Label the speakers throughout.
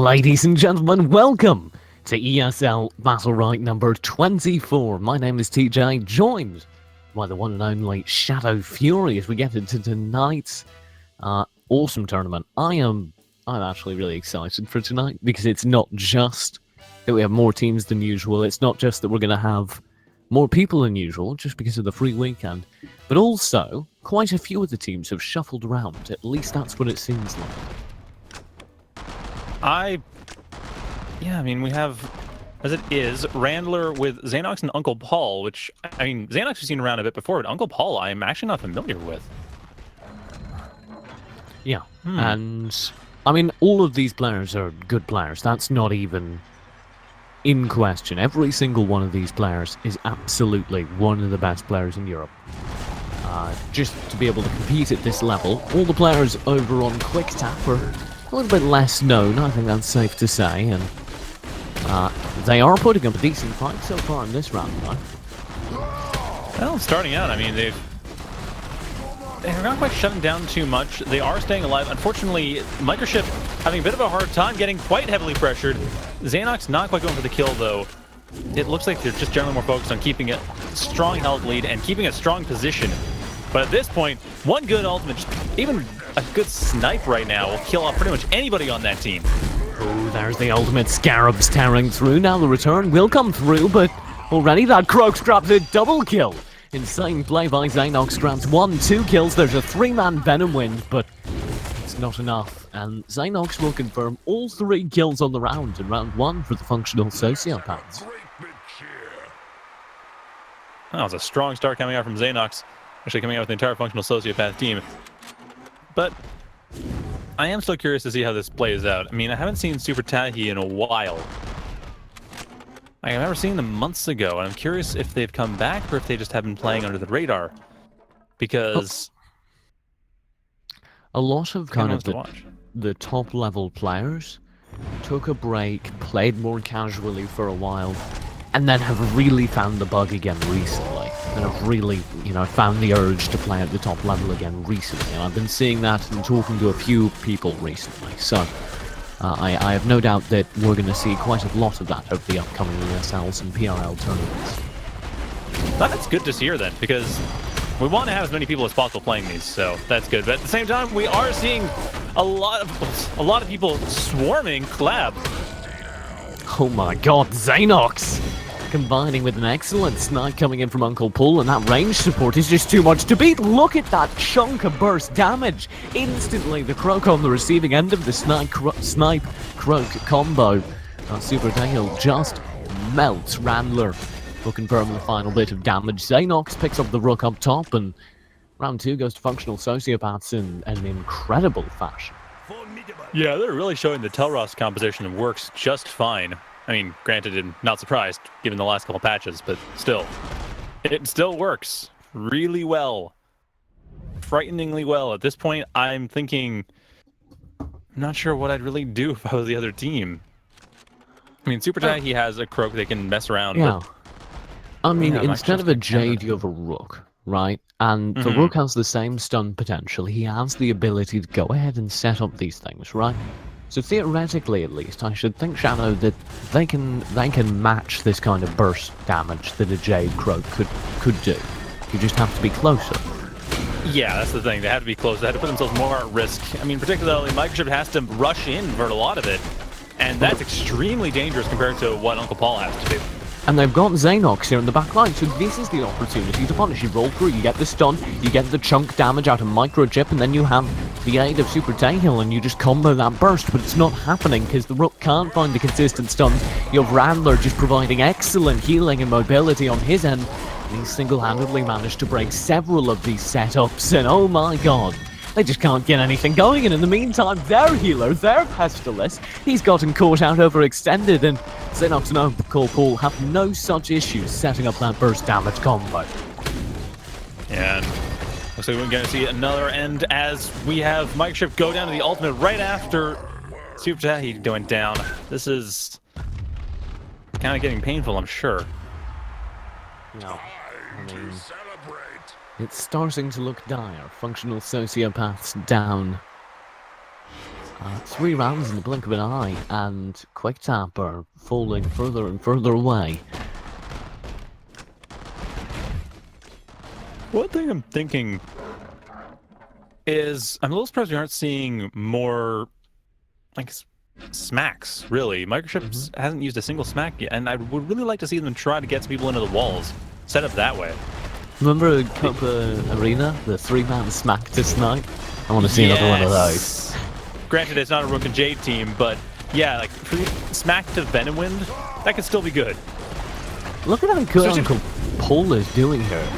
Speaker 1: Ladies and gentlemen, welcome to ESL BattleRight number 24. My name is TJ, joined by the one and only Shadow Fury as we get into tonight's awesome tournament. I'm actually really excited for tonight because it's not just that we have more teams than usual, it's not just that we're going to have more people than usual just because of the free weekend, but also quite a few of the teams have shuffled around, at least that's what it seems like.
Speaker 2: I mean, we have, as it is, Randler with Xanox and Uncle Paul, which, I mean, Xanox we've seen around a bit before, but Uncle Paul I'm actually not familiar with.
Speaker 1: Yeah, and, I mean, all of these players are good players. That's not even in question. Every single one of these players is absolutely one of the best players in Europe. Just to be able to compete at this level, all the players over on Quick Tap are a little bit less known, I think that's safe to say, and they are putting up a decent fight so far in this round, though.
Speaker 2: Well, starting out, I mean, they're not quite shutting down too much. They are staying alive. Unfortunately, Microchip having a bit of a hard time getting quite heavily pressured. Xanox not quite going for the kill, though. It looks like they're just generally more focused on keeping a strong health lead and keeping a strong position. But at this point, one good ultimate, even a good snipe right now, will kill off pretty much anybody on that team.
Speaker 1: Oh, there's the ultimate. Scarabs tearing through. Now the return will come through, but already that Croak grabs a double kill. Insane play by Xanox, grabs 1-2 kills. There's a 3-man Venom win, but it's not enough. And Xanox will confirm all 3 kills on the round in round 1 for the functional sociopaths.
Speaker 2: That was a strong start coming out from Xanox. Actually coming out with the entire functional sociopath team. But I am still curious to see how this plays out. I mean, I haven't seen Super Tahi in a while. I remember seeing them months ago, and I'm curious if they've come back or if they just have been playing under the radar. Because
Speaker 1: a lot of kind of the top level players took a break, played more casually for a while, and then have really found the bug again recently. And have really, found the urge to play at the top level again recently. And I've been seeing that and talking to a few people recently. So I have no doubt that we're going to see quite a lot of that over the upcoming ESLs and PRL tournaments.
Speaker 2: That's good to hear then, because we want to have as many people as possible playing these, so that's good. But at the same time, we are seeing a lot of people swarming Collab.
Speaker 1: Oh my god, Xanox! Combining with an excellent snipe coming in from Uncle Paul, and that range support is just too much to beat. Look at that chunk of burst damage. Instantly, the Croak on the receiving end of the snipe Croak combo. Super Tail just melts Randler. Will confirm the final bit of damage. Xanox picks up the Rook up top, and round 2 goes to functional sociopaths in an incredible fashion.
Speaker 2: Yeah, they're really showing the Telros composition works just fine. I mean, granted, I'm not surprised, given the last couple patches, but still. It still works really well. Frighteningly well. At this point, I'm thinking, I'm not sure what I'd really do if I was the other team. I mean, Super Tahi, he has a Croak they can mess around.
Speaker 1: Yeah.
Speaker 2: But,
Speaker 1: I mean, instead of a Jade, you have a Rook, right? And the Rook has the same stun potential. He has the ability to go ahead and set up these things, right? So theoretically, at least, I should think, Shadow, that they can match this kind of burst damage that a Jade Croak could do. You just have to be closer.
Speaker 2: Yeah, that's the thing. They have to be close. They have to put themselves more at risk. I mean, particularly, Microchip has to rush in for a lot of it, and that's extremely dangerous compared to what Uncle Paul has to do.
Speaker 1: And they've got Xanox here in the back line, so this is the opportunity to punish. You roll through, you get the stun, you get the chunk damage out of Microchip, and then you have the aid of Super Tail, and you just combo that burst, but it's not happening because the Rook can't find a consistent stun. You have Randler just providing excellent healing and mobility on his end, and he's single-handedly managed to break several of these setups, and oh my god. They just can't get anything going, and in the meantime, their healer, their Pestilus, he's gotten caught out overextended, and Xanox and Uncle Paul have no such issues setting up that burst damage combo.
Speaker 2: And looks like we're going to see another end as we have Microchip go down to the ultimate right after Super Tahi went down. This is kind of getting painful, I'm sure.
Speaker 1: No, I mean, it's starting to look dire. Functional sociopaths down 3 rounds in the blink of an eye, and Quick Tap are falling further and further away.
Speaker 2: One thing I'm thinking is I'm a little surprised we aren't seeing more like smacks, really. Microchips hasn't used a single smack yet, and I would really like to see them try to get some people into the walls, set up that way.
Speaker 1: Remember Copa Arena, the 3-man smack to snipe? I want to see another one of those.
Speaker 2: Granted, it's not a Rook and Jade team, but yeah, like smack to Venom Wind, that could still be good.
Speaker 1: Look at how good Uncle Paul is doing here,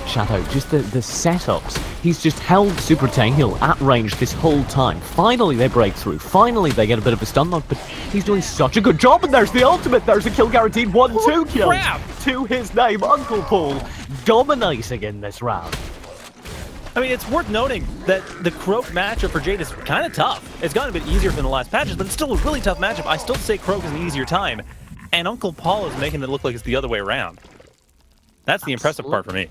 Speaker 1: Shadow. Just the setups. He's just held Super Tail at range this whole time. Finally they break through. Finally they get a bit of a stun knock, but he's doing such a good job, and there's the ultimate. There's a kill guaranteed. 1-2 kills to his name. Uncle Paul dominating in this round.
Speaker 2: I mean, it's worth noting that the Croak matchup for Jade is kind of tough. It's gotten a bit easier than the last patches, but it's still a really tough matchup. I still say Croak is an easier time, and Uncle Paul is making it look like it's the other way around. That's the impressive part for me.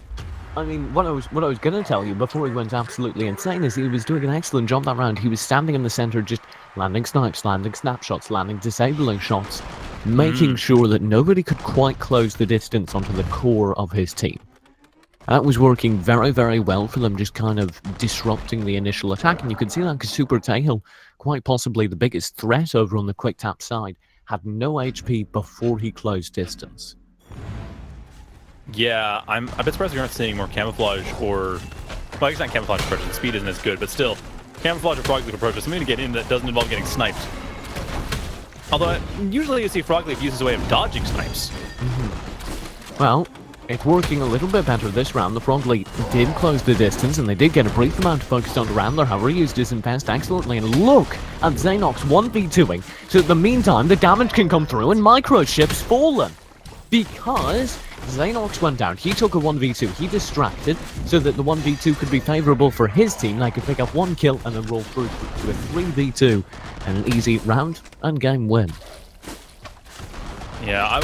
Speaker 1: I mean, what I was going to tell you before he went absolutely insane is he was doing an excellent job that round. He was standing in the center, just landing snipes, landing snapshots, landing disabling shots, making sure that nobody could quite close the distance onto the core of his team. That was working very, very well for them, just kind of disrupting the initial attack. And you can see that because Super Tail, quite possibly the biggest threat over on the Quick Tap side, had no HP before he closed distance.
Speaker 2: Yeah, I'm a bit surprised we aren't seeing more camouflage or... Well, it's not camouflage approaches, the speed isn't as good, but still, camouflage or frog leap approaches, something to get in that doesn't involve getting sniped. Although, usually you see frog leap use as a way of dodging snipes.
Speaker 1: Well, it's working a little bit better this round. The frog leap did close the distance, and they did get a brief amount focused on the Rambler. However, he used his Infest excellently, and look at Xenox 1v2ing. So in the meantime, the damage can come through, and Microchip's fallen. Because Xenox went down, he took a 1v2, he distracted, so that the 1v2 could be favourable for his team. They could pick up 1 kill and then roll through to a 3v2, and an easy round and game win.
Speaker 2: Yeah, I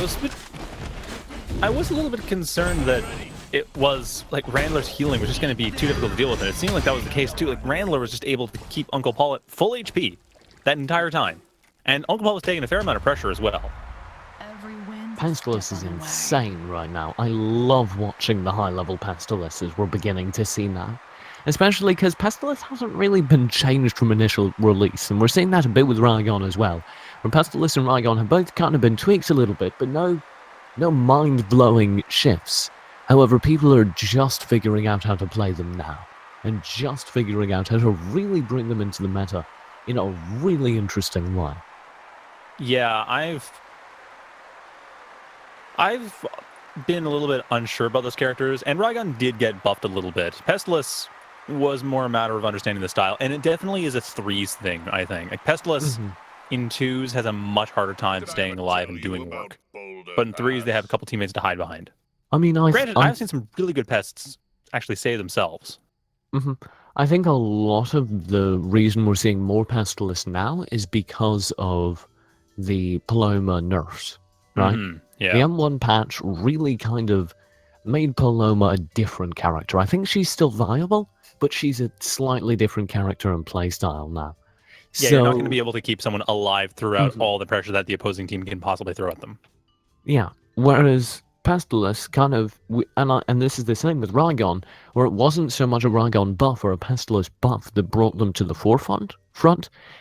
Speaker 2: was a little bit concerned that it was, like, Randler's healing was just going to be too difficult to deal with, and it seemed like that was the case too. Like, Randler was just able to keep Uncle Paul at full HP that entire time. And Uncle Paul was taking a fair amount of pressure as well.
Speaker 1: Pestilus is insane right now. I love watching the high-level Pestiluses we're beginning to see now. Especially because Pestilus hasn't really been changed from initial release, and we're seeing that a bit with Rygon as well. Where Pestilus and Rygon have both kind of been tweaked a little bit, but no mind-blowing shifts. However, people are just figuring out how to play them now, and just figuring out how to really bring them into the meta in a really interesting way.
Speaker 2: Yeah, I've been a little bit unsure about those characters, and Rygon did get buffed a little bit. Pestilus was more a matter of understanding the style, and it definitely is a 3s thing, I think. Like, Pestilus in 2s has a much harder time staying alive and doing work. But in 3s, they have a couple teammates to hide behind.
Speaker 1: I mean,
Speaker 2: Granted, I've seen some really good pests actually save themselves.
Speaker 1: I think a lot of the reason we're seeing more Pestilus now is because of the Paloma nerfs, right?
Speaker 2: Yeah.
Speaker 1: The M1 patch really kind of made Paloma a different character. I think she's still viable, but she's a slightly different character and playstyle now.
Speaker 2: Yeah, you're not going to be able to keep someone alive throughout all the pressure that the opposing team can possibly throw at them.
Speaker 1: Yeah, whereas Pestilus kind of, and this is the same with Rygon, where it wasn't so much a Rygon buff or a Pestilus buff that brought them to the forefront.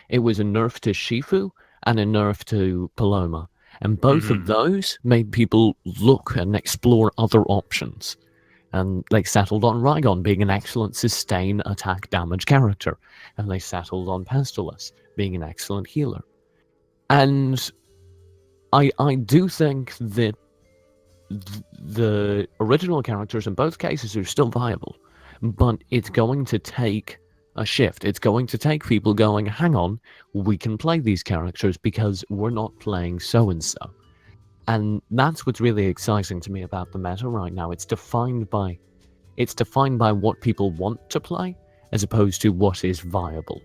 Speaker 1: It was a nerf to Shifu and a nerf to Paloma. And both of those made people look and explore other options. And they settled on Rygon being an excellent sustain attack damage character. And they settled on Pestilus being an excellent healer. And I do think that the original characters in both cases are still viable. But it's going to take a shift. It's going to take people going, hang on, we can play these characters because we're not playing so-and-so. And that's what's really exciting to me about the meta right now. It's defined by what people want to play, as opposed to what is viable.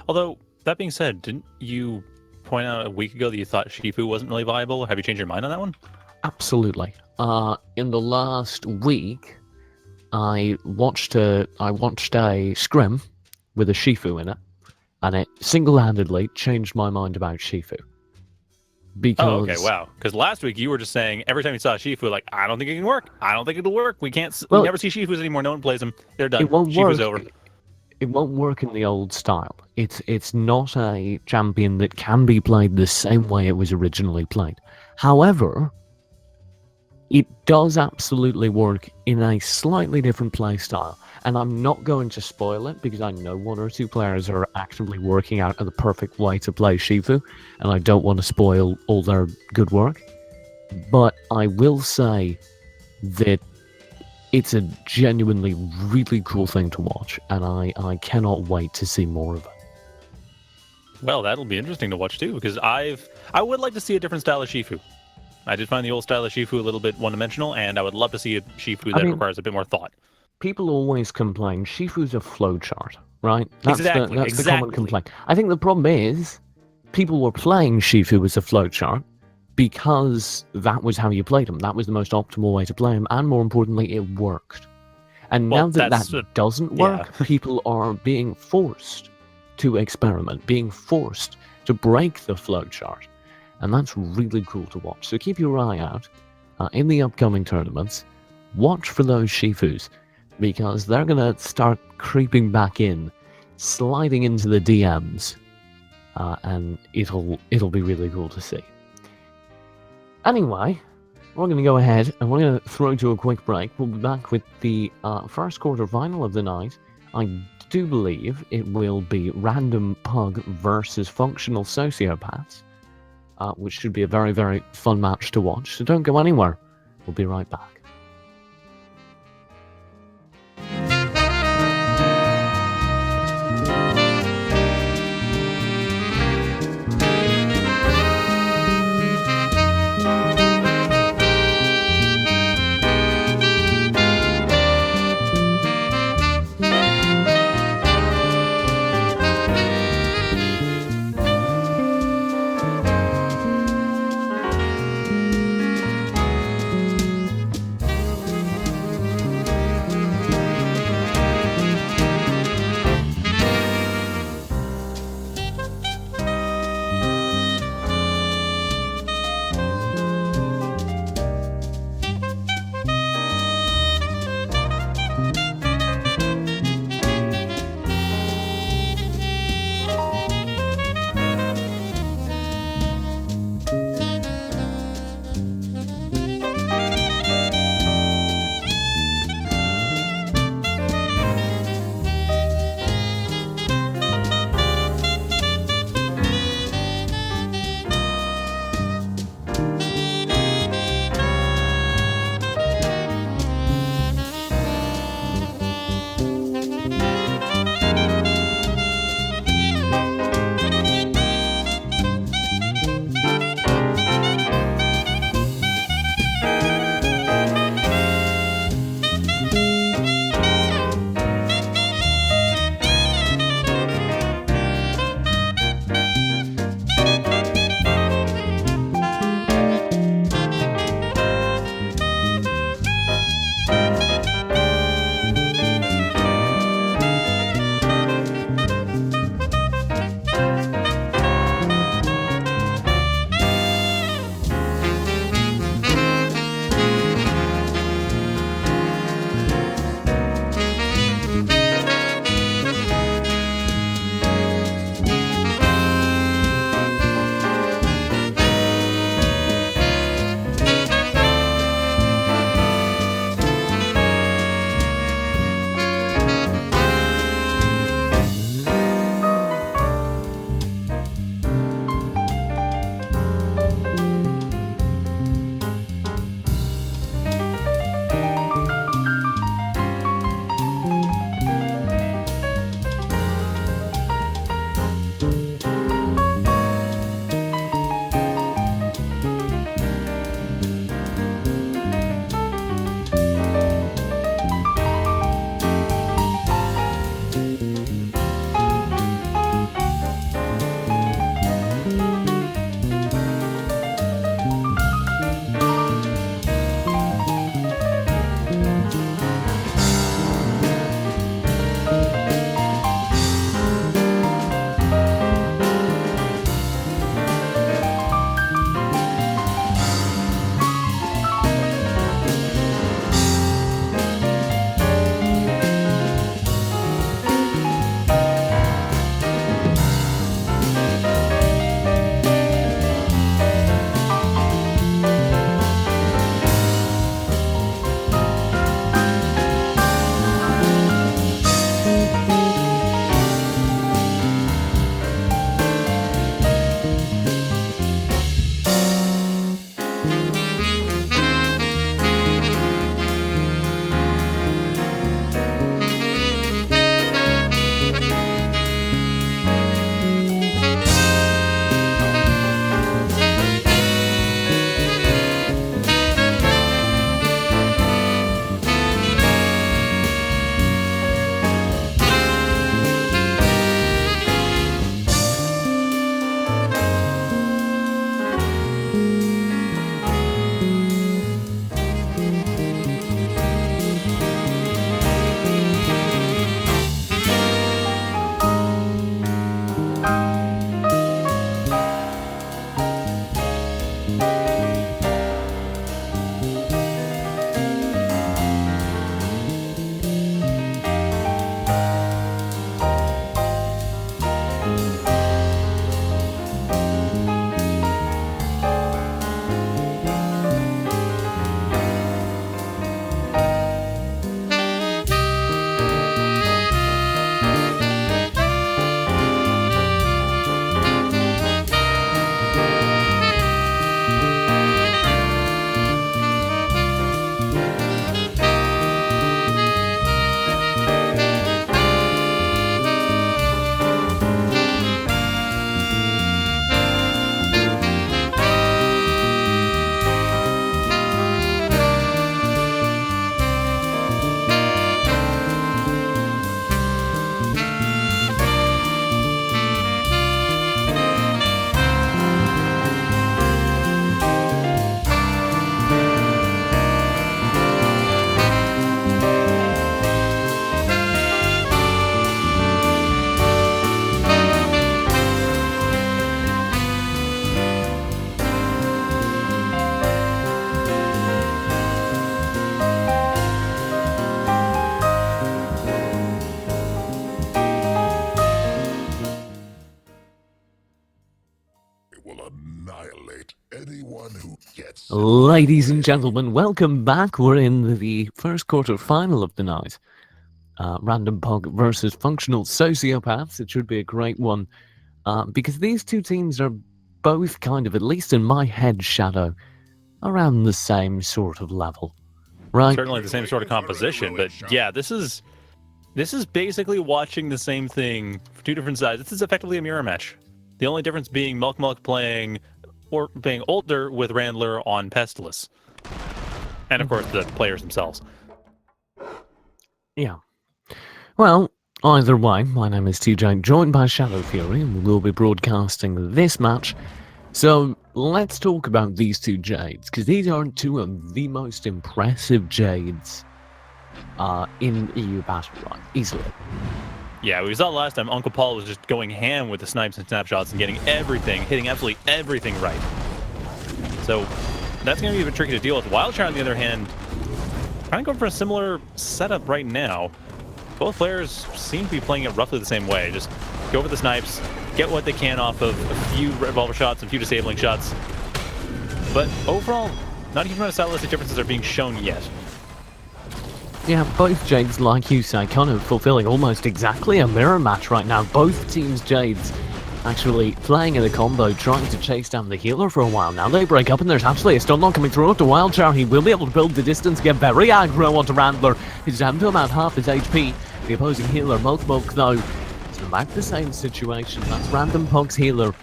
Speaker 2: Although, that being said, didn't you point out a week ago that you thought Shifu wasn't really viable? Have you changed your mind on that one?
Speaker 1: Absolutely. In the last week, I watched a scrim with a Shifu in it, and it single-handedly changed my mind about Shifu. Because
Speaker 2: Oh, okay, wow. Because last week you were just saying every time you saw Shifu, like, I don't think it can work. I don't think it'll work. We never see Shifus anymore. No one plays them. They're done.
Speaker 1: it won't
Speaker 2: Shifu's
Speaker 1: work.
Speaker 2: over.
Speaker 1: It won't work in the old style. It's not a champion that can be played the same way it was originally played. However, it does absolutely work in a slightly different play style. And I'm not going to spoil it because I know one or two players are actively working out the perfect way to play Shifu, and I don't want to spoil all their good work. But I will say that it's a genuinely really cool thing to watch, and I cannot wait to see more of it.
Speaker 2: Well, that'll be interesting to watch too, because I would like to see a different style of Shifu. I did find the old style of Shifu a little bit one-dimensional, and I would love to see a Shifu that requires a bit more thought.
Speaker 1: People always complain Shifu's a flowchart, right? That's
Speaker 2: Exactly.
Speaker 1: the common complaint. I think the problem is people were playing Shifu as a flowchart because that was how you played him. That was the most optimal way to play him, and more importantly, it worked. And now that doesn't work, people are being forced to experiment, being forced to break the flowchart, and that's really cool to watch. So keep your eye out in the upcoming tournaments. Watch for those Shifus, because they're going to start creeping back in, sliding into the DMs, and it'll be really cool to see. Anyway, we're going to go ahead and we're going to throw to a quick break. We'll be back with the first quarter-final of the night. I do believe it will be Random Pug versus Functional Sociopaths, which should be a very, very fun match to watch. So don't go anywhere. We'll be right back. Ladies and gentlemen, welcome back. We're in the first quarter final of the night. Random Pug versus Functional Sociopaths. It should be a great one because these two teams are both kind of, at least in my head, Shadow, around the same sort of level, right?
Speaker 2: Certainly the same sort of composition, but yeah, this is basically watching the same thing for two different sides. This is effectively a mirror match. The only difference being Milk playing or being older with Randler on Pestilus. And of course the players themselves.
Speaker 1: Yeah. Well, either way, my name is TJ, joined by Shadow Fury, and we'll be broadcasting this match. So let's talk about these two Jades, because these are two of the most impressive Jades in EU BattleRight, easily.
Speaker 2: Yeah, we saw last time Uncle Paul was just going ham with the snipes and snapshots and getting everything, hitting absolutely everything right. So that's going to be a bit tricky to deal with. Wildshire, on the other hand, trying to go for a similar setup right now. Both players seem to be playing it roughly the same way. Just go for the snipes, get what they can off of a few revolver shots and a few disabling shots. But overall, not a huge amount of stylistic differences are being shown yet.
Speaker 1: Yeah, both Jades, like you say, kind of fulfilling almost exactly a mirror match right now. Both teams' Jades actually playing in a combo, trying to chase down the healer for a while. Now they break up and there's actually a stun lock coming through onto Wildshire. He will be able to build the distance, get very aggro onto Randler. He's down to about half his HP. The opposing healer, Milk, though, is back the same situation. That's Random Pug's healer.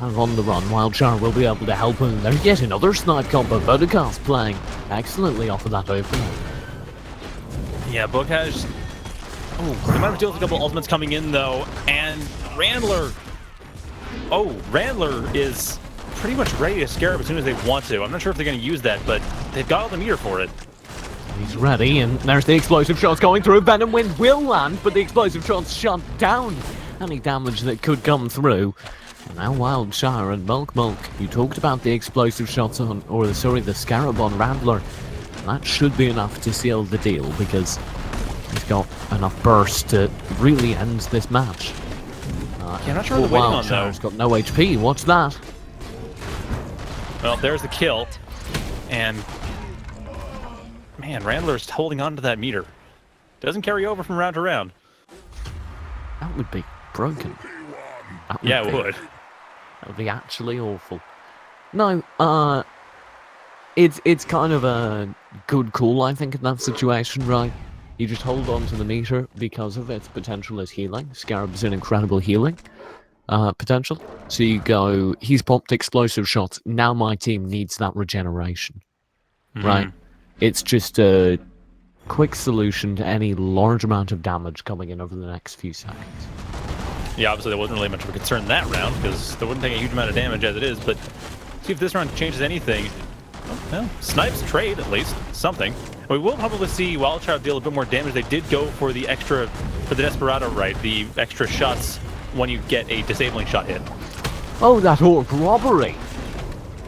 Speaker 1: And on the run, Wildshire will be able to help him. There's yet another snipe combo. Vodacast playing excellently off of that opening.
Speaker 2: Yeah, Book has... Oh, they might have to deal with a couple ultimates coming in, though. And Randler... Oh, Randler is pretty much ready to Scarab as soon as they want to. I'm not sure if they're going to use that, but they've got all the meter for it.
Speaker 1: He's ready, and there's the explosive shots going through. Venom Wind will land, but the explosive shots shut down any damage that could come through. And now Wildshire and Milk, you talked about the explosive shots on, the Scarab on Randler. That should be enough to seal the deal, because he's got enough burst to really end this match.
Speaker 2: Yeah, I'm not sure what they're waiting on, though.
Speaker 1: Wildshire's got no HP, what's that?
Speaker 2: Well, there's the kill, and... Man, Randler's holding on to that meter. Doesn't carry over from round to round.
Speaker 1: That would be broken.
Speaker 2: Yeah, it would.
Speaker 1: That would be actually awful. No, it's kind of a good call, I think, in that situation, right? You just hold on to the meter because of its potential as healing. Scarab's an incredible healing potential. So you go, he's popped explosive shots, now my team needs that regeneration, right? It's just a quick solution to any large amount of damage coming in over the next few seconds.
Speaker 2: Yeah, obviously there wasn't really much of a concern that round, because they wouldn't take a huge amount of damage as it is, but see if this round changes anything. Oh, well, snipes trade, at least. Something. We will probably see Wildshire deal a bit more damage. They did go for the extra, for the Desperado, right? The extra shots when you get a disabling shot hit.
Speaker 1: Oh, that orb robbery!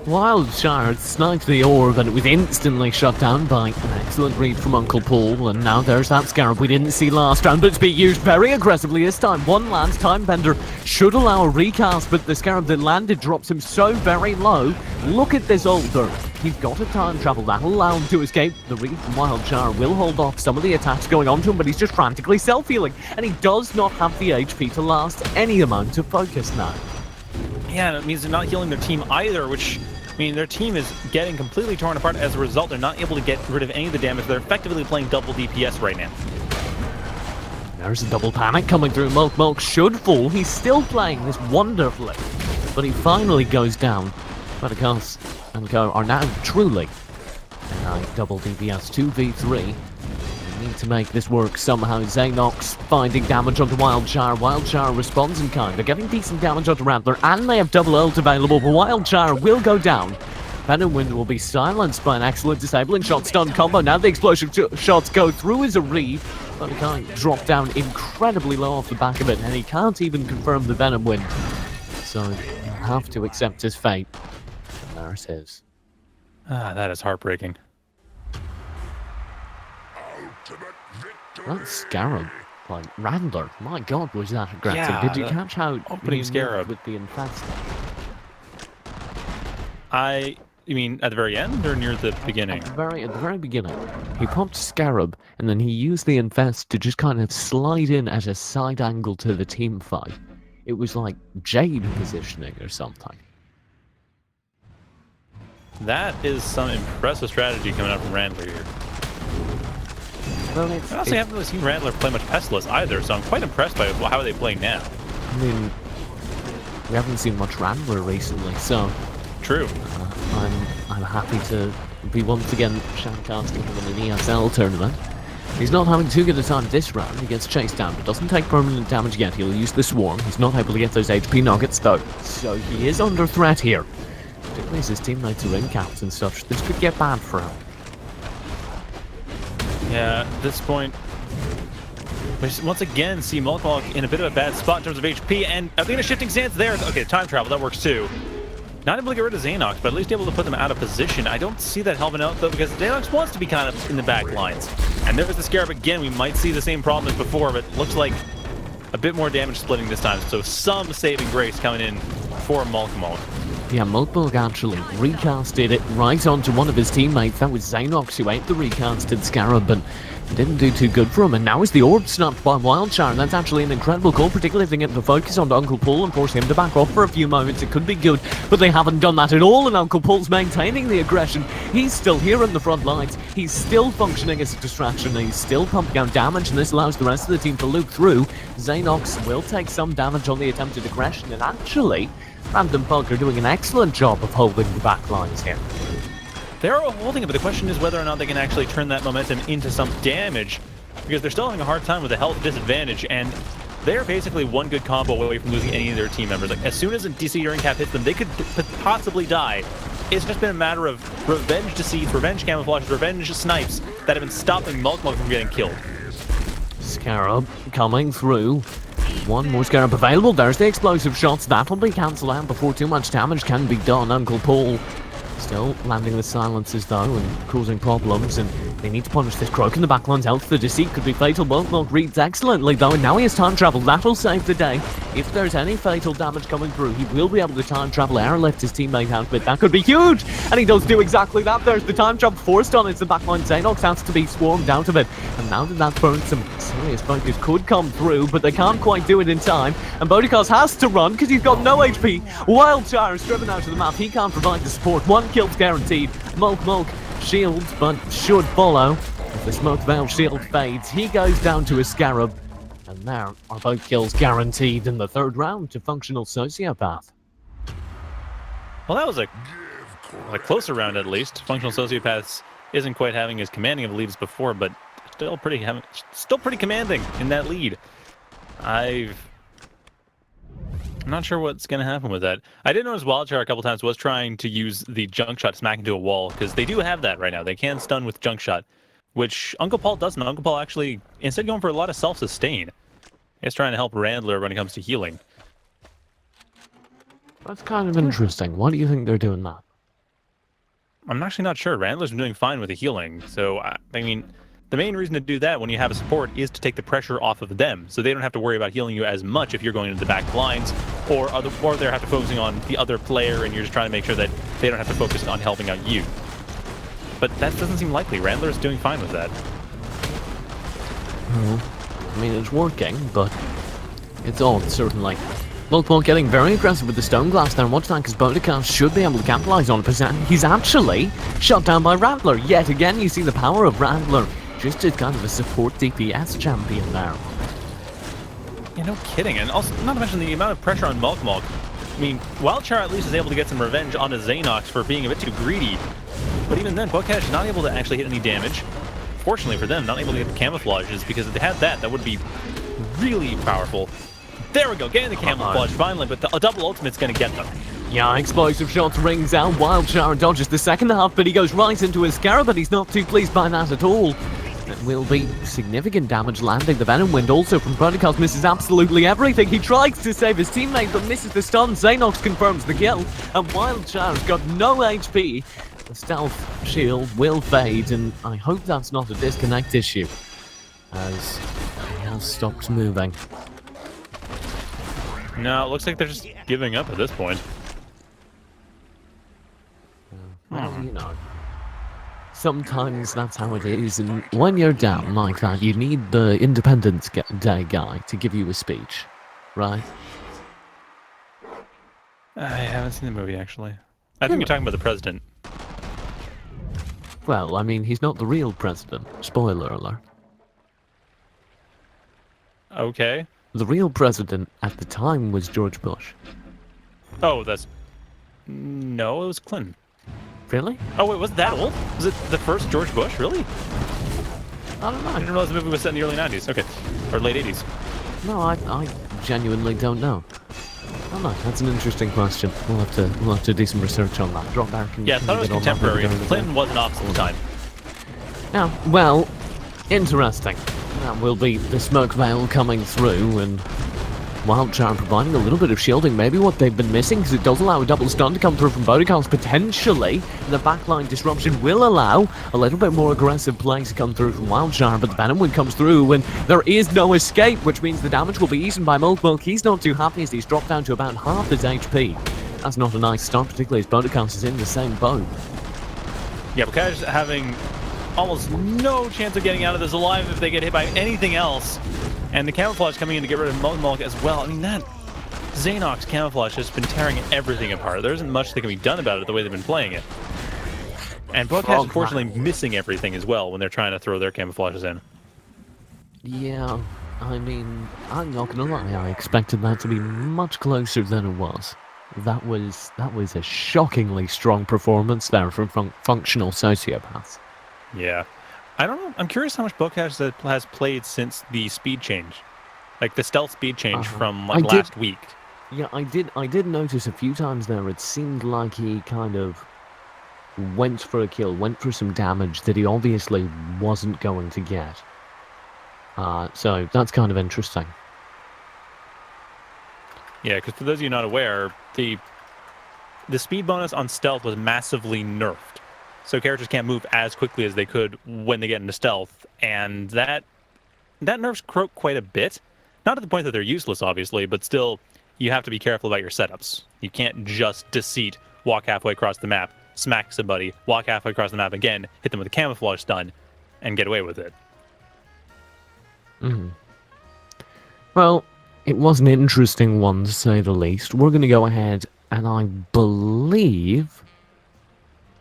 Speaker 1: Wildshire sniped the orb and it was instantly shut down by an excellent read from Uncle Paul, and now there's that Scarab we didn't see last round, but it's being used very aggressively this time. One lands, Time Bender should allow a recast, but the Scarab that landed drops him so very low. Look at this altar. He's got a time travel that'll allow him to escape. The read from Wildshire will hold off some of the attacks going on to him, but he's just frantically self-healing, and he does not have the HP to last any amount of focus now.
Speaker 2: Yeah, and it means they're not healing their team either, which, I mean, their team is getting completely torn apart. As a result, they're not able to get rid of any of the damage. They're effectively playing double DPS right now.
Speaker 1: There's a double panic coming through. Milk should fall. He's still playing this wonderfully, but he finally goes down. Vodacast and Go are now truly a double DPS 2v3. We need to make this work somehow. Xanox finding damage onto Wildshire. Wildshire responds in kind. They're getting decent damage onto Randler, and they have double ult available, but Wildshire will go down. Venom Wind will be silenced by an excellent disabling shot stun combo. Now the explosive shots go through as a read, but he can't drop down incredibly low off the back of it, and he can't even confirm the Venom Wind. So he'll have to accept his fate. And there it is.
Speaker 2: Ah, that is heartbreaking.
Speaker 1: That Scarab, like Randler, my god, was that aggressive.
Speaker 2: Yeah,
Speaker 1: Did you catch how
Speaker 2: opening Scarab
Speaker 1: with the infested?
Speaker 2: You mean at the very end or near the beginning?
Speaker 1: At the very beginning, he popped Scarab, and then he used the Infest to just kind of slide in at a side angle to the team fight. It was like Jade positioning or something.
Speaker 2: That is some impressive strategy coming out from Randler here.
Speaker 1: Well,
Speaker 2: I honestly haven't really seen Randler play much Pestilence either, so I'm quite impressed by how they play now.
Speaker 1: I mean, we haven't seen much Randler recently, so
Speaker 2: True.
Speaker 1: I'm happy to be once again shoutcasting him in an ESL tournament. He's not having too good a time this round. He gets chased down, but doesn't take permanent damage yet. He'll use the Swarm. He's not able to get those HP nuggets though, so he is under threat here. Particularly as his teammates are in caps and such. This could get bad for him.
Speaker 2: Yeah, at this point, we once again see Molotov in a bit of a bad spot in terms of HP, and I think a shifting stance there. Okay, time travel, that works too. Not able to get rid of Xanox, but at least able to put them out of position. I don't see that helping out, though, because Xanox wants to be kind of in the back lines. And there's the Scarab again. We might see the same problem as before, but looks like a bit more damage splitting this time. So some saving grace coming in for Molotov.
Speaker 1: Yeah, Molotov actually recasted it right onto one of his teammates. That was Xanox who ate the recasted Scarab, and didn't do too good for him. And now is the orb snapped by Wildchar, and that's actually an incredible call, particularly if they get the focus onto Uncle Paul and force him to back off for a few moments. It could be good, but they haven't done that at all, and Uncle Paul's maintaining the aggression. He's still here in the front lines. He's still functioning as a distraction, and he's still pumping out damage, and this allows the rest of the team to loop through. Xanox will take some damage on the attempted aggression, and actually, Random Punk are doing an excellent job of holding the back lines here.
Speaker 2: They're holding it, but the question is whether or not they can actually turn that momentum into some damage, because they're still having a hard time with a health disadvantage, and they're basically one good combo away from losing any of their team members. Like, as soon as a DC Urine Cap hits them, they could possibly die. It's just been a matter of revenge deceits, revenge camouflages, revenge snipes that have been stopping Molotov from getting killed.
Speaker 1: Scarab coming through. One more Scarab available. There's the explosive shots. That'll be cancelled out before too much damage can be done. Uncle Paul still landing the silences though and causing problems, and they need to punish this Croak in the backlines. Health the deceit could be fatal. Milk reads excellently though, and now he has time travel. That'll save the day. If there's any fatal damage coming through, he will be able to time travel, airlift his teammate out, but that could be huge, and he does do exactly that. There's the time travel forced on. It's the backline. Xanox has to be swarmed out of it, and now that burns, some serious focus could come through, but they can't quite do it in time, and Bodikos has to run because he's got no HP. Wildchar is driven out of the map. He can't provide the support. One kill's guaranteed. Mulk shield, but should follow. If the smoke veil shield fades, he goes down to a Scarab, and there are both kills guaranteed in the third round to Functional Sociopath.
Speaker 2: Well, that was a closer round at least. Functional Sociopaths isn't quite having as commanding of leads before, but still pretty commanding in that lead. I'm not sure what's going to happen with that. I did notice Wildchar a couple times was trying to use the junk shot smack into a wall, because they do have that right now. They can stun with junk shot, which Uncle Paul doesn't. Uncle Paul actually, instead going for a lot of self-sustain, he's trying to help Randler when it comes to healing.
Speaker 1: That's kind of interesting. Why do you think they're doing that?
Speaker 2: I'm actually not sure. Randler's been doing fine with the healing, so I mean, the main reason to do that when you have a support is to take the pressure off of them, so they don't have to worry about healing you as much if you're going into the back lines, or they're have to focusing on the other player, and you're just trying to make sure that they don't have to focus on helping out you. But that doesn't seem likely. Randler's doing fine with that.
Speaker 1: Well, I mean, it's working, but it's odd, certainly. Multiple getting very aggressive with the stone glass there, and watch that, because Bodikos should be able to capitalize on it, but he's actually shot down by Randler. Yet again, you see the power of Randler, just as kind of a support DPS champion there.
Speaker 2: Yeah, no kidding. And also, not to mention the amount of pressure on Mulk. I mean, Wildchar at least is able to get some revenge onto Xanox for being a bit too greedy. But even then, Bokesh is not able to actually hit any damage. Fortunately for them, not able to get the camouflages, because if they had that, that would be really powerful. There we go, getting the camouflage finally, but a double ultimate's going to get them.
Speaker 1: Yeah, explosive shots rings out. Wildchar dodges the second half, but he goes right into his Scarab, but he's not too pleased by that at all. It will be significant damage landing. The Venom Wind also from Bodikos misses absolutely everything. He tries to save his teammate, but misses the stun. Xanox confirms the kill, and Wildchar's got no HP. The stealth shield will fade, and I hope that's not a disconnect issue, as he has stopped moving.
Speaker 2: No, it looks like they're just giving up at this point.
Speaker 1: Well, you know, sometimes that's how it is, and when you're down like that, you need the Independence Day guy to give you a speech, right?
Speaker 2: I haven't seen the movie, actually. I think
Speaker 1: Really?
Speaker 2: you're talking about the president.
Speaker 1: Well, I mean, he's not the real president. Spoiler alert.
Speaker 2: Okay.
Speaker 1: The real president at the time was George Bush.
Speaker 2: Oh, that's... No, it was Clinton.
Speaker 1: Really?
Speaker 2: Oh, wait, was it that old? Was it the first George Bush? Really?
Speaker 1: I don't know.
Speaker 2: I didn't realize the movie was set in the early 90s. Okay. Or late 80s.
Speaker 1: No, I genuinely don't know. I don't know. That's an interesting question. We'll have to do some research on that. Drop back and
Speaker 2: Yeah, I thought it was
Speaker 1: get on that
Speaker 2: contemporary.
Speaker 1: later.
Speaker 2: Clinton wasn't opposite the time.
Speaker 1: Now, well, interesting. That will be the smoke veil coming through and Wildcharm providing a little bit of shielding, maybe what they've been missing, because it does allow a double stun to come through from Bodicals potentially. The backline disruption will allow a little bit more aggressive play to come through from Wildcharm, but the Venomwood comes through and there is no escape, which means the damage will be eaten by Milk. He's not too happy as he's dropped down to about half his HP. That's not a nice start, particularly as Bodicals is in the same boat.
Speaker 2: Yeah, because having almost no chance of getting out of this alive if they get hit by anything else. And the camouflage coming in to get rid of Mulk as well. I mean, that Xanox camouflage has been tearing everything apart. There isn't much that can be done about it the way they've been playing it. And Broadcast, unfortunately, missing everything as well when they're trying to throw their camouflages in.
Speaker 1: Yeah, I mean, I'm not gonna lie, I expected that to be much closer than it was. That was a shockingly strong performance there from Functional Sociopaths.
Speaker 2: Yeah. I don't know. I'm curious how much Broadcast has played since the speed change. Like the stealth speed change from like last week.
Speaker 1: Yeah, I did notice a few times there, it seemed like he kind of went for a kill, went for some damage that he obviously wasn't going to get. So that's kind of interesting.
Speaker 2: Yeah, because for those of you not aware, the speed bonus on stealth was massively nerfed. So characters can't move as quickly as they could when they get into stealth, and that nerfs Croak quite a bit. Not to the point that they're useless, obviously, but still, you have to be careful about your setups. You can't just deceit, walk halfway across the map, smack somebody, walk halfway across the map again, hit them with a camouflage stun, and get away with it.
Speaker 1: Well, it was an interesting one, to say the least. We're going to go ahead, and I believe,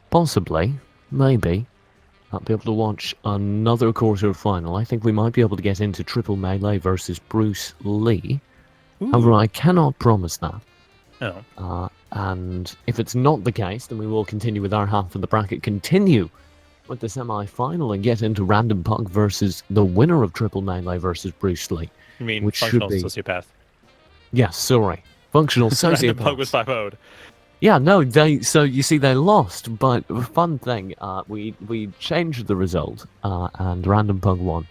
Speaker 1: possibly, maybe, I'll be able to watch another quarter-final. I think we might be able to get into Triple Melee versus Bruce Lee.
Speaker 2: Ooh.
Speaker 1: However, I cannot promise that.
Speaker 2: Oh.
Speaker 1: And if it's not the case, then we will continue with our half of the bracket, continue with the semi-final, and get into Random Pug versus the winner of Triple Melee versus Bruce Lee.
Speaker 2: You mean
Speaker 1: which
Speaker 2: Functional
Speaker 1: should be...
Speaker 2: Sociopath?
Speaker 1: Yes, sorry. Functional Sociopath.
Speaker 2: Random Pug was 5-0'd.
Speaker 1: Yeah, no, so you see they lost, but fun thing, we changed the result, and Random Pug won.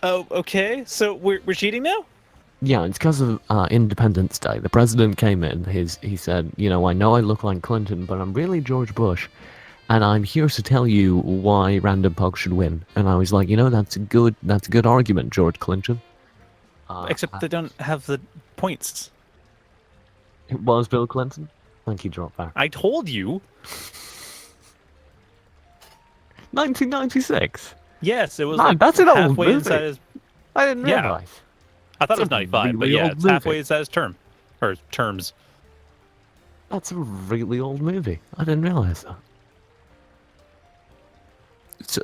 Speaker 2: Oh, okay. So we're cheating now?
Speaker 1: Yeah, it's because of Independence Day. The president came in, he said, you know I look like Clinton, but I'm really George Bush, and I'm here to tell you why Random Pug should win. And I was like, that's a good argument, George Clinton.
Speaker 2: Except they don't have the points.
Speaker 1: It was Bill Clinton. Thank you, Dropback.
Speaker 2: I told you.
Speaker 1: 1996.
Speaker 2: Yes, it was
Speaker 1: Man,
Speaker 2: like
Speaker 1: that's an old
Speaker 2: halfway
Speaker 1: movie.
Speaker 2: inside his...
Speaker 1: I didn't
Speaker 2: Yeah.
Speaker 1: realize.
Speaker 2: I thought it was
Speaker 1: It's a
Speaker 2: 95, but
Speaker 1: really
Speaker 2: yeah,
Speaker 1: old
Speaker 2: it's halfway
Speaker 1: movie.
Speaker 2: inside his term. Or terms.
Speaker 1: That's a really old movie. I didn't realize that.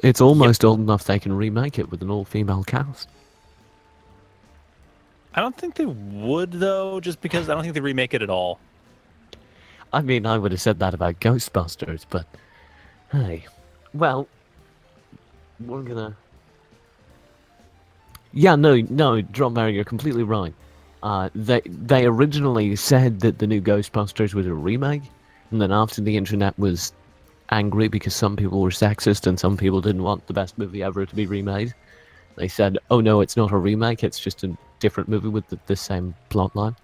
Speaker 1: It's almost old enough they can remake it with an all-female cast.
Speaker 2: I don't think they would, though, just because I don't think they remake it at all.
Speaker 1: I mean, I would have said that about Ghostbusters, but hey. Well, we're gonna... Yeah, no, Dropberry, you're completely right. They originally said that the new Ghostbusters was a remake, and then after the internet was angry because some people were sexist and some people didn't want the best movie ever to be remade, they said, oh no, it's not a remake, it's just a different movie with the same plotline.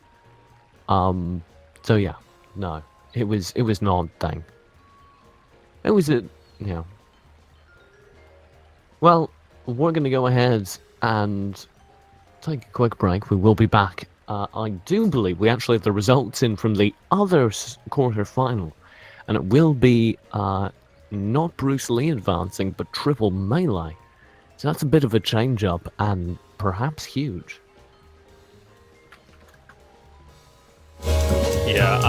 Speaker 1: So yeah, no, it was an odd thing. It was a, Well, we're gonna go ahead and take a quick break. We will be back. I do believe we actually have the results in from the other quarter-final. and it will be not Bruce Lee advancing, but triple melee. So that's a bit of a change up, and perhaps huge.
Speaker 2: Yeah,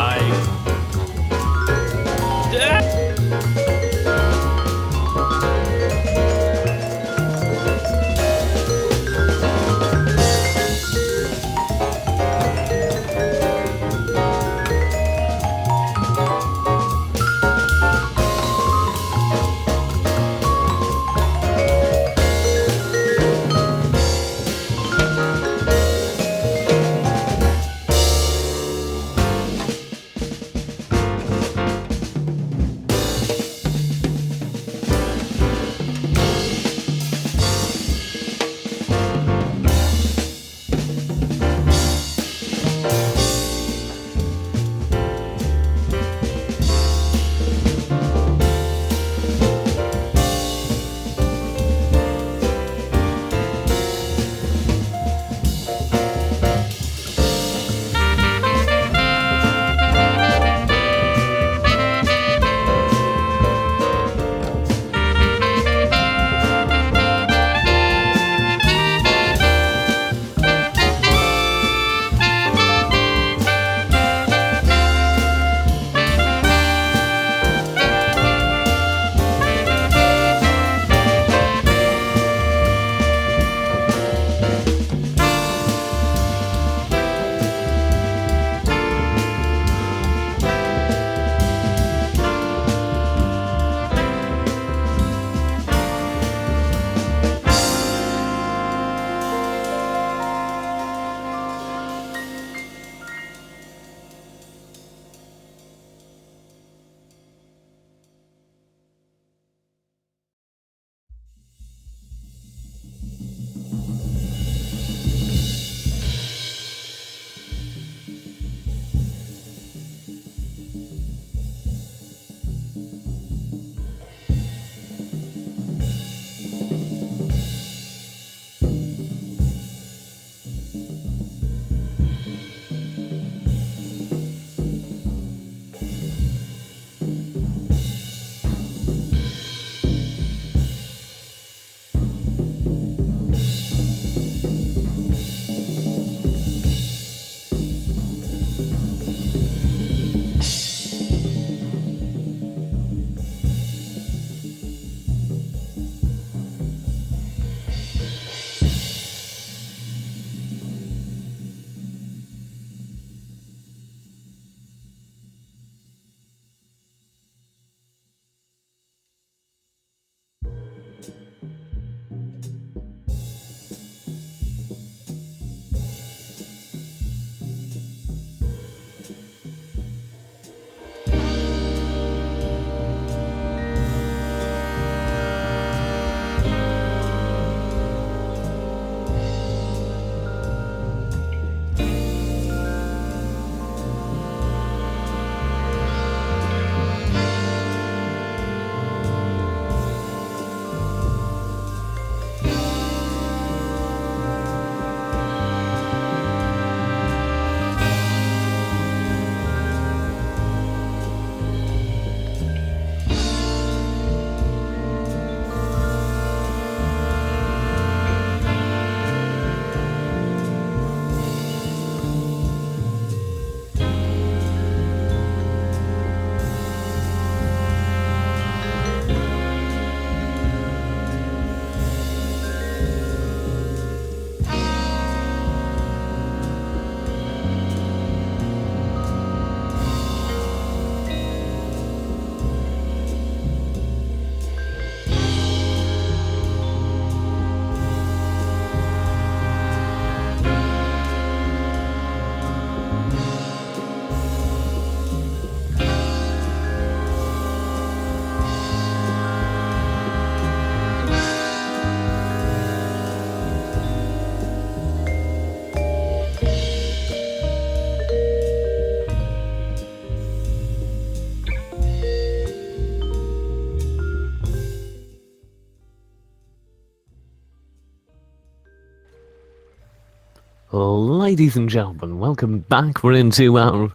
Speaker 1: Ladies and gentlemen, welcome back. We're into our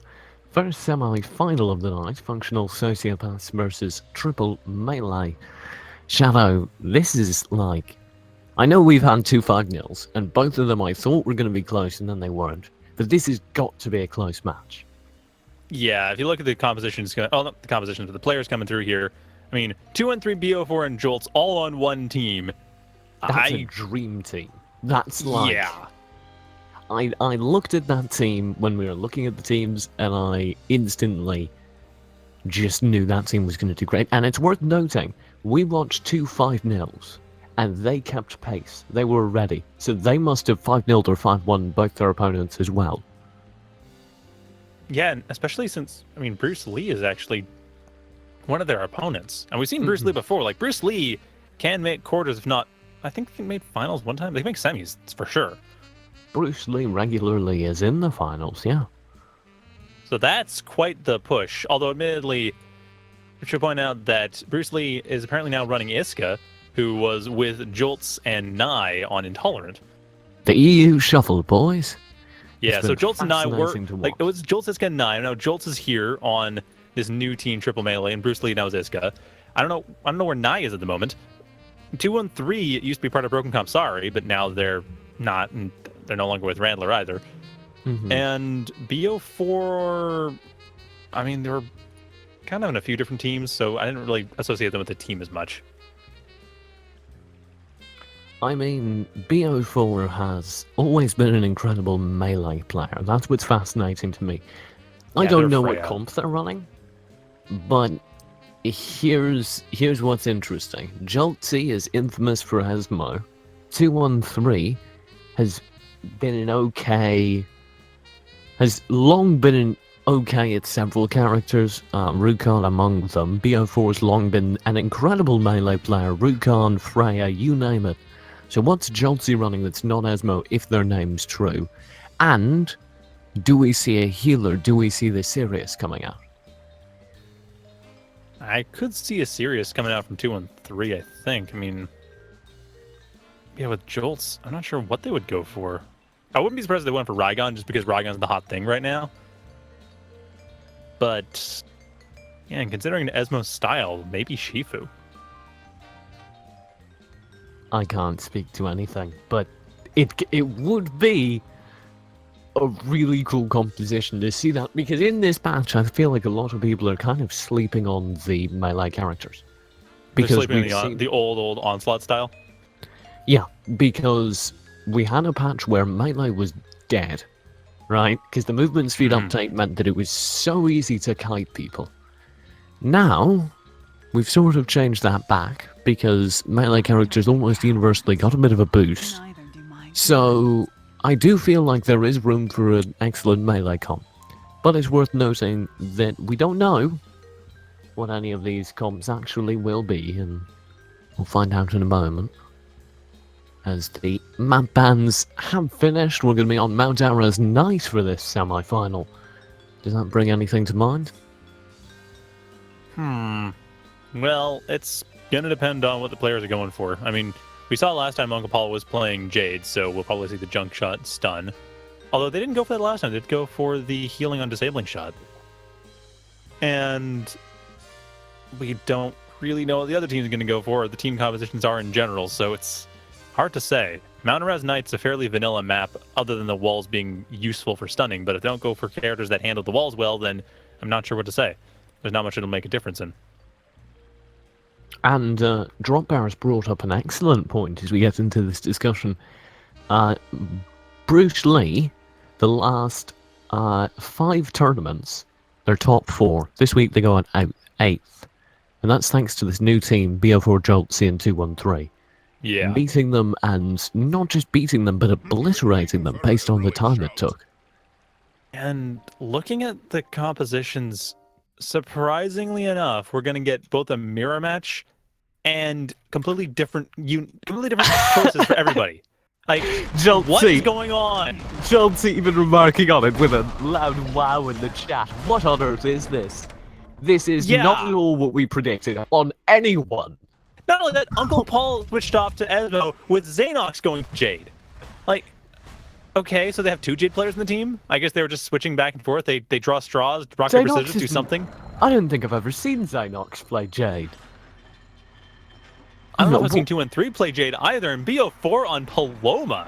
Speaker 1: First semi-final of the night, Functional Sociopaths versus Triple Melee. Shadow, this is like... I know we've had 2 5-0s, and both of them I thought were going to be close, and then they weren't. But this has got to be a close match.
Speaker 2: Yeah, if you look at the compositions, not the compositions, but the players coming through here. I mean, 2-1-3 BO4 and Jolts all on one team.
Speaker 1: That's a dream team. That's like...
Speaker 2: Yeah.
Speaker 1: I looked at that team when we were looking at the teams, and I instantly just knew that team was going to do great. And it's worth noting, we watched 2 5-0s, and they kept pace. They were ready. So they must have 5-0'd or 5-1 both their opponents as well.
Speaker 2: Yeah, and especially since, I mean, Bruce Lee is actually one of their opponents. And we've seen Bruce Lee before. Like, Bruce Lee can make quarters, if not, I think he made finals one time. They can make semis, for sure.
Speaker 1: Bruce Lee regularly is in the finals, yeah.
Speaker 2: So that's quite the push. Although, admittedly, I should point out that Bruce Lee is apparently now running Iska, who was with Jolts and Nye on Intolerant.
Speaker 1: The EU shuffle, boys.
Speaker 2: Yeah, so Jolts and Nye were... Like, it was Jolts, Iska, and Nye. Now, Jolts is here on this new team, Triple Melee, and Bruce Lee now is Iska. I don't know where Nye is at the moment. 2-1-3 used to be part of Broken Compsari, but now they're not, and they're no longer with Randler either. And BO4, I mean, they were kind of in a few different teams, so I didn't really associate them with the team as much.
Speaker 1: I mean, BO4 has always been an incredible melee player. That's what's fascinating to me. I don't know what comp they're running, but here's what's interesting. Joltsy is infamous for Esmo. 2-1-3 has been an okay... has long been an okay at several characters, Rukon among them. BO4's long been an incredible melee player, Rukon, Freya, you name it. So what's Joltsy running that's not Esmo, if their name's true? And do we see a healer? Do we see the Sirius coming out?
Speaker 2: I could see a Sirius coming out from 2-1-3, I think. I mean, yeah, with Jolts, I'm not sure what they would go for. I wouldn't be surprised if they went for Rygon, just because Rygon's the hot thing right now. But, yeah, and considering Esmo's style, maybe Shifu.
Speaker 1: I can't speak to anything, but it would be a really cool composition to see that, because in this patch I feel like a lot of people are kind of sleeping on the melee characters.
Speaker 2: Because sleeping on the old Onslaught style?
Speaker 1: Yeah, because we had a patch where melee was dead, right? Because the movement speed update meant that it was so easy to kite people. Now, we've sort of changed that back, because melee characters almost universally got a bit of a boost. So, I do feel like there is room for an excellent melee comp. But it's worth noting that we don't know what any of these comps actually will be, and we'll find out in a moment. As the map bans have finished, we're going to be on Mount Ara's night for this semi-final. Does that bring anything to mind?
Speaker 2: Well, it's going to depend on what the players are going for. I mean, we saw last time Uncle Paul was playing Jade, so we'll probably see the junk shot stun. Although they didn't go for that last time, they did go for the healing on disabling shot. And we don't really know what the other team's going to go for, or the team compositions are in general, so it's hard to say. Mount Araz Knight's a fairly vanilla map, other than the walls being useful for stunning, but if they don't go for characters that handle the walls well, then I'm not sure what to say. There's not much it'll make a difference in.
Speaker 1: And Dropbear has brought up an excellent point as we get into this discussion. Bruce Lee, the last 5 tournaments, they're top 4. This week they go on 8th. And that's thanks to this new team, BO4 Joltsy and 2-1-3.
Speaker 2: Yeah.
Speaker 1: Beating them, and not just beating them, but obliterating them based on the time it took.
Speaker 2: And looking at the compositions, surprisingly enough, we're going to get both a mirror match and completely different choices for everybody. Like,
Speaker 1: Joltsy,
Speaker 2: what is going on?
Speaker 1: Joltsy even remarking on it with a loud wow in the chat. What on earth is this? This is not at all what we predicted on anyone.
Speaker 2: Not only that, Uncle Paul switched off to Esmo with Xanox going to Jade. Like, Okay, so they have 2 Jade players in the team? I guess they were just switching back and forth. They draw straws, rock, paper,
Speaker 1: Xenox
Speaker 2: scissors, do
Speaker 1: is-
Speaker 2: something.
Speaker 1: I don't think I've ever seen Xenox play Jade.
Speaker 2: I don't know
Speaker 1: No,
Speaker 2: if I've seen 2 and 3 play Jade either, and BO4 on Paloma.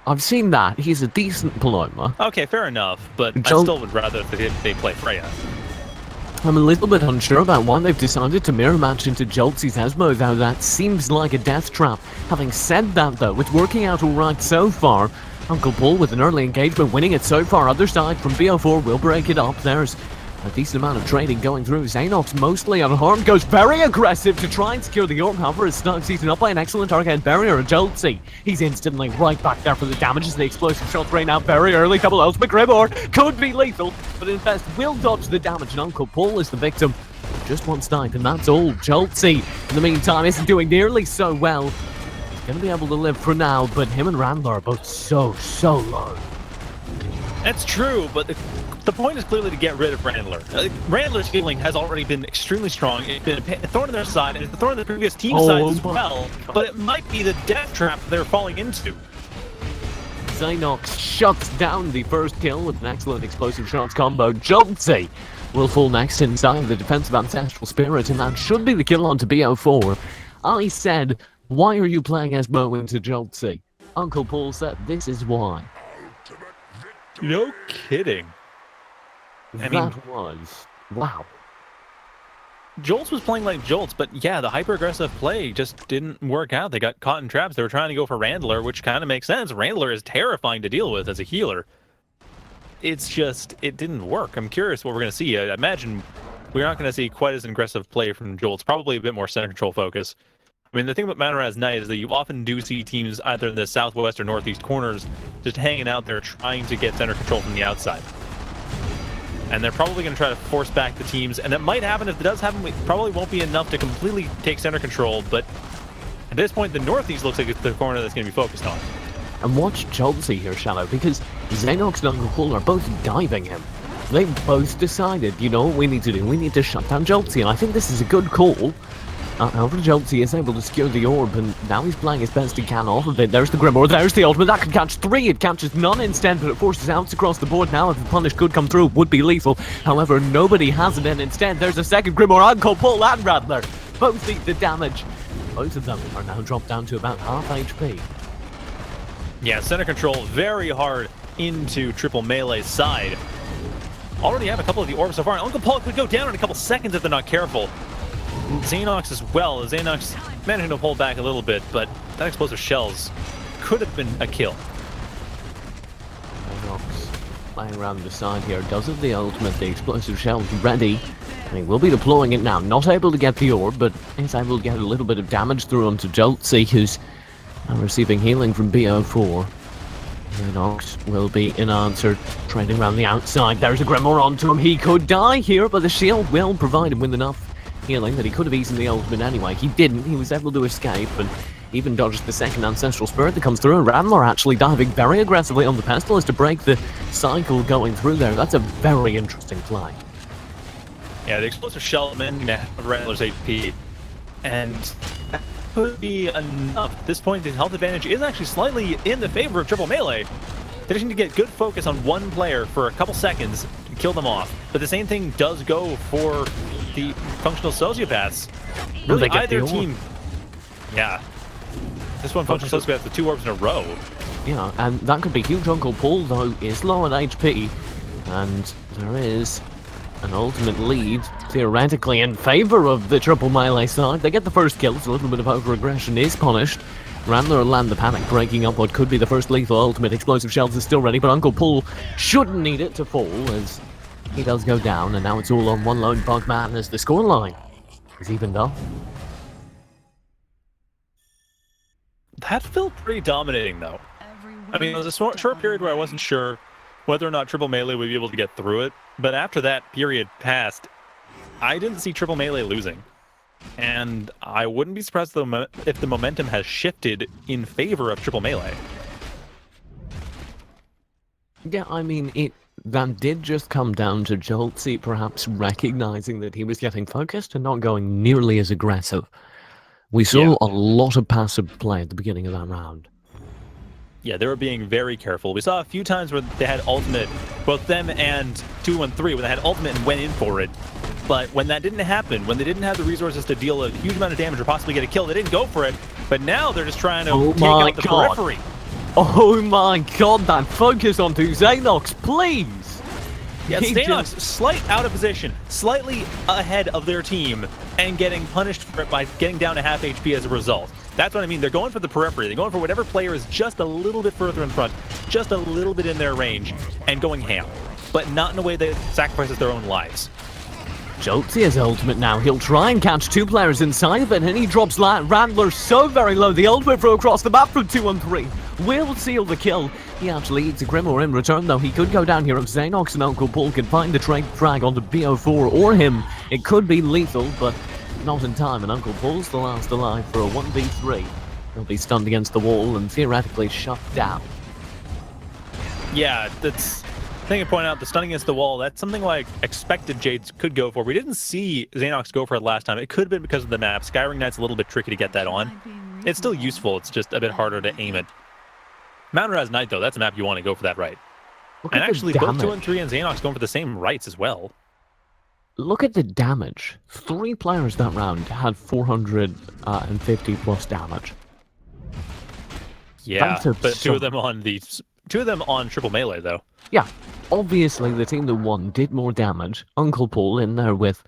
Speaker 1: I've seen that. He's a decent Paloma.
Speaker 2: Okay, fair enough, but I
Speaker 1: Joel-
Speaker 2: still would rather if they play Freya.
Speaker 1: I'm a little bit unsure about why they've decided to mirror match into Joltzy's Esmo, though that seems like a death trap. Having said that, though, it's working out alright so far. Uncle Paul with an early engagement winning it so far. Other side from BO4 will break it up. There's a decent amount of trading going through. Xenox mostly unharmed, goes very aggressive to try and secure the orb. However, is eaten up by an excellent target barrier of Joltsy. He's instantly right back there for the damage as the explosive shots rain out very early. Double ultimate Gribor could be lethal, but in best will dodge the damage, and Uncle Paul is the victim. Just one snipe, and that's all. Joltsy, in the meantime, isn't doing nearly so well. He's going to be able to live for now, but him and Randler are both so low.
Speaker 2: That's true, but the point is clearly to get rid of Randler. Randler's healing has already been extremely strong. It's been a thorn in their side, and it's a thorn in the previous team side as well. But it might be the death trap they're falling into.
Speaker 1: Xenox shuts down the first kill with an excellent explosive shots combo. Joltsy will fall next inside the defensive Ancestral Spirit, and that should be the kill onto BO4. I said, why are you playing Esmo into Joltsy? Uncle Paul said, this is why.
Speaker 2: No kidding. I mean,
Speaker 1: That was... wow.
Speaker 2: Jolts was playing like Jolts, but yeah, the hyper-aggressive play just didn't work out. They got caught in traps. They were trying to go for Randler, which kind of makes sense. Randler is terrifying to deal with as a healer. It's just, it didn't work. I'm curious what we're going to see. I imagine we're not going to see quite as aggressive play from Jolts, probably a bit more center control focus. I mean, the thing about Mataraz Knight is that you often do see teams either in the southwest or northeast corners just hanging out there trying to get center control from the outside. And they're probably going to try to force back the teams, and it might happen. If it does happen, it probably won't be enough to completely take center control, but at this point, the northeast looks like it's the corner that's going to be focused on.
Speaker 1: And watch Joltsy here, Shadow, because Xenox and Uncle Paul are both diving him. They've both decided, you know what we need to do? We need to shut down Joltsy, and I think this is a good call. However, Joltsy is able to secure the orb, and now he's playing as best he can off of it. There's the Grimoire, there's the ultimate. That could catch 3. It catches none instead, but it forces outs across the board. Now, if the punish could come through, it would be lethal. However, nobody has it, and instead, there's a second Grimoire. Uncle Paul and Radler both eat the damage. Both of them are now dropped down to about half HP.
Speaker 2: Yeah, center control very hard into triple melee's side. Already have a couple of the orbs so far. Uncle Paul could go down in a couple seconds if they're not careful. Xenox as well. Xenox managing to hold back a little bit, but that explosive shells could have been a kill.
Speaker 1: Xenox playing around the side here. Does have the ultimate, the explosive shells ready. And he will be deploying it now. Not able to get the orb, but is able to get a little bit of damage through onto Joltsy, who's now receiving healing from BO4. Xenox will be in answer, trading around the outside. There's a Grimoire onto him. He could die here, but the shield will provide him with enough healing that he could have eaten the ultimate anyway. He didn't. He was able to escape and even dodged the second Ancestral Spirit that comes through. And Randler actually diving very aggressively on the Pestilence to break the cycle going through there. That's a very interesting play.
Speaker 2: Yeah, the explosive shell mending Randler's HP, and that could be enough. At this point, the health advantage is actually slightly in the favor of triple melee. They just need to get good focus on one player for a couple seconds to kill them off. But the same thing does go for the functional sociopaths. Really, either team. Yeah. This one, functional sociopaths with 2 orbs in a row.
Speaker 1: Yeah, and that could be huge. Uncle Paul, though, is low on HP. And there is an ultimate lead, theoretically, in favor of the triple melee side. They get the first kill. It's a little bit of over-aggression is punished. Randler will land the panic, breaking up what could be the first lethal ultimate. Explosive shells is still ready, but Uncle Paul shouldn't need it to fall as he does go down, and now it's all on one lone bug man as the scoreline is evened up.
Speaker 2: That felt pretty dominating, though. I mean, it was a short period where I wasn't sure whether or not triple melee would be able to get through it, but after that period passed, I didn't see triple melee losing. And I wouldn't be surprised if the momentum has shifted in favor of triple melee.
Speaker 1: Yeah, I mean, that did just come down to Joltsy perhaps recognizing that he was getting focused and not going nearly as aggressive. We saw a lot of passive play at the beginning of that round.
Speaker 2: Yeah, they were being very careful. We saw a few times where they had ultimate, both them and 213, when they had ultimate and went in for it. But when that didn't happen, when they didn't have the resources to deal a huge amount of damage or possibly get a kill, they didn't go for it. But now they're just trying to take out the periphery.
Speaker 1: Oh my god, that focus onto Xenox, please!
Speaker 2: Yeah, Xenox slight out of position, slightly ahead of their team, and getting punished for it by getting down to half HP as a result. That's what I mean. They're going for the periphery. They're going for whatever player is just a little bit further in front, just a little bit in their range, and going ham. But not in a way that sacrifices their own lives.
Speaker 1: Jolty has ultimate now. He'll try and catch two players inside of it, and he drops Randler so very low. The ultimate throw across the map from 213 will seal the kill. He actually eats a Grimoire in return, though. He could go down here if Xenox and Uncle Paul can find the trade frag onto BO4 or him. It could be lethal, but not in time, and Uncle Paul's the last alive for a 1v3. He'll be stunned against the wall and theoretically shut down.
Speaker 2: Yeah, that's the thing to point out. The stunning against the wall, that's something like expected Jades could go for. We didn't see Xenox go for it last time. It could have been because of the map. Skyring Knight's a little bit tricky to get that on. It's still useful. It's just a bit harder to aim it. Mount Raz Knight, though, that's a map you want to go for that right. And actually, both 213 and Xenox going for the same rights as well.
Speaker 1: Look at the damage. 3 players that round had 450 plus damage.
Speaker 2: Yeah, but two of them on triple melee though.
Speaker 1: Yeah, obviously the team that won did more damage. Uncle Paul in there with,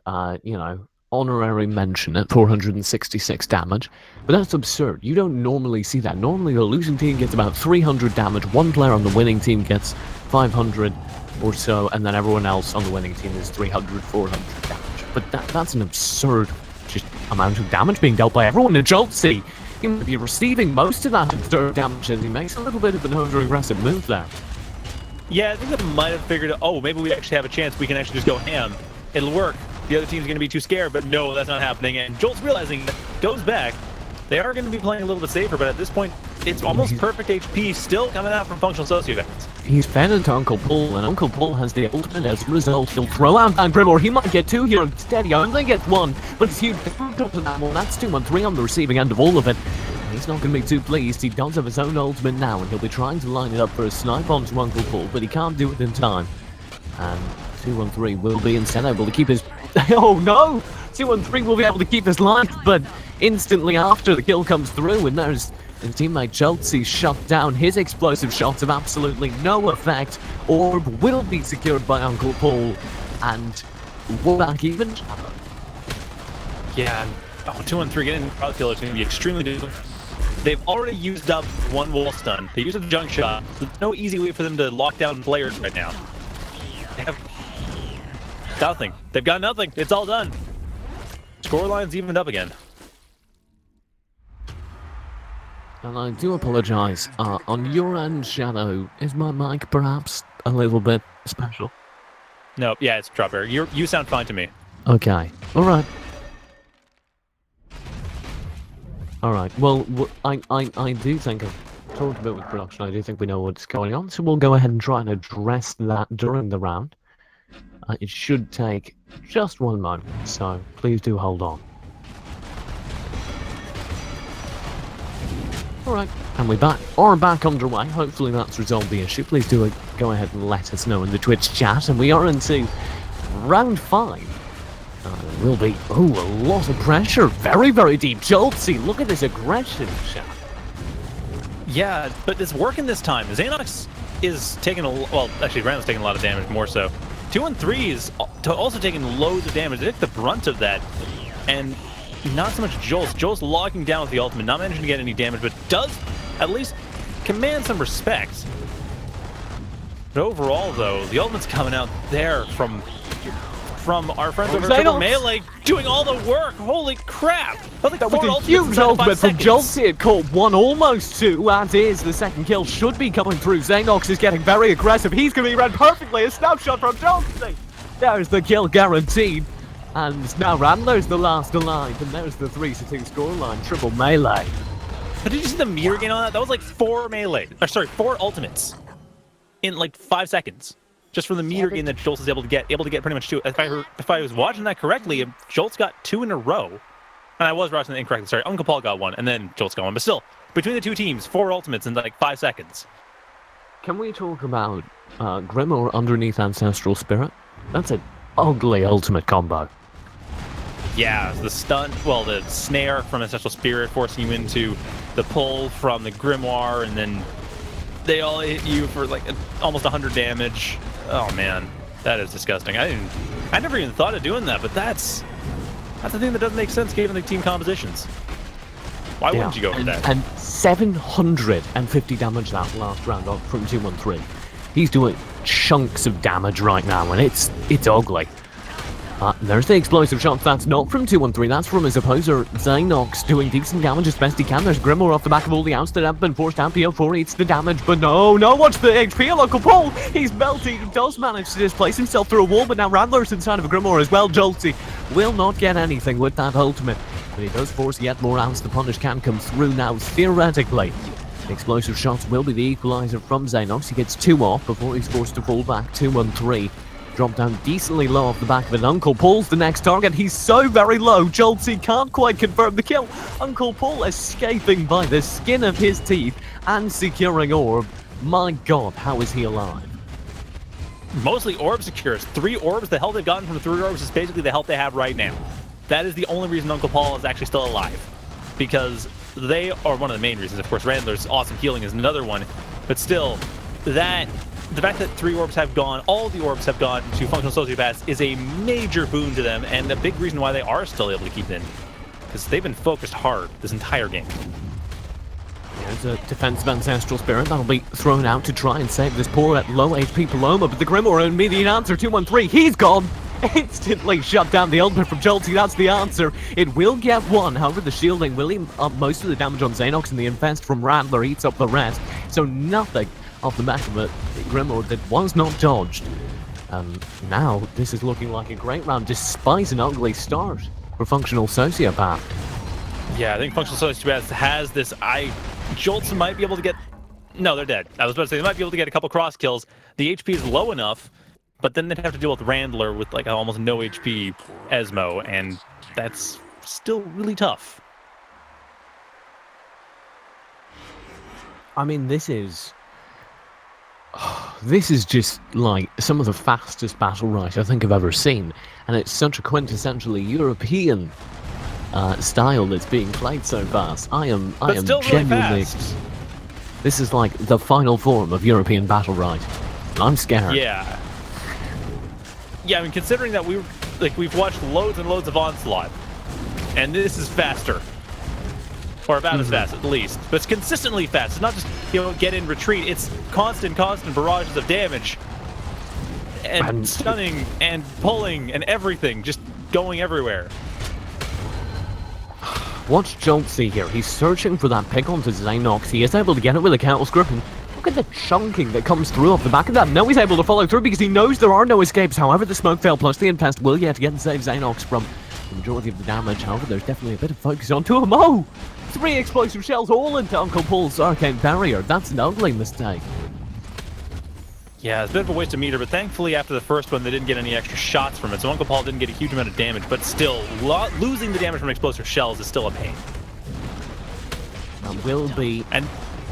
Speaker 1: you know, honorary mention at 466 damage. But that's absurd. You don't normally see that. Normally the losing team gets about 300 damage. One player on the winning team gets 500 or so, and then everyone else on the winning team is 300, 400 damage. But that's an absurd just amount of damage being dealt by everyone in Joltsy. He might be receiving most of that absurd damage as he makes a little bit of an over-aggressive move there.
Speaker 2: Yeah, I think they might have figured, oh, maybe we actually have a chance. We can actually just go ham. It'll work. The other team's going to be too scared, but no, that's not happening. And Jolt's realizing that, goes back. They are going to be playing a little bit safer, but at this point, it's almost perfect HP still coming out from functional sociopaths. He's
Speaker 1: fed into Uncle Paul, and Uncle Paul has the ultimate as a result. He'll throw out that Grimoire. He might get 2 here instead. He only gets 1, but it's huge difference on that one. That's 213 on the receiving end of all of it. And he's not going to be too pleased. He does have his own ultimate now, and he'll be trying to line it up for a snipe onto Uncle Paul, but he can't do it in time. And 213 will be instead able to keep his... Oh no! 213 will be able to keep his life, but instantly after the kill comes through, and there's his teammate Chelsea shut down. His explosive shots have absolutely no effect. Orb will be secured by Uncle Paul, and we're back even.
Speaker 2: Yeah, 213 getting crowd killer is going to be extremely difficult. They've already used up 1 wall stun. They used up the junk shot. There's no easy way for them to lock down players right now. They have nothing. They've got nothing. It's all done. Scoreline's evened up again.
Speaker 1: And I do apologise. On your end, Shadow, is my mic perhaps a little bit special?
Speaker 2: No, yeah, it's drop air. You sound fine to me.
Speaker 1: Okay. Alright. Alright, well, I do think I've talked a bit with production. I do think we know what's going on, so we'll go ahead and try and address that during the round. It should take just 1 moment, so please do hold on. Alright, and we're back underway. Hopefully that's resolved the issue. Please do go ahead and let us know in the Twitch chat. And we are into round 5. Will be, a lot of pressure. Very, very deep. Joltsy, look at this aggression, chat.
Speaker 2: Yeah, but it's working this time. Xenox is taking well, actually, Randall's taking a lot of damage, more so. 213 is also taking loads of damage. They took the brunt of that, and not so much Joel's. Joel's logging down with the ultimate, not managing to get any damage, but does at least command some respect. But overall, though, the ultimate's coming out there from our friends over Triple Melee, doing all the work. Holy crap! That was a huge ultimate from
Speaker 1: Joltsy. It caught 1, almost 2, and is the second kill should be coming through. Xenox is getting very aggressive. He's going to be read perfectly. A snapshot from Joltsy. There's the kill guaranteed. And now Randler's the last alive, and there's the 3-2 scoreline. Triple Melee.
Speaker 2: But did you see the meter gain on that? That was like 4 melee. Or sorry, 4 ultimates in like 5 seconds. Just from the meter gain that Jolts is able to get pretty much 2. If I was watching that correctly, Jolts got 2 in a row. And I was watching that incorrectly. Sorry, Uncle Paul got 1, and then Jolts got 1. But still, between the two teams, 4 ultimates in like 5 seconds.
Speaker 1: Can we talk about Grimoire underneath Ancestral Spirit? That's an ugly ultimate combo.
Speaker 2: Yeah, the stun, well, the snare from Ancestral Spirit forcing you into the pull from the Grimoire, and then they all hit you for like almost 100 damage. Oh man, that is disgusting. I never even thought of doing that, but that's the thing that doesn't make sense given the team compositions. Why wouldn't you go for that?
Speaker 1: And 750 damage that last round off from 213. He's doing chunks of damage right now, and it's ugly. There's the explosive shots. That's not from 213, that's from his opposer, Xenox, doing decent damage as best he can. There's Grimoire off the back of all the outs that have been forced out. PO4 eats the damage, but no, watch the HP of Uncle Paul. He's melting. He does manage to displace himself through a wall, but now Randler's inside of a Grimoire as well. Jolty will not get anything with that ultimate, but he does force yet more outs. The punish can come through now, theoretically. The explosive shots will be the equalizer from Xenox. He gets 2 off before he's forced to fall back. 2-1-3. Drop down decently low off the back of it. Uncle Paul's the next target. He's so very low. Jolty can't quite confirm the kill. Uncle Paul escaping by the skin of his teeth and securing orb. My god, how is he alive?
Speaker 2: Mostly orb secures. 3 orbs. The health they've gotten from 3 orbs is basically the health they have right now. That is the only reason Uncle Paul is actually still alive. Because they are one of the main reasons. Of course, Randler's awesome healing is another one. But still, the fact that 3 orbs have gone, all the orbs have gone to functional sociopaths is a major boon to them, and a big reason why they are still able to keep in. Because they've been focused hard this entire game.
Speaker 1: There's a defensive Ancestral Spirit that'll be thrown out to try and save this poor low HP Paloma, but the Grimoire immediate answer, 213, he's gone! Instantly shut down the ultimate from Jolty, that's the answer. It will get 1, however the shielding will eat up most of the damage on Xenox, and the infest from Randler eats up the rest, so nothing off the back of it. Grimoire that was not dodged. Now this is looking like a great round despite an ugly start for Functional Sociopath.
Speaker 2: Yeah, I think Functional Sociopath has this. Jolts might be able to get. No, they're dead. I was about to say they might be able to get a couple cross kills. The HP is low enough, but then they'd have to deal with Randler with like almost no HP Esmo, and that's still really tough.
Speaker 1: I mean, this is just like some of the fastest BattleRight I think I've ever seen, and it's such a quintessentially European style that's being played so fast. I am genuinely.
Speaker 2: Really
Speaker 1: this is like the final form of European BattleRight. I'm scared.
Speaker 2: Yeah. Yeah, I mean, considering that we've watched loads and loads of Onslaught, and this is faster. Or about as fast, at least. But it's consistently fast. It's not just, get in, retreat. It's constant barrages of damage. And stunning, and pulling, and everything. Just going everywhere.
Speaker 1: Watch Joltsy here. He's searching for that pick onto Xenox. He is able to get it with a counter script. And look at the chunking that comes through off the back of that. Now he's able to follow through because he knows there are no escapes. However, the smoke veil plus the infest will yet again save Xenox from the majority of the damage. However, there's definitely a bit of focus onto him. Oh! 3 explosive shells all into Uncle Paul's arcane barrier. That's an ugly mistake.
Speaker 2: Yeah, it's a bit of a waste of meter, but thankfully after the first one they didn't get any extra shots from it, so Uncle Paul didn't get a huge amount of damage, but still, losing the damage from explosive shells is still a pain.
Speaker 1: And will be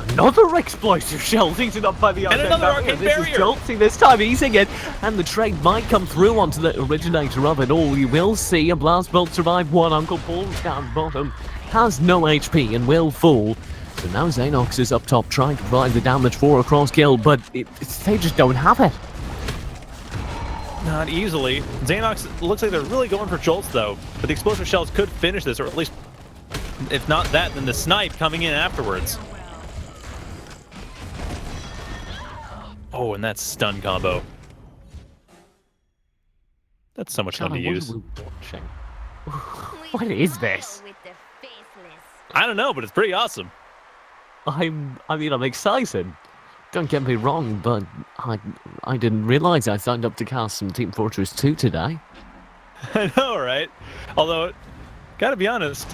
Speaker 1: another explosive shell eaten up by the arcane barrier. This is Joltsy this time easing it, and the trade might come through onto the originator of it all. You will see a blast bolt survive 1. Uncle Paul's down bottom has no HP and will fall. So now Xenox is up top trying to provide the damage for a cross kill, but they just don't have it.
Speaker 2: Not easily. Xenox looks like they're really going for Jolts though, but the explosive shells could finish this, or at least, if not that, then the snipe coming in afterwards. Oh, and that stun combo. That's so much fun to use.
Speaker 1: What is this?
Speaker 2: I don't know, but it's pretty awesome.
Speaker 1: I'm excited. Don't get me wrong, but I didn't realize I signed up to cast some Team Fortress 2 today.
Speaker 2: I know, right? Although, gotta be honest,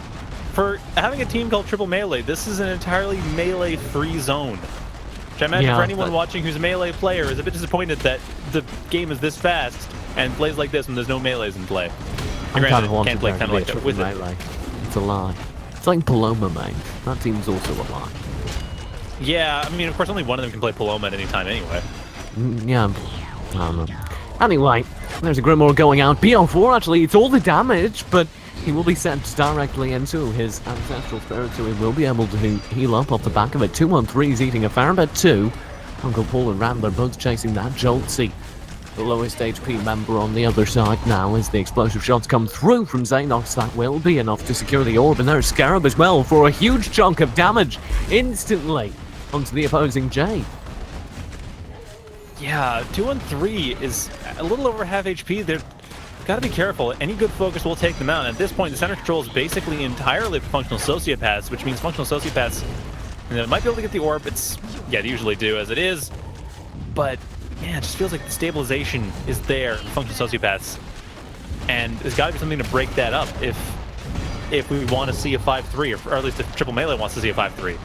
Speaker 2: for having a team called Triple Melee, this is an entirely melee-free zone. Which I imagine for anyone watching who's a melee player is a bit disappointed that the game is this fast and plays like this when there's no melees in play.
Speaker 1: I
Speaker 2: Granted, can't play kind of like that with
Speaker 1: melee. It's a lie. It's like Paloma, mate. That team's also a lie.
Speaker 2: Yeah, I mean, of course, only one of them can play Paloma at any time anyway.
Speaker 1: Yeah, I don't know. Anyway, there's a Grimoire going out. BO4 actually, it's all the damage, but he will be sent directly into his Ancestral Spirit, so he will be able to heal up off the back of it. 213's eating a fair bit too. Uncle Paul and Rambler both chasing that Joltsy. The lowest HP member on the other side now as the explosive shots come through from Xanox. That will be enough to secure the orb, and there's Scarab as well for a huge chunk of damage instantly onto the opposing Jade.
Speaker 2: Yeah, 213 is a little over half HP. They've got to be careful. Any good focus will take them out. And at this point, the center control is basically entirely for functional sociopaths, which means functional sociopaths might be able to get the orb. They usually do as it is. But, man, it just feels like the stabilization is there in functional sociopaths. And there's got to be something to break that up if we want to see a 5-3, or at least if Triple Melee wants to see a 5-3.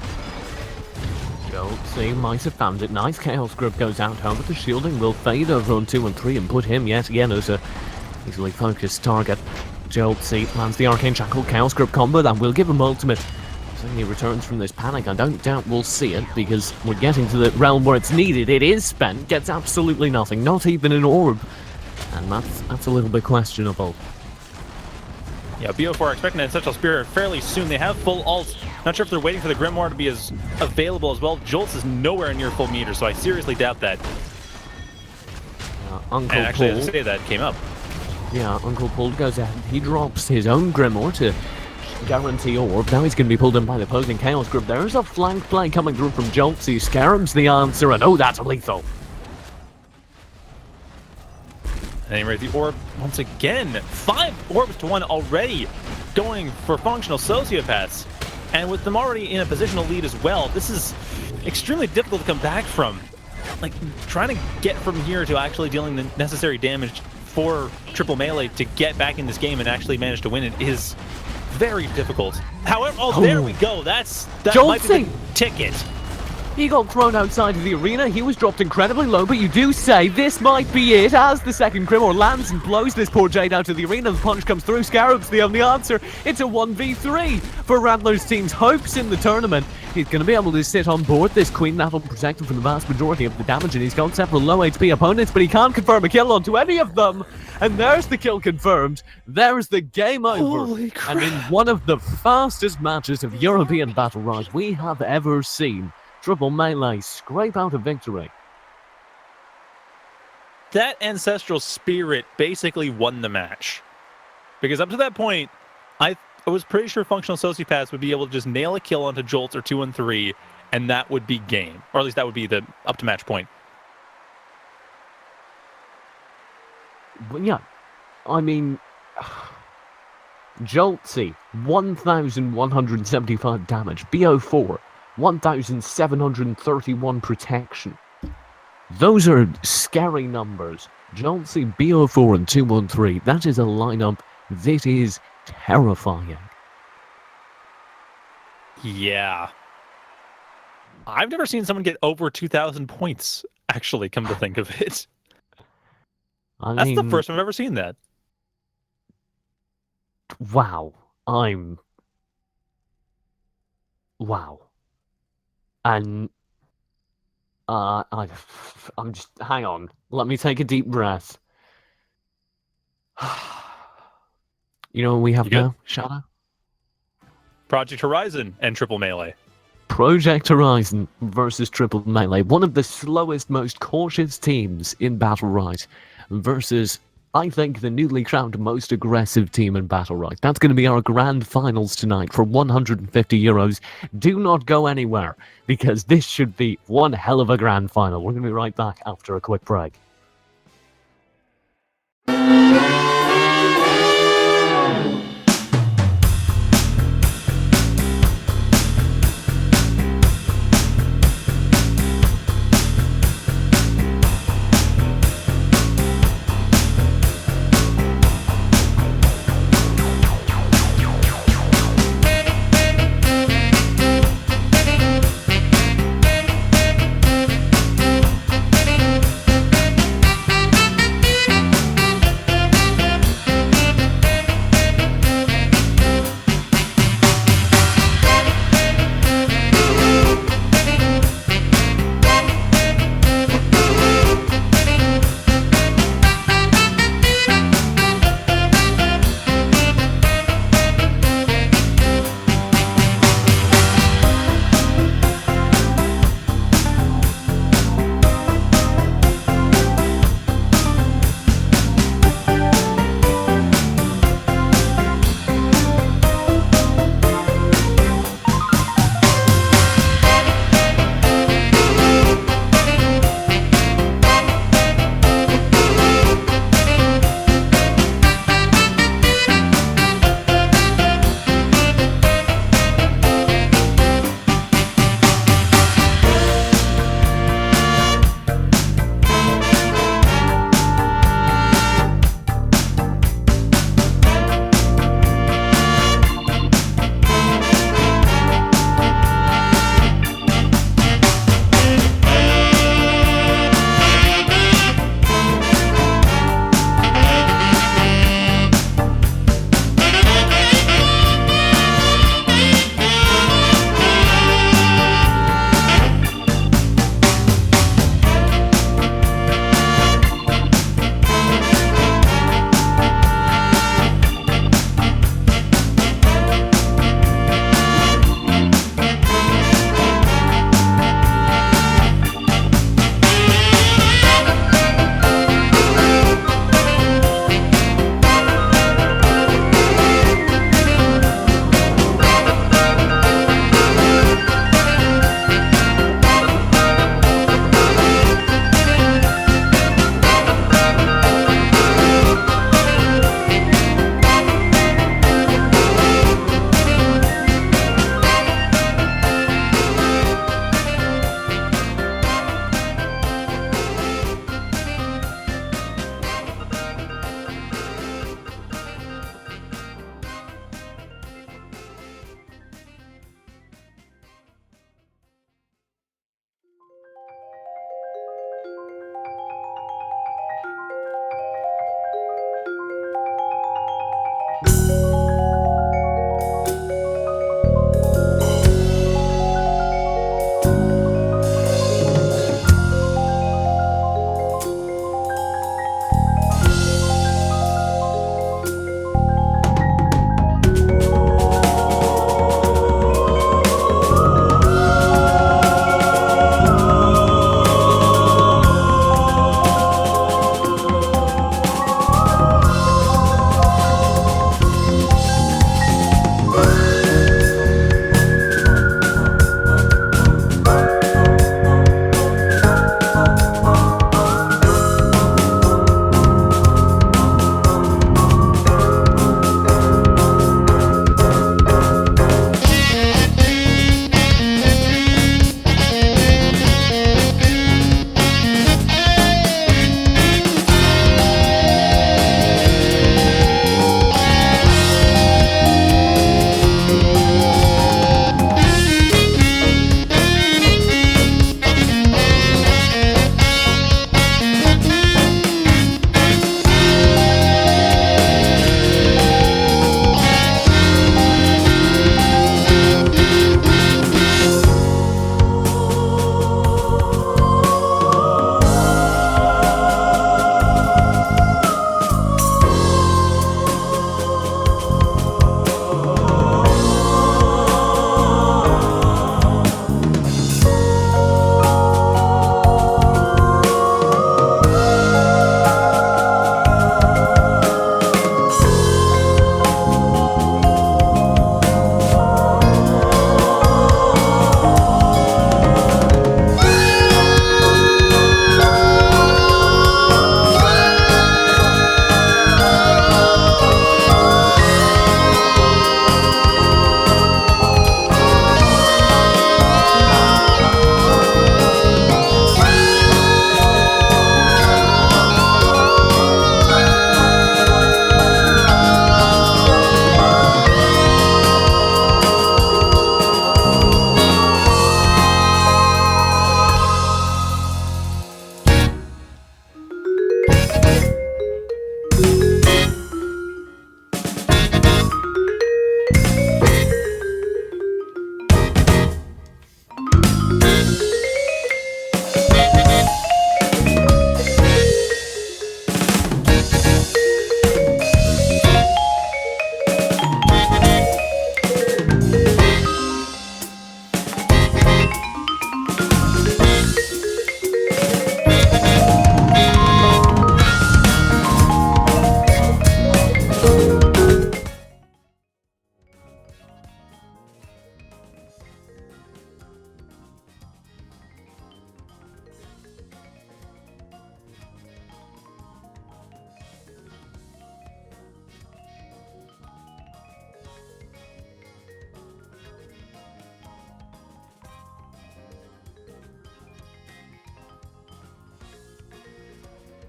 Speaker 1: Joltsy might have found it. Nice Chaos Grip goes out home, but the shielding will fade over on 2 and 3 and put him yet again as a easily focused target. Joltsy lands the Arcane Shackle Chaos Grip combo that will give him ultimate. So he returns from this panic. I don't doubt we'll see it because we're getting to the realm where it's needed. It is spent, gets absolutely nothing, not even an orb. And that's a little bit questionable.
Speaker 2: Yeah, BO4 are expecting an Ancestral Spirit fairly soon. They have full ult. Not sure if they're waiting for the Grimoire to be as available as well. Jolts is nowhere near full meter, so I seriously doubt that.
Speaker 1: Uncle
Speaker 2: actually,
Speaker 1: Paul,
Speaker 2: as I say that came up.
Speaker 1: Yeah, Uncle Paul goes ahead. He drops his own Grimoire to guarantee orb. Now he's going to be pulled in by the opposing Chaos Grip. There's a flank play coming through from Joltsy. Scarab's the answer, and oh, that's lethal.
Speaker 2: Anyway, the orb, once again, 5 orbs to 1 already going for functional sociopaths. And with them already in a positional lead as well, this is extremely difficult to come back from. Like, trying to get from here to actually dealing the necessary damage for Triple Melee to get back in this game and actually manage to win it is very difficult. However, there we go. That might be the ticket.
Speaker 1: He got thrown outside of the arena. He was dropped incredibly low, but you do say this might be it as the second Grimoire lands and blows this poor Jade out of the arena. The punch comes through. Scarab's the only answer. It's a 1v3 for Rambler's team's hopes in the tournament. He's going to be able to sit on board this Queen that'll protect him from the vast majority of the damage, and he's got several low HP opponents, but he can't confirm a kill onto any of them. And there's the kill confirmed. There's the game over.
Speaker 2: Holy crap.
Speaker 1: And in one of the fastest matches of European BattleRight we have ever seen, Triple Melee scrape out a victory.
Speaker 2: That Ancestral Spirit basically won the match. Because up to that point, I was pretty sure functional sociopaths would be able to just nail a kill onto Jolts or 2 and 3, and that would be game. Or at least that would be the up to match point.
Speaker 1: But yeah, I mean, Joltsy, 1,175 damage. BO4, 1,731 protection. Those are scary numbers. Joltsy, BO4, and 213. That is a lineup that is terrifying.
Speaker 2: Yeah. I've never seen someone get over 2,000 points, actually, come to think of it. That's the first time I've ever seen that.
Speaker 1: Wow. Wow. And I'm just, hang on. Let me take a deep breath. You know what we have now, Shadow?
Speaker 2: Project Horizon and Triple Melee.
Speaker 1: Project Horizon versus Triple Melee. One of the slowest, most cautious teams in BattleRight versus, I think, the newly crowned most aggressive team in BattleRight. That's going to be our grand finals tonight for 150 euros. Do not go anywhere, because this should be one hell of a grand final. We're going to be right back after a quick break.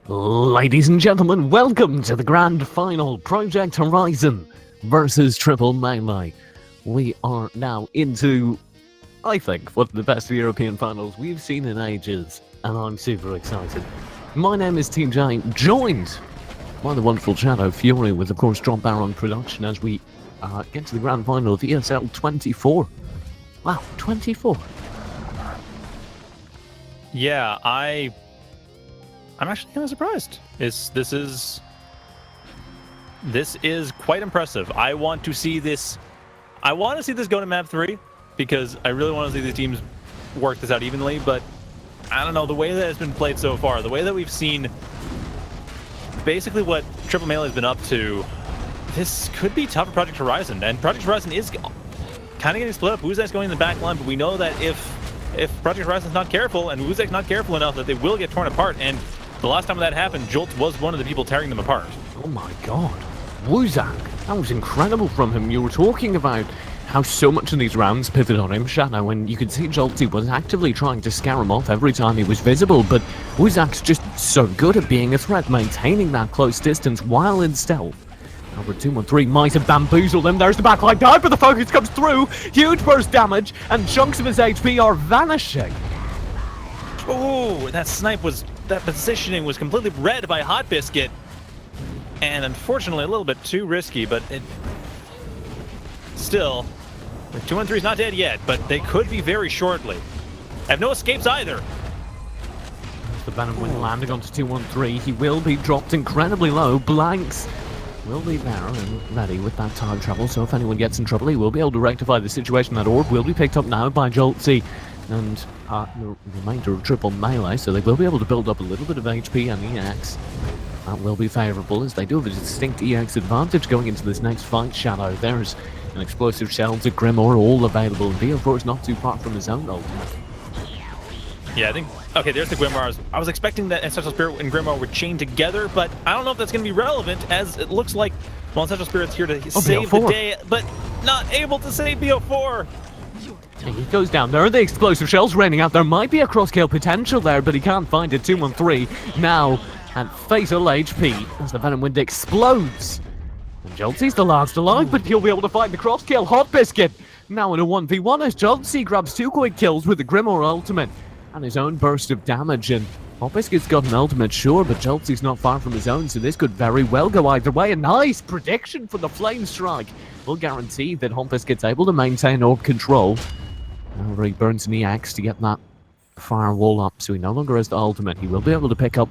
Speaker 1: Ladies and gentlemen, welcome to the grand final, Project Horizon versus Triple Melee. We are now into, I think, one of the best European finals we've seen in ages, and I'm super excited. My name is TJ, joined by the wonderful Shadow Fury, with of course Drop Baron production as we get to the grand final of ESL 24. Wow, 24.
Speaker 2: Yeah, I'm actually kind of surprised. This is quite impressive. I want to see this. I want to see this go to map 3 because I really want to see these teams work this out evenly. But I don't know, the way that it's been played so far, the way that we've seen basically what Triple Melee has been up to, this could be tough for Project Horizon. And Project Horizon is kind of getting split up. Wuzak's going in the back line, but we know that if Project Horizon's not careful and Wuzak's not careful enough, that they will get torn apart. And the last time that happened, Jolt was one of the people tearing them apart.
Speaker 1: Oh my god. Wuzak, that was incredible from him. You were talking about how so much of these rounds pivoted on him, Shadow, and you could see Jolty was actively trying to scare him off every time he was visible, but Wuzak's just so good at being a threat, maintaining that close distance while in stealth. Over 213 might have bamboozled him. There's the backline dive, but the focus comes through. Huge burst damage, and chunks of his HP are vanishing.
Speaker 2: Oh, that positioning was completely read by Hot Biscuit. And unfortunately, a little bit too risky, but it still, the 213 is not dead yet, but they could be very shortly. Have no escapes either.
Speaker 1: The Venom Wind landing onto 213. He will be dropped incredibly low. Blanks will be there and ready with that time travel, so if anyone gets in trouble, he will be able to rectify the situation. That orb will be picked up now by Jolty and the remainder of Triple Melee, so they will be able to build up a little bit of HP and EX. That will be favourable, as they do have a distinct EX advantage going into this next fight. Shadow, there's an explosive shell to Grimoire, all available, and BO4 is not too far from his own ultimate.
Speaker 2: Yeah, I think, okay, there's the Grimoire. I was expecting that Ancestral Spirit and Grimoire would chain together, but I don't know if that's going to be relevant, as it looks like, well, Ancestral Spirit's here to save
Speaker 1: BO4.
Speaker 2: the day, but not able to save BO4.
Speaker 1: And he goes down. There are the explosive shells raining out. There might be a cross-kill potential there, but he can't find it. 213 now at fatal HP as the Venom Wind explodes. And Jolty's the last alive, but he'll be able to find the cross-kill. Hot Biscuit now in a 1v1 as Jolty grabs 2 quick kills with the Grimoire ultimate and his own burst of damage. And Hot Biscuit's got an ultimate, sure, but Jolty's not far from his own, so this could very well go either way. A nice prediction for the Flame Strike will guarantee that Hot Biscuit's able to maintain orb control. However, he burns an EX to get that firewall up, so he no longer has the ultimate. He will be able to pick up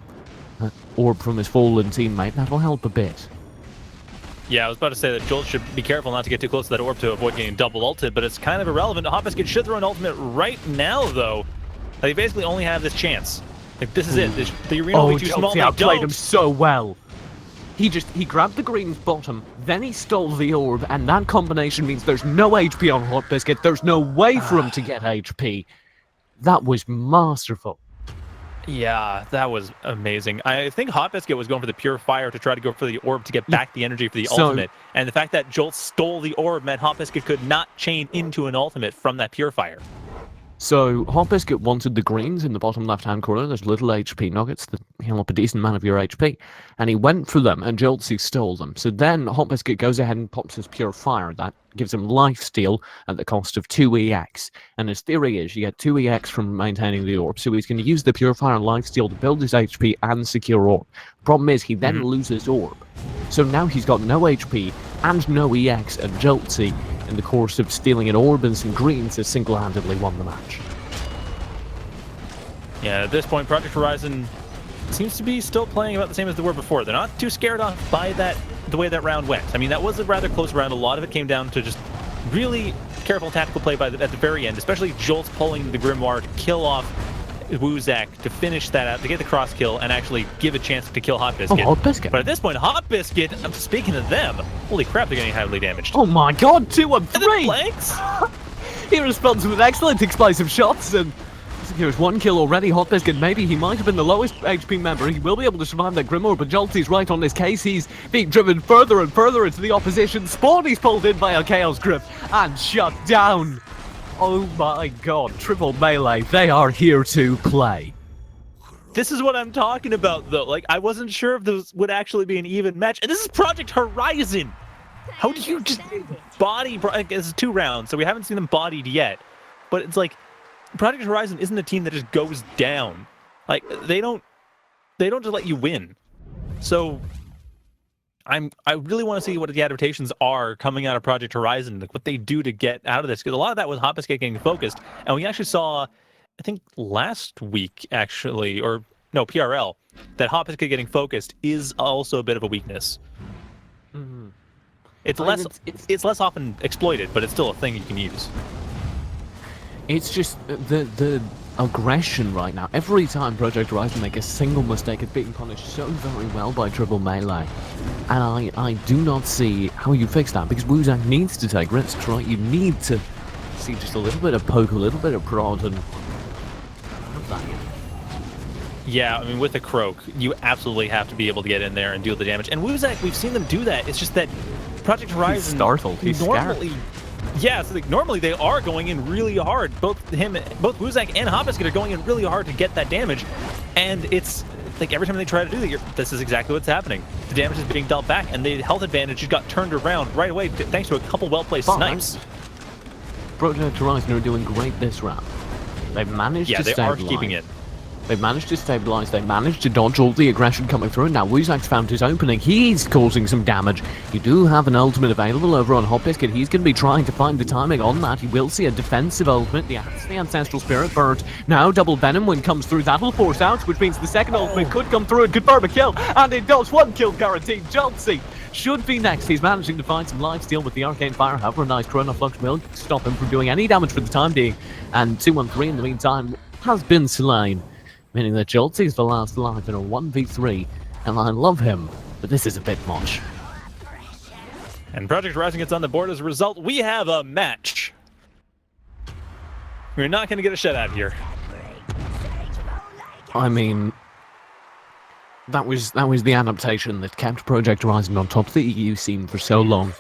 Speaker 1: that orb from his fallen teammate. That'll help a bit.
Speaker 2: Yeah, I was about to say that Jolt should be careful not to get too close to that orb to avoid getting double ulted, but it's kind of irrelevant. Hot Biscuit should throw an ultimate right now, though. They basically only have this chance. Like, this is it. The arena will be too small.
Speaker 1: Jolty outplayed him so well. He grabbed the green's bottom, then he stole the orb, and that combination means there's no HP on Hot Biscuit. There's no way for him to get HP. That was masterful.
Speaker 2: Yeah, that was amazing. I think Hot Biscuit was going for the Pure Fire to try to go for the orb to get back the energy for the ultimate. And the fact that Jolt stole the orb meant Hot Biscuit could not chain into an ultimate from that Pure Fire.
Speaker 1: So, Hot Biscuit wanted the greens in the bottom left-hand corner. There's little HP nuggets that heal up a decent amount of your HP. And he went for them, and Jolty stole them. So then, Hot Biscuit goes ahead and pops his Pure Fire. That gives him lifesteal at the cost of 2 EX. And his theory is you get 2 EX from maintaining the orb. So he's going to use the Pure Fire and lifesteal to build his HP and secure orb. Problem is, he then loses orb. So now he's got no HP and no EX, and Jolty, in the course of stealing an orb and some greens, has single-handedly won the match.
Speaker 2: Yeah, at this point, Project Horizon seems to be still playing about the same as they were before. They're not too scared off by the way that round went. I mean, that was a rather close round. A lot of it came down to just really careful tactical play at the very end, especially Jolt's pulling the Grimoire to kill off Wuzak, to finish that out, to get the cross kill, and actually give a chance to kill Hot Biscuit.
Speaker 1: Oh, Hot Biscuit.
Speaker 2: But at this point, Hot Biscuit, speaking of them, holy crap, they're getting heavily damaged.
Speaker 1: Oh my god, 2 and 3!
Speaker 2: Blanks?
Speaker 1: He responds with excellent explosive shots, and secures 1 kill already. Hot Biscuit, maybe he might have been the lowest HP member. He will be able to survive that Grimoire, but Jolty's right on his case. He's being driven further and further into the opposition. Spawny's pulled in by a Chaos Grip and shut down. Oh my god, Triple Melee, they are here to play.
Speaker 2: This is what I'm talking about, though. Like, I wasn't sure if this would actually be an even match. And this is Project Horizon! How do you just body... This is 2 rounds, so we haven't seen them bodied yet. But it's like, Project Horizon isn't a team that just goes down. Like, they don't just let you win. So, I really want to see what the adaptations are coming out of Project Horizon, like what they do to get out of this. Because a lot of that was Hoppiskate getting focused. And we actually saw, I think last week, actually, or no, PRL, that Hoppiskate getting focused is also a bit of a weakness.
Speaker 1: Mm-hmm.
Speaker 2: It's less often exploited, but it's still a thing you can use.
Speaker 1: It's just the aggression right now. Every time Project Horizon make a single mistake, it's being punished so very well by Triple Melee. And I do not see how you fix that, because Woozak needs to take risks, right? You need to see just a little bit of poke, a little bit of prod, and...
Speaker 2: Yeah, I mean, with a Croak, you absolutely have to be able to get in there and deal the damage. And Woozak, we've seen them do that. It's just that Project Horizon...
Speaker 1: He's startled. He's
Speaker 2: normally,
Speaker 1: scared.
Speaker 2: Yeah, so normally they are going in really hard. Both Woozak and Hoppiskate are going in really hard to get that damage. And it's like every time they try to do that, this is exactly what's happening. The damage is being dealt back, and the health advantage just got turned around right away thanks to a couple well-placed snipes.
Speaker 1: Project Horizon are doing great this round. They've managed to stabilize.
Speaker 2: Yeah, they are keeping it.
Speaker 1: They've managed to stabilize, they managed to dodge all the aggression coming through, and now Woozak's found his opening. He's causing some damage. You do have an ultimate available over on Hoppiskate. He's going to be trying to find the timing on that. He will see a defensive ultimate. The Ancestral Spirit Bird. Now double Venom Wind comes through. That'll force out, which means the second ultimate could come through and confirm a kill. And it does. 1 kill guaranteed. Joltsy should be next. He's managing to find some lifesteal with the Arcane Fire. However, a nice Chrono Flux will stop him from doing any damage for the time being. And 213 in the meantime has been slain, meaning that Joltsy's the last alive in a 1v3, and I love him, but this is a bit much.
Speaker 2: And Project Horizon gets on the board as a result. We have a match. We're not going to get a shutout here.
Speaker 1: I mean, that was the adaptation that kept Project Horizon on top of the EU scene for so long.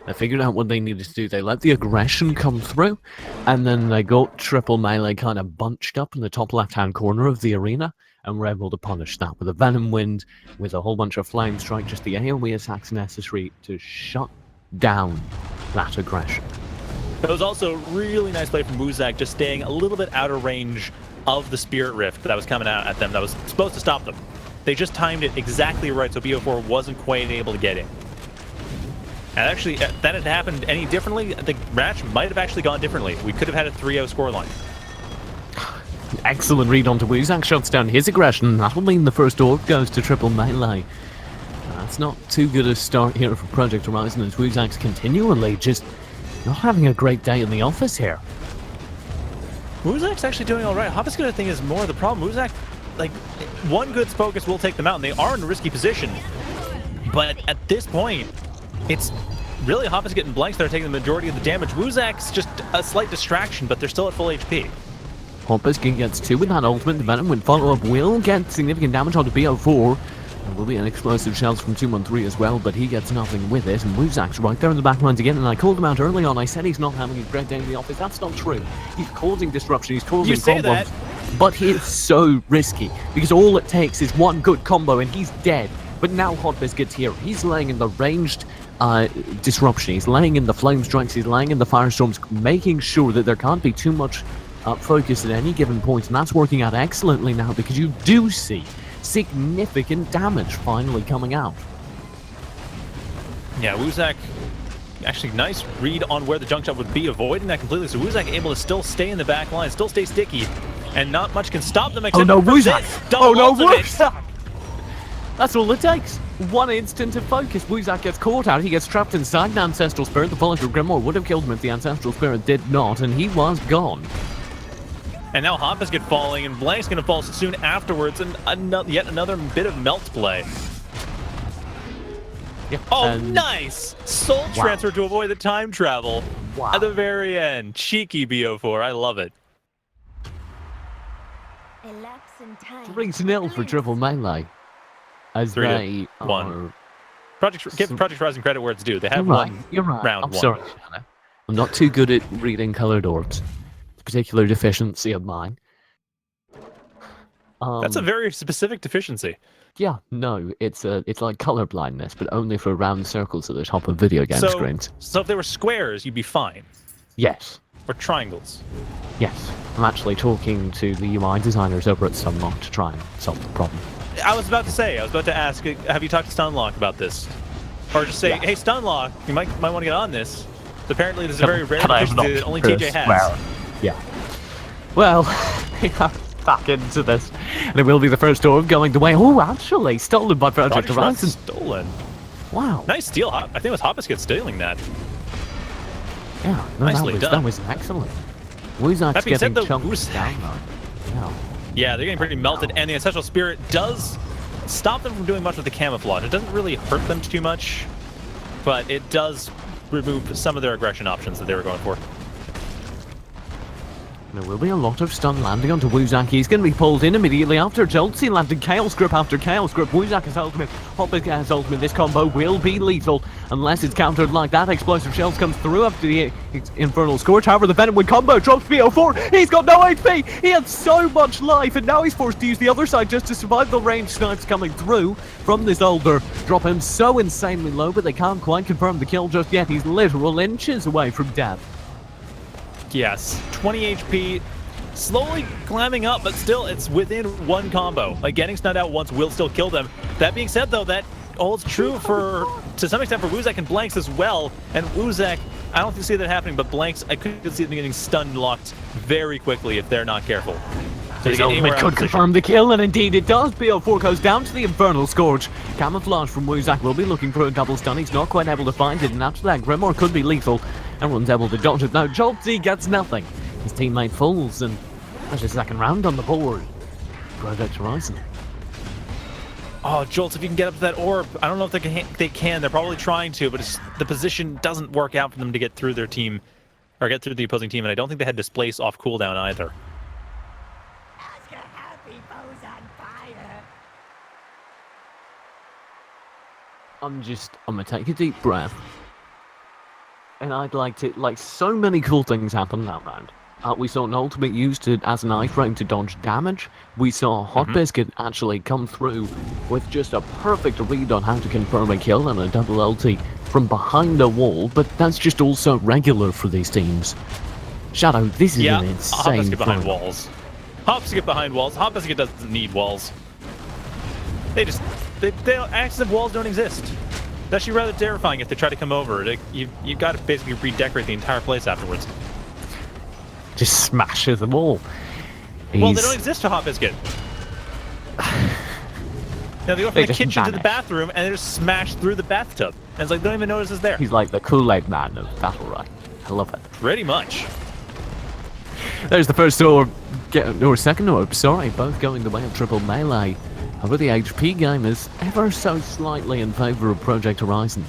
Speaker 1: They figured out what they needed to do. They let the aggression come through, and then they got Triple Melee kind of bunched up in the top left-hand corner of the arena, and were able to punish that with a Venom Wind, with a whole bunch of Flame Strike, just the AoE attacks necessary to shut down that aggression.
Speaker 2: It was also really nice play from Woozak, just staying a little bit out of range of the Spirit Rift that was coming out at them, that was supposed to stop them. They just timed it exactly right, so BO4 wasn't quite able to get in. And actually, if that had happened any differently, the match might have actually gone differently. We could have had a 3-0 scoreline.
Speaker 1: Excellent read onto Woozak, shuts down his aggression. That'll mean the first orb goes to Triple Melee. That's not too good a start here for Project Horizon, as Woozak's continually just not having a great day in the office here.
Speaker 2: Woozak's actually doing alright. Hoppiskate, I think, is more the problem. Woozak, like, one good focus will take them out, and they are in a risky position. But at this point, it's really Hoppiskate and Blanks that are taking the majority of the damage. Woozak's just a slight distraction, but they're still at full HP.
Speaker 1: Hoppiskate gets 2 with that ultimate. The Venom Wind follow-up will get significant damage onto BO4. There will be an explosive shells from 213 as well, but he gets nothing with it. And Woozak's right there in the back lines again, and I called him out early on. I said he's not having a great day in the office. That's not true. He's causing disruption, he's causing problems. But he is so risky, because all it takes is one good combo and he's dead. But now Hoppiskate's here. He's laying in the ranged disruption. He's laying in the flame strikes, he's laying in the firestorms, making sure that there can't be too much focus at any given point, and that's working out excellently now, because you do see significant damage finally coming out.
Speaker 2: Yeah, Woozak, actually nice read on where the junk shot would be, avoiding that completely, so Woozak able to still stay in the back line, still stay sticky, and not much can stop them except
Speaker 1: for
Speaker 2: Woozak!
Speaker 1: Oh no, Woozak! That's all it takes. One instant of focus. Woozak gets caught out. He gets trapped inside an Ancestral Spirit. The Volatile Grimoire would have killed him if the Ancestral Spirit did not, and he was gone.
Speaker 2: And now Hoppiskate falling, and Blank's going to fall soon afterwards, and yet another bit of melt play.
Speaker 1: Yeah,
Speaker 2: oh, nice! Soul transfer to avoid the time travel.
Speaker 1: Wow.
Speaker 2: At the very end. Cheeky BO4. I love it.
Speaker 1: 3-0 for Triple Melee. As they are...
Speaker 2: Give Project Horizon credit where it's due. They have
Speaker 1: You're right.
Speaker 2: round
Speaker 1: I'm
Speaker 2: one.
Speaker 1: Sorry, Shanna. I'm not too good at reading colored orbs. It's a particular deficiency of mine.
Speaker 2: That's a very specific deficiency.
Speaker 1: Yeah, no, it's like color blindness, but only for round circles at the top of video game screens.
Speaker 2: So if they were squares, you'd be fine.
Speaker 1: Yes.
Speaker 2: Or triangles.
Speaker 1: Yes. I'm actually talking to the UI designers over at Sunlock to try and solve the problem.
Speaker 2: I was about to ask, have you talked to Stunlock about this? Or just say, hey, Stunlock, you might want to get on this. Apparently, this is a very rare deficiency that only TJ has.
Speaker 1: Yeah. Well, back into this. And it will be the first door going the way. Oh, actually, stolen by Project Horizon.
Speaker 2: Stolen.
Speaker 1: Wow.
Speaker 2: Nice steal. I think it was Hoppusket stealing that.
Speaker 1: Yeah, no,
Speaker 2: nicely done.
Speaker 1: That was excellent. Wuzak's getting chunked down though.
Speaker 2: Yeah, they're getting pretty melted, and the Ancestral Spirit does stop them from doing much with the camouflage. It doesn't really hurt them too much, but it does remove some of their aggression options that they were going for.
Speaker 1: There will be a lot of stun landing onto Wuzak. He's going to be pulled in immediately after. Joltsy landed Chaos Grip after Chaos Grip. Wuzak has ultimate. Hoppus has ultimate. This combo will be lethal unless it's countered like that. Explosive Shells comes through after the Infernal Scorch. However, the Venom with combo drops BO4. He's got no HP. He had so much life, and now he's forced to use the other side just to survive the ranged snipes coming through from this older. Drop him so insanely low, but they can't quite confirm the kill just yet. He's literal inches away from death.
Speaker 2: Yes, 20 HP, slowly climbing up, but still it's within one combo. Like, getting snunned out once will still kill them. That being said, though, that holds true to some extent for Wuzak and Blanks as well. And Wuzak, I don't see that happening, but Blanks, I could see them getting stun locked very quickly if they're not careful. So
Speaker 1: his ultimate could confirm the kill, and indeed it does. BO4 goes down to the Infernal Scourge. Camouflage from Wuzak will be looking for a double stun. He's not quite able to find it, and after that, Grimoire could be lethal. Everyone's able to dodge it. No, Joltsy gets nothing. His teammate falls, and there's a second round on the board. Project Horizon.
Speaker 2: Oh, Jolts, if you can get up to that orb, I don't know if they can. They're probably trying to, but the position doesn't work out for them to get through their team, or get through the opposing team, and I don't think they had Displace off cooldown either.
Speaker 1: I'm gonna take a deep breath. And I'd like to, so many cool things happened that round. We saw an ultimate used as an iframe to dodge damage. We saw Hot Biscuit actually come through with just a perfect read on how to confirm a kill and a double ulti from behind a wall, but that's just also regular for these teams. Shadow, this is an insane
Speaker 2: Hot Biscuit behind walls. Hot Biscuit behind walls. Hot Biscuit doesn't need walls. They don't, active walls don't exist. It's actually rather terrifying if they try to come over. You've got to basically redecorate the entire place afterwards.
Speaker 1: Just smashes them all.
Speaker 2: Well, they don't exist to Hot Biscuit. They go from the kitchen to the bathroom and they just smash through the bathtub. And it's like, they don't even notice it's there.
Speaker 1: He's like the Kool-Aid man of BattleRight. I love it.
Speaker 2: Pretty much.
Speaker 1: There's the first orb, or second orb, sorry, both going the way of triple melee. However, the HP game is ever so slightly in favor of Project Horizon.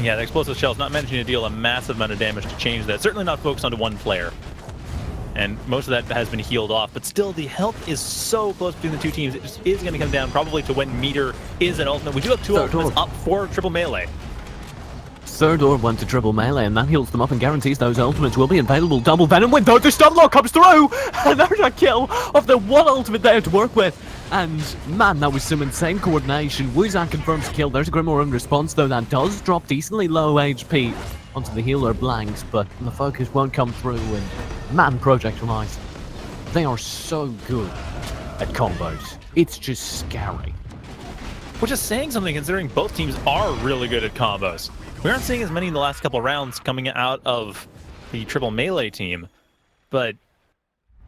Speaker 2: Yeah, the explosive shell's not managing to deal a massive amount of damage to change that. Certainly not focused onto one player. And most of that has been healed off, but still the health is so close between the two teams. It just is going to come down probably to when meter is an ultimate. We do have two ultimates up for triple melee.
Speaker 1: Third orb went to triple melee, and that heals them up and guarantees those ultimates will be available. Double Venom window, the stun lock comes through! And there's a kill of the one ultimate there to work with. And man, that was some insane coordination. Wuzak confirms the kill. There's a Grimoire in response, though that does drop decently low HP onto the healer Blanks, but the focus won't come through. And man, Project Horizon, they are so good at combos. It's just scary.
Speaker 2: Which is saying something considering both teams are really good at combos. We aren't seeing as many in the last couple of rounds coming out of the triple melee team, but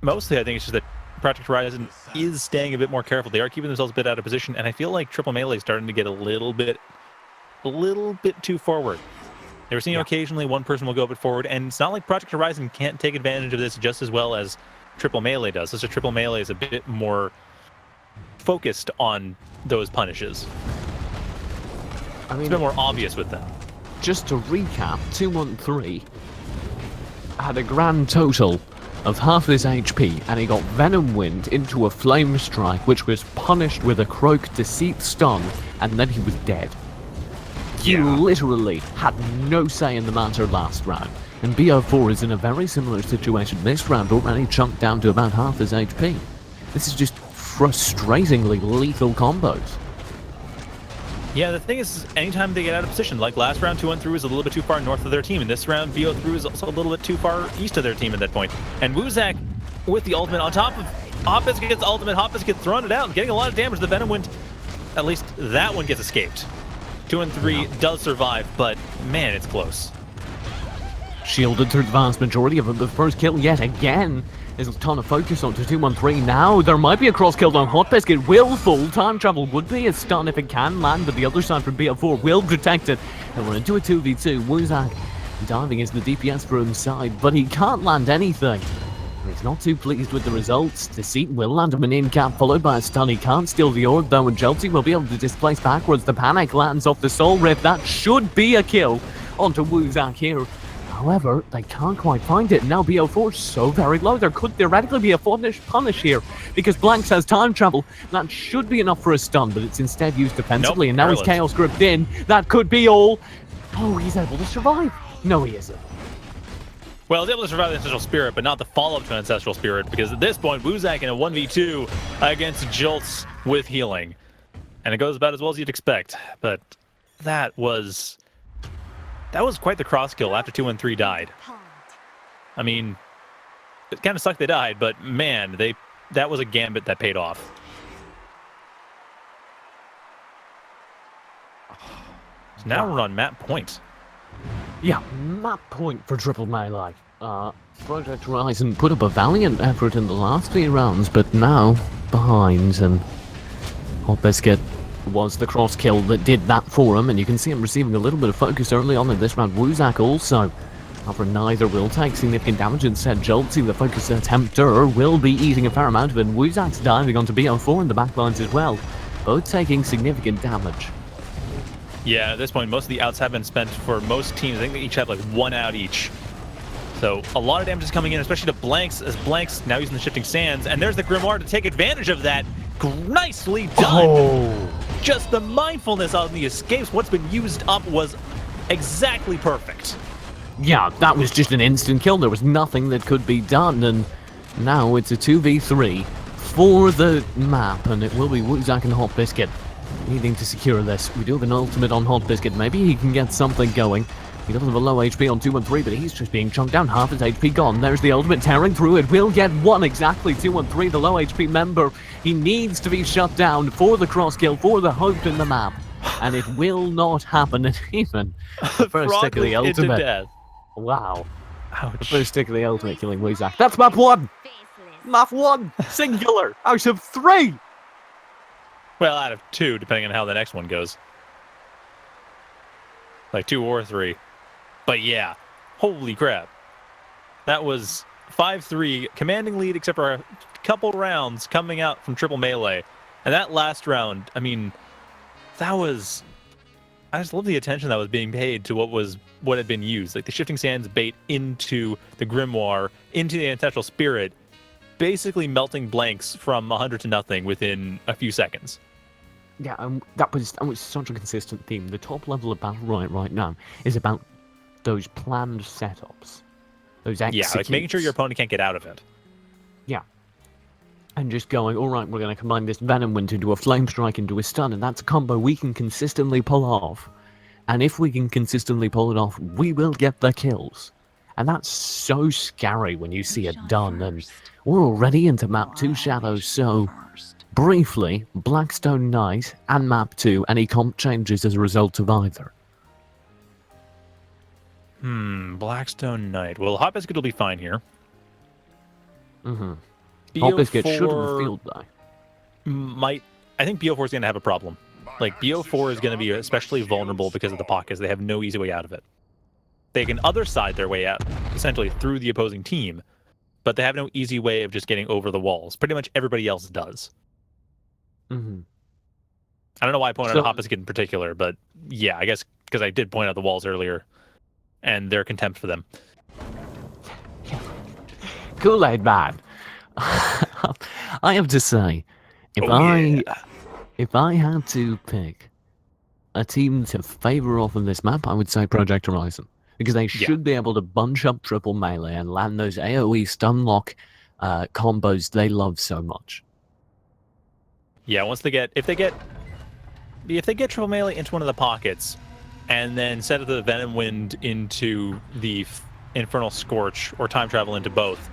Speaker 2: mostly I think it's just that Project Horizon is staying a bit more careful. They are keeping themselves a bit out of position, and I feel like triple melee is starting to get a little bit too forward. We're seeing occasionally one person will go a bit forward, and it's not like Project Horizon can't take advantage of this just as well as triple melee does. It's just triple melee is a bit more focused on those punishes. I mean, it's a bit more obvious with them.
Speaker 1: Just to recap, 213 had a grand total of half his HP, and he got Venom Wind into a Flame Strike, which was punished with a Croak Deceit stun, and then he was dead. He literally had no say in the matter last round, and BO4 is in a very similar situation this round, already chunked down to about half his HP. This is just frustratingly lethal combos.
Speaker 2: Yeah, the thing is, anytime they get out of position, like last round, 2-1-3 was a little bit too far north of their team, and this round, BO3 was also a little bit too far east of their team at that point. And Wuzak with the ultimate on top of Hoppus gets ultimate, Hoppus gets thrown it out and getting a lot of damage. The Venom Wind, at least that one gets escaped. 2-3 does survive, but man, it's close.
Speaker 1: Shielded through the vast majority of it. The first kill yet again. There's a ton of focus onto 2-1-3 now. There might be a cross kill on Hot Biscuit. Will fall. Time travel would be a stun if it can land, but the other side from BO4 will protect it. And we're into a 2v2. Wuzak diving is the DPS for his side, but he can't land anything. He's not too pleased with the results. Deceit will land him an in-cap, followed by a stun. He can't steal the orb, though, and Jelty will be able to displace backwards. The panic lands off the Soul Rift. That should be a kill onto Wuzak here. However, they can't quite find it. Now BO4 is so very low. There could theoretically be a punish here, because Blanks has time travel. That should be enough for a stun, but it's instead used defensively.
Speaker 2: Nope,
Speaker 1: and now he's Chaos gripped in. That could be all. Oh, he's able to survive. No, he isn't.
Speaker 2: Well, he's able to survive the Ancestral Spirit, but not the follow-up to Ancestral Spirit, because at this point, Wuzak in a 1v2 against Jolts with healing. And it goes about as well as you'd expect, but that was quite the cross kill after 2-3 died. I mean, it kind of sucked they died, but man, that was a gambit that paid off. So now we're on map point.
Speaker 1: Yeah, map point for triple melee. Project Horizon put up a valiant effort in the last few rounds, but now behind, and Hot Biscuit was the cross kill that did that for him, and you can see him receiving a little bit of focus early on in this round. Wuzak also, however, neither will take significant damage. Instead, Jolty, the focus attempter, will be eating a fair amount of it, and Wuzak's diving onto BO4 in the backlines as well, both taking significant damage.
Speaker 2: Yeah, at this point, most of the outs have been spent for most teams. I think they each have like one out each. So a lot of damage is coming in, especially to Blanks, as Blanks now using the Shifting Sands, and there's the Grimoire to take advantage of that. Nicely done!
Speaker 1: Oh.
Speaker 2: Just the mindfulness on the escapes, what's been used up was exactly perfect.
Speaker 1: Yeah, that was just an instant kill. There was nothing that could be done, and now it's a 2v3 for the map, and it will be Wuzak and Hot Biscuit needing to secure this. We do have an ultimate on Hot Biscuit. Maybe he can get something going. He doesn't have a low HP on 2-1-3, but he's just being chunked down. Half his HP gone. There's the ultimate tearing through it. Will get one exactly. 2-1-3, the low HP member. He needs to be shut down for the cross kill, for the hope in the map. And it will not happen. And even the first stick of the ultimate.
Speaker 2: Death.
Speaker 1: Wow.
Speaker 2: Ouch.
Speaker 1: The first stick of the ultimate killing Wuzak. That's map one! Map one! Singular! Out of 3!
Speaker 2: Well, out of 2, depending on how the next one goes. Like 2 or 3. But yeah, holy crap. That was 5-3, commanding lead except for a couple rounds coming out from triple melee. And that last round, I mean, that was... I just love the attention that was being paid to what had been used. Like the Shifting Sands bait into the Grimoire, into the Ancestral Spirit, basically melting Blanks from 100 to nothing within a few seconds.
Speaker 1: Yeah, that was such a consistent theme. The top level of BattleRight right now is about those planned setups, those executes.
Speaker 2: Yeah, like making sure your opponent can't get out of it.
Speaker 1: Yeah. And just going, all right, we're going to combine this Venom Wind into a Flame Strike into a stun, and that's a combo we can consistently pull off. And if we can consistently pull it off, we will get the kills. And that's so scary when you see it done. And we're already into map 2 Shadows, so briefly, Blackstone Knight and map 2, any comp changes as a result of either.
Speaker 2: Blackstone Knight. Well, Hot Biscuit will be fine here.
Speaker 1: Hot Biscuit should have a field though.
Speaker 2: I think BO4 is going to have a problem. Like, BO4 is going to be especially vulnerable because of the pockets. They have no easy way out of it. They can other side their way out, essentially, through the opposing team, but they have no easy way of just getting over the walls. Pretty much everybody else does. I don't know why I pointed out Hot Biscuit in particular, but yeah, I guess because I did point out the walls earlier, and their contempt for them.
Speaker 1: Kool-Aid man. I have to say, if I had to pick a team to favor off on this map, I would say Project Horizon. Because they should be able to bunch up triple melee and land those AoE stun lock combos they love so much.
Speaker 2: Yeah, if they get triple melee into one of the pockets, and then set the Venom Wind into the Infernal Scorch or time travel into both.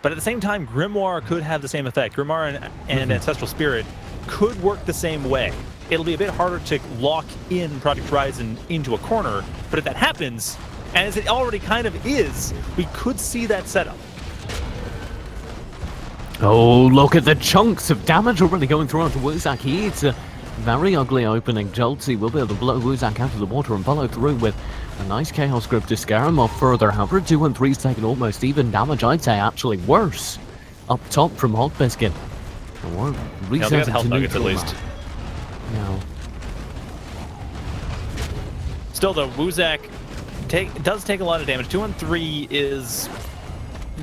Speaker 2: But at the same time, Grimoire could have the same effect. Grimoire and Ancestral Spirit could work the same way. It'll be a bit harder to lock in Project Horizon into a corner, but if that happens, and as it already kind of is, we could see that setup.
Speaker 1: Oh, look at the chunks of damage already going through onto Wuzak. It's a very ugly opening. Joltsy will be able to blow Wuzak out of the water and follow through with a nice Chaos Grip to scare him off further. However, 2 and 3's taking almost even damage. I'd say actually worse up top from Hot Biscuit. Or reset
Speaker 2: health
Speaker 1: to
Speaker 2: nuggets at
Speaker 1: neutral
Speaker 2: least.
Speaker 1: now.
Speaker 2: Still though, Wuzak does take a lot of damage. 2 and 3 is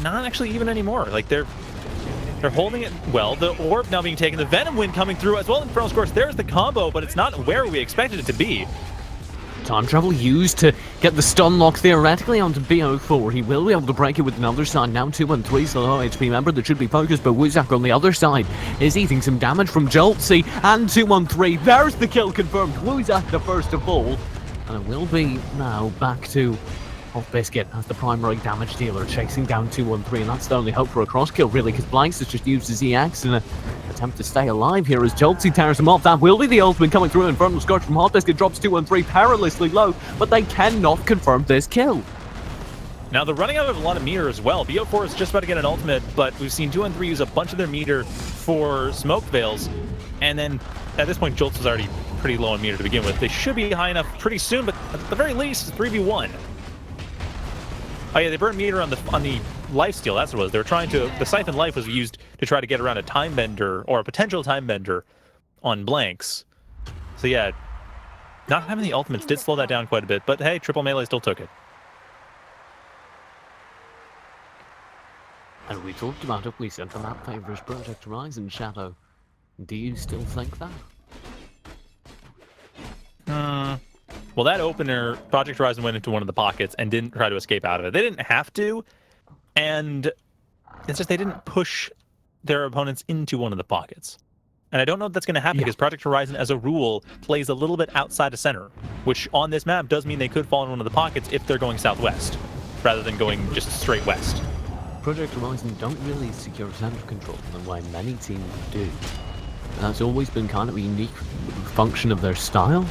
Speaker 2: not actually even anymore. Like they're holding it well. The orb now being taken, the Venom Wind coming through as well. Infernal Scorch, there's the combo, but it's not where we expected it to be.
Speaker 1: Time travel used to get the stun lock theoretically onto BO4. He will be able to break it with another side. Now 2 and 3's the low HP member that should be focused, but Wuzak on the other side is eating some damage from Joltsy. And 2 on 3, there's the kill confirmed. Wuzak the first to fall. And it will be now back to Hot Biscuit as the primary damage dealer, chasing down 2 on 3, and that's the only hope for a cross kill really, because Blanks has just used his EX in an attempt to stay alive here as Joltsy tears him off. That will be the ultimate coming through. Infernal Scorch from Hot Biscuit drops 2 and 3 perilously low, but they cannot confirm this kill.
Speaker 2: Now they're running out of a lot of meter as well. BO4 is just about to get an ultimate, but we've seen 2 and 3 use a bunch of their meter for smoke veils, and then at this point Jolts was already pretty low on meter to begin with. They should be high enough pretty soon, but at the very least, it's 3v1. Oh yeah, they burned meter on the lifesteal. That's what it was. They were trying to. The Siphon Life was used to try to get around a time bender or a potential time bender on Blanks. So yeah, not having the ultimates did slow that down quite a bit. But hey, triple melee still took it.
Speaker 1: And we talked about it. We said the map favours Project Horizon Shadow. Do you still think that?
Speaker 2: Well, that opener, Project Horizon went into one of the pockets and didn't try to escape out of it. They didn't have to, and it's just they didn't push their opponents into one of the pockets. And I don't know if that's going to happen because Project Horizon, as a rule, plays a little bit outside of center, which on this map does mean they could fall in one of the pockets if they're going southwest, rather than going just straight west.
Speaker 1: Project Horizon don't really secure center control the way many teams do. That's always been kind of a unique function of their style.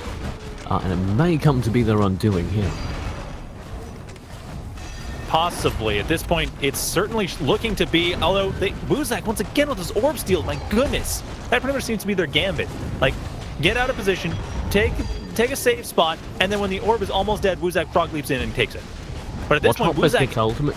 Speaker 1: And it may come to be their undoing here.
Speaker 2: Possibly. At this point, it's certainly looking to be, although Wuzak, once again with his orb steal, my goodness. That pretty much seems to be their gambit. Like, get out of position, take a safe spot, and then when the orb is almost dead, Wuzak frog leaps in and takes it. But at this point, Wuzak...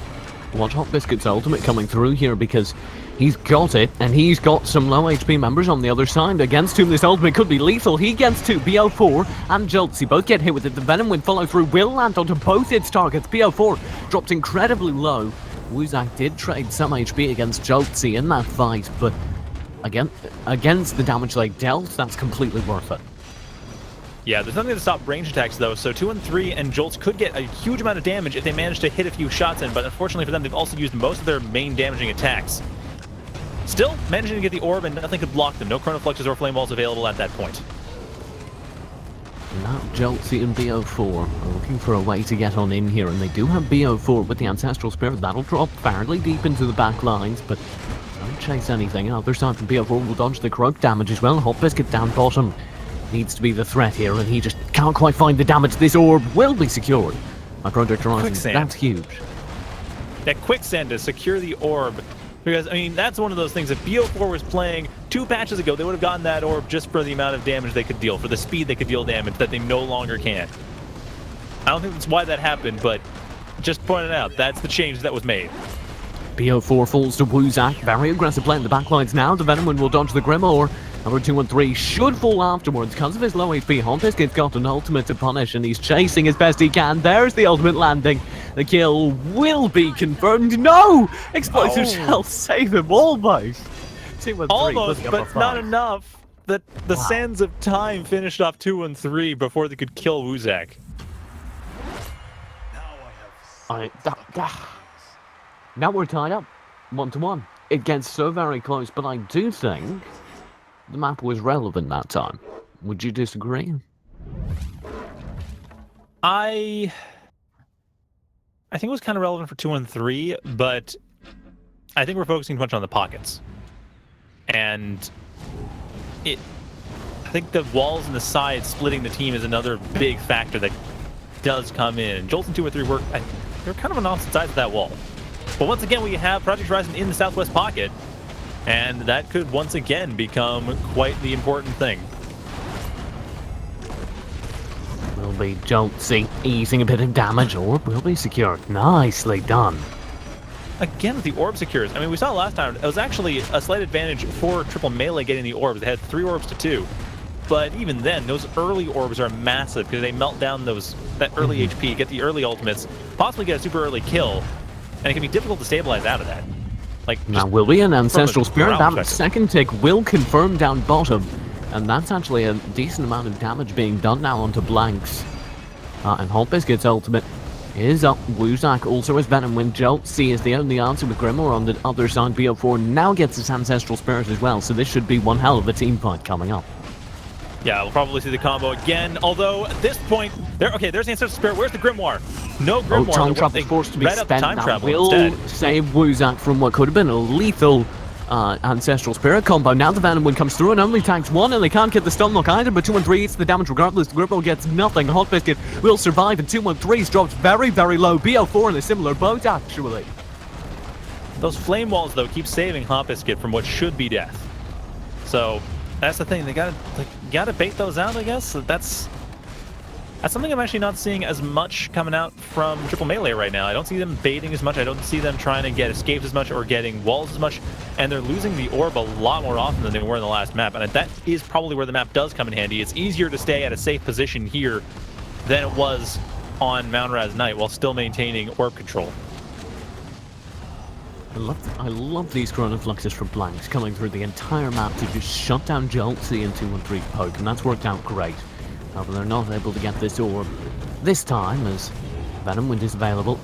Speaker 1: Watch Hot Biscuit's ultimate coming through here, because he's got it, and he's got some low HP members on the other side against whom this ultimate could be lethal. He gets 2, BO4 and Joltsy both get hit with it. The Venom Wind follow through will land onto both its targets. BO4 dropped incredibly low. Wuzak did trade some HP against Joltsy in that fight, but again, against the damage they dealt, that's completely worth it.
Speaker 2: Yeah, there's nothing to stop range attacks, though, so 2 and 3 and Jolts could get a huge amount of damage if they manage to hit a few shots in, but unfortunately for them, they've also used most of their main damaging attacks. Still, managing to get the orb and nothing could block them. No Chrono Fluxes or Flame Walls available at that point.
Speaker 1: Now Joltsy and BO4 are looking for a way to get on in here, and they do have BO4 with the Ancestral Spirit. That'll drop fairly deep into the back lines, but don't chase anything. Other side from BO4 will dodge the Croak damage as well. Hot Biscuit down bottom needs to be the threat here, and he just can't quite find the damage. This orb will be secured by Project Horizon.
Speaker 2: Quicksand.
Speaker 1: That's huge.
Speaker 2: That Quicksand to secure the orb, because, I mean, that's one of those things. If BO4 was playing 2 patches ago, they would have gotten that orb just for the amount of damage they could deal, for the speed they could deal damage that they no longer can. I don't think that's why that happened, but just pointing out, that's the change that was made.
Speaker 1: BO4 falls to Wuzak. Very aggressive play in the backlines now. The Venom Wind will dodge the Grimoire. Number 2 and 3 should fall afterwards because of his low HP. Hot Biscuit's got an ultimate to punish, and he's chasing as best he can. There's the ultimate landing. The kill will be confirmed. No! Explosive Shell save him almost. 2 and 3.
Speaker 2: Almost, but not enough. The sands of time finished off 2 and 3 before they could kill Wuzak.
Speaker 1: Now we're tied up 1-1. It gets so very close, but I do think the map was relevant that time. Would you disagree?
Speaker 2: I think it was kind of relevant for 2 and 3, but I think we're focusing too much on the pockets. And I think the walls and the sides splitting the team is another big factor that does come in. And Jolts in 2 or 3 they're kind of on opposite sides of that wall. But once again, we have Project Horizon in the southwest pocket, and that could once again become quite the important thing.
Speaker 1: Will be Joltsy easing a bit of damage, or will be secured. Nicely done.
Speaker 2: Again with the orb secures. I mean, we saw last time, it was actually a slight advantage for Triple Melee getting the orbs. They had 3 orbs to 2. But even then, those early orbs are massive because they melt down that early HP, get the early ultimates, possibly get a super early kill, and it can be difficult to stabilize out of that. Like,
Speaker 1: now will be an Ancestral Spirit. That second tick will confirm down bottom, and that's actually a decent amount of damage being done now onto Blanks. And Hot Biscuit's ultimate is up. Wuzak also has Venom when Joltsy is the only answer with Grimoire on the other side. BO4 now gets his Ancestral Spirit as well, so this should be one hell of a team fight coming up.
Speaker 2: Yeah, we'll probably see the combo again, although at this point, there's the Ancestral Spirit. Where's the Grimoire? No Grimoire.
Speaker 1: Oh, time travel forced to be spent. That will save Wuzak from what could have been a lethal Ancestral Spirit combo. Now the Venom Wind comes through and only tanks 1, and they can't get the stun lock either, but 2 and 3 eats the damage regardless. The Grippo gets nothing. Hot Biscuit will survive, and 2 and 3's dropped very, very low. BO4 in a similar boat, actually.
Speaker 2: Those flame walls, though, keep saving Hot Biscuit from what should be death. So that's the thing. They gotta bait those out, I guess. That's something I'm actually not seeing as much coming out from Triple Melee right now. I don't see them baiting as much. I don't see them trying to get escapes as much or getting walls as much. And they're losing the orb a lot more often than they were in the last map. And that is probably where the map does come in handy. It's easier to stay at a safe position here than it was on Mount Raz Night while still maintaining orb control.
Speaker 1: I love these Chrono Fluxes from Blanks coming through the entire map to just shut down Joltsy and 2 and 3 poke, and that's worked out great. However, they're not able to get this orb this time as Venom Wind is available.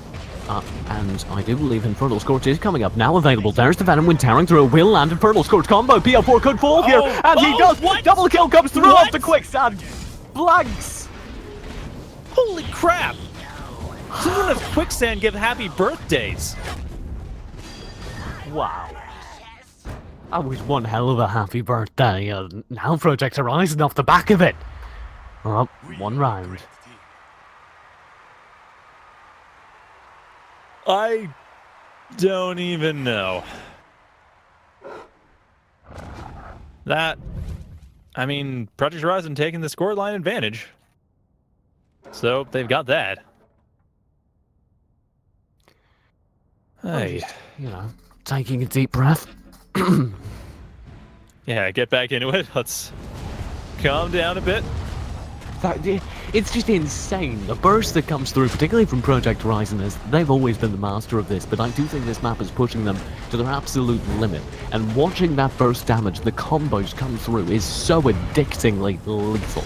Speaker 1: And I do believe Infernal Scorch is coming up now available. There's the Venom Wind tearing through. Will land Infernal Scorch combo. BO4 could fall here, and he does. What? Double kill comes through off the quicksand. Blanks.
Speaker 2: Holy crap! Someone of quicksand give happy birthdays.
Speaker 1: Wow. That was one hell of a happy birthday. Now Project Horizon off the back of it. Oh, 1 round.
Speaker 2: I don't even know. I mean, Project Horizon taking the scoreline advantage. So they've got that. Hey.
Speaker 1: Just, taking a deep breath.
Speaker 2: Yeah, get back into it. Let's calm down a bit.
Speaker 1: It's just insane. The burst that comes through, particularly from Project Horizon, is they've always been the master of this, but I do think this map is pushing them to their absolute limit. And watching that burst damage, the combos come through, is so addictingly lethal.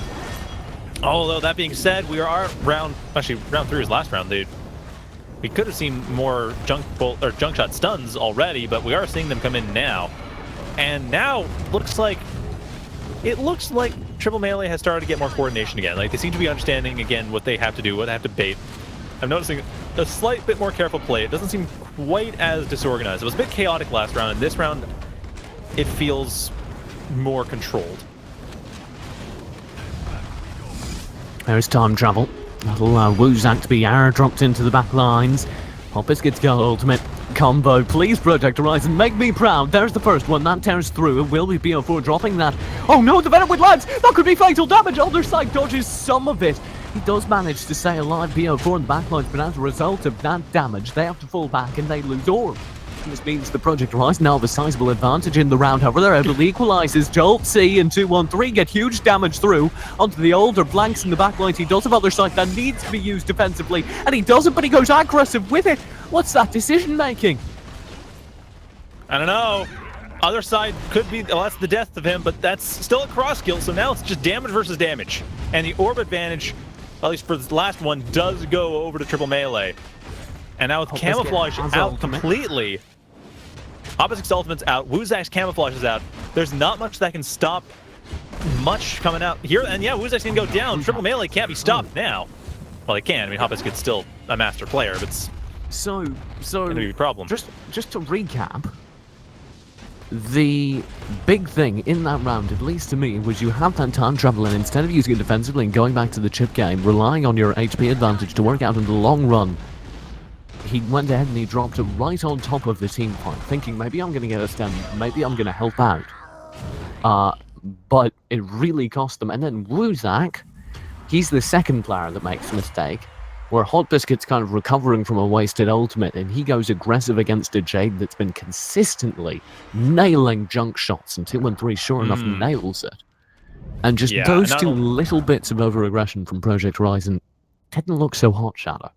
Speaker 2: Although, that being said, we are round 3 was last round. We could have seen more junk shot stuns already, but we are seeing them come in now. And now, it looks like Triple Melee has started to get more coordination again. Like, they seem to be understanding again what they have to do, what they have to bait. I'm noticing a slight bit more careful play. It doesn't seem quite as disorganized. It was a bit chaotic last round, and this round, it feels more controlled.
Speaker 1: There's time travel. That'll allow Wuzak to be airdropped into the back lines. Hot Biscuit's got ultimate combo. Please, Project Horizon, make me proud. There's the first one. That tears through. It will be BO4 dropping that. Oh no, the Venom Wind lands! That could be fatal damage. Other side dodges some of it. He does manage to stay alive, BO4 in the backlines, but as a result of that damage, they have to fall back and they lose orb. This means the Project Horizon now have a sizable advantage in the round. However, they're able to equalize as Joltsy and 2-1-3 get huge damage through onto the older Blanks in the backlines. He does have other side that needs to be used defensively, and he doesn't, but he goes aggressive with it. What's that decision making?
Speaker 2: I don't know. Other side could be, well, that's the death of him, but that's still a cross kill, so now it's just damage versus damage. And the orb advantage, at least for the last one, does go over to Triple Melee. And now with Camouflage out completely, Hop Biscuit's ultimate's out. Wuzak's camouflage is out. There's not much that can stop much coming out here. And yeah, Wuzak's gonna go down. Triple Melee can't be stopped now. Well, they can. I mean, Hop Biscuit's still a master player, but it's gonna be a problem.
Speaker 1: Just to recap, the big thing in that round, at least to me, was you have that time travel, and instead of using it defensively and going back to the chip game, relying on your HP advantage to work out in the long run, he went ahead and he dropped it right on top of the team fight, thinking maybe I'm going to get a stem, maybe I'm going to help out. But it really cost them. And then Wuzak, he's the second player that makes a mistake, where Hot Biscuit's kind of recovering from a wasted ultimate, and he goes aggressive against a Jade that's been consistently nailing junk shots, and 2-1-3 sure enough nails it. And just those two little bits of over-aggression from Project Horizon didn't look so hot, Shadow.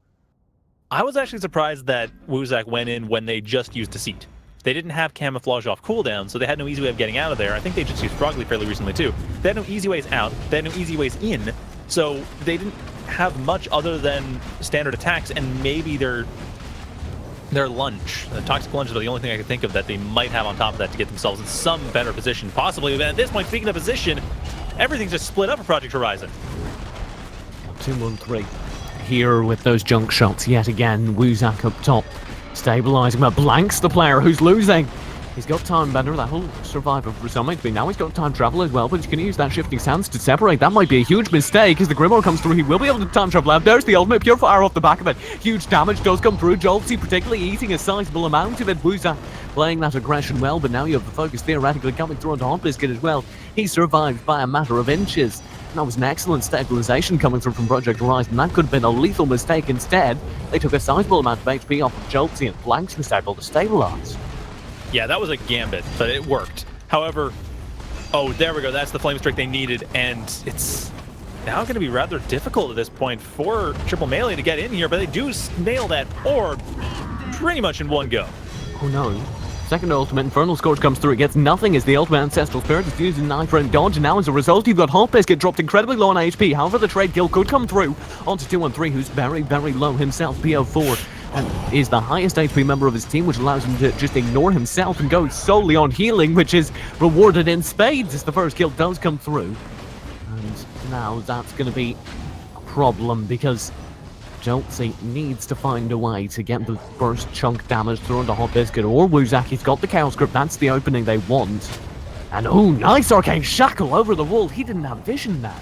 Speaker 2: I was actually surprised that Wuzak went in when they just used Deceit. They didn't have camouflage off cooldown, so they had no easy way of getting out of there. I think they just used Frogly fairly recently too. They had no easy ways out, they had no easy ways in, so they didn't have much other than standard attacks and maybe their lunge. The Toxic Lunge is the only thing I could think of that they might have on top of that to get themselves in some better position, possibly. But at this point, speaking of position, everything's just split up for Project Horizon.
Speaker 1: 2-1-3. Here with those junk shots yet again. Wuzak up top, stabilizing, but Blank's the player who's losing. He's got Time Bender, that'll survive for some XP. Now he's got Time Travel as well, but he's going to use that Shifting Sands to separate. That might be a huge mistake as the Grimoire comes through. He will be able to Time Travel out. There's the ultimate, pure fire off the back of it. Huge damage does come through. Joltsy particularly eating a sizable amount of it. Wuzak playing that aggression well, but now you have the focus theoretically coming through onto Hot Biscuit as well. He survived by a matter of inches. That was an excellent stabilization coming through from Project Horizon. That could have been a lethal mistake. Instead, they took a sizable amount of HP off of Joltsy, and Blanks was able to stabilize.
Speaker 2: Yeah, that was a gambit, but it worked. However, oh, there we go. That's the flame strike they needed, and it's now going to be rather difficult at this point for Triple Melee to get in here, but they do nail that orb pretty much in one go.
Speaker 1: Oh no. Second ultimate, Infernal Scourge comes through. It gets nothing as the ultimate Ancestral Spirit is using knife round dodge, and now as a result, you've got Hot Biscuit dropped incredibly low on HP. However, the trade kill could come through onto 2-1-3, who's very, very low himself, BO4. And is the highest HP member of his team, which allows him to just ignore himself and go solely on healing, which is rewarded in spades as the first kill does come through. And now that's going to be a problem because Joltsy needs to find a way to get the first chunk damage through onto Hot Biscuit, or Wuzak. He's got the Chaos Grip, that's the opening they want. And oh, nice Arcane Shackle over the wall. He didn't have vision there.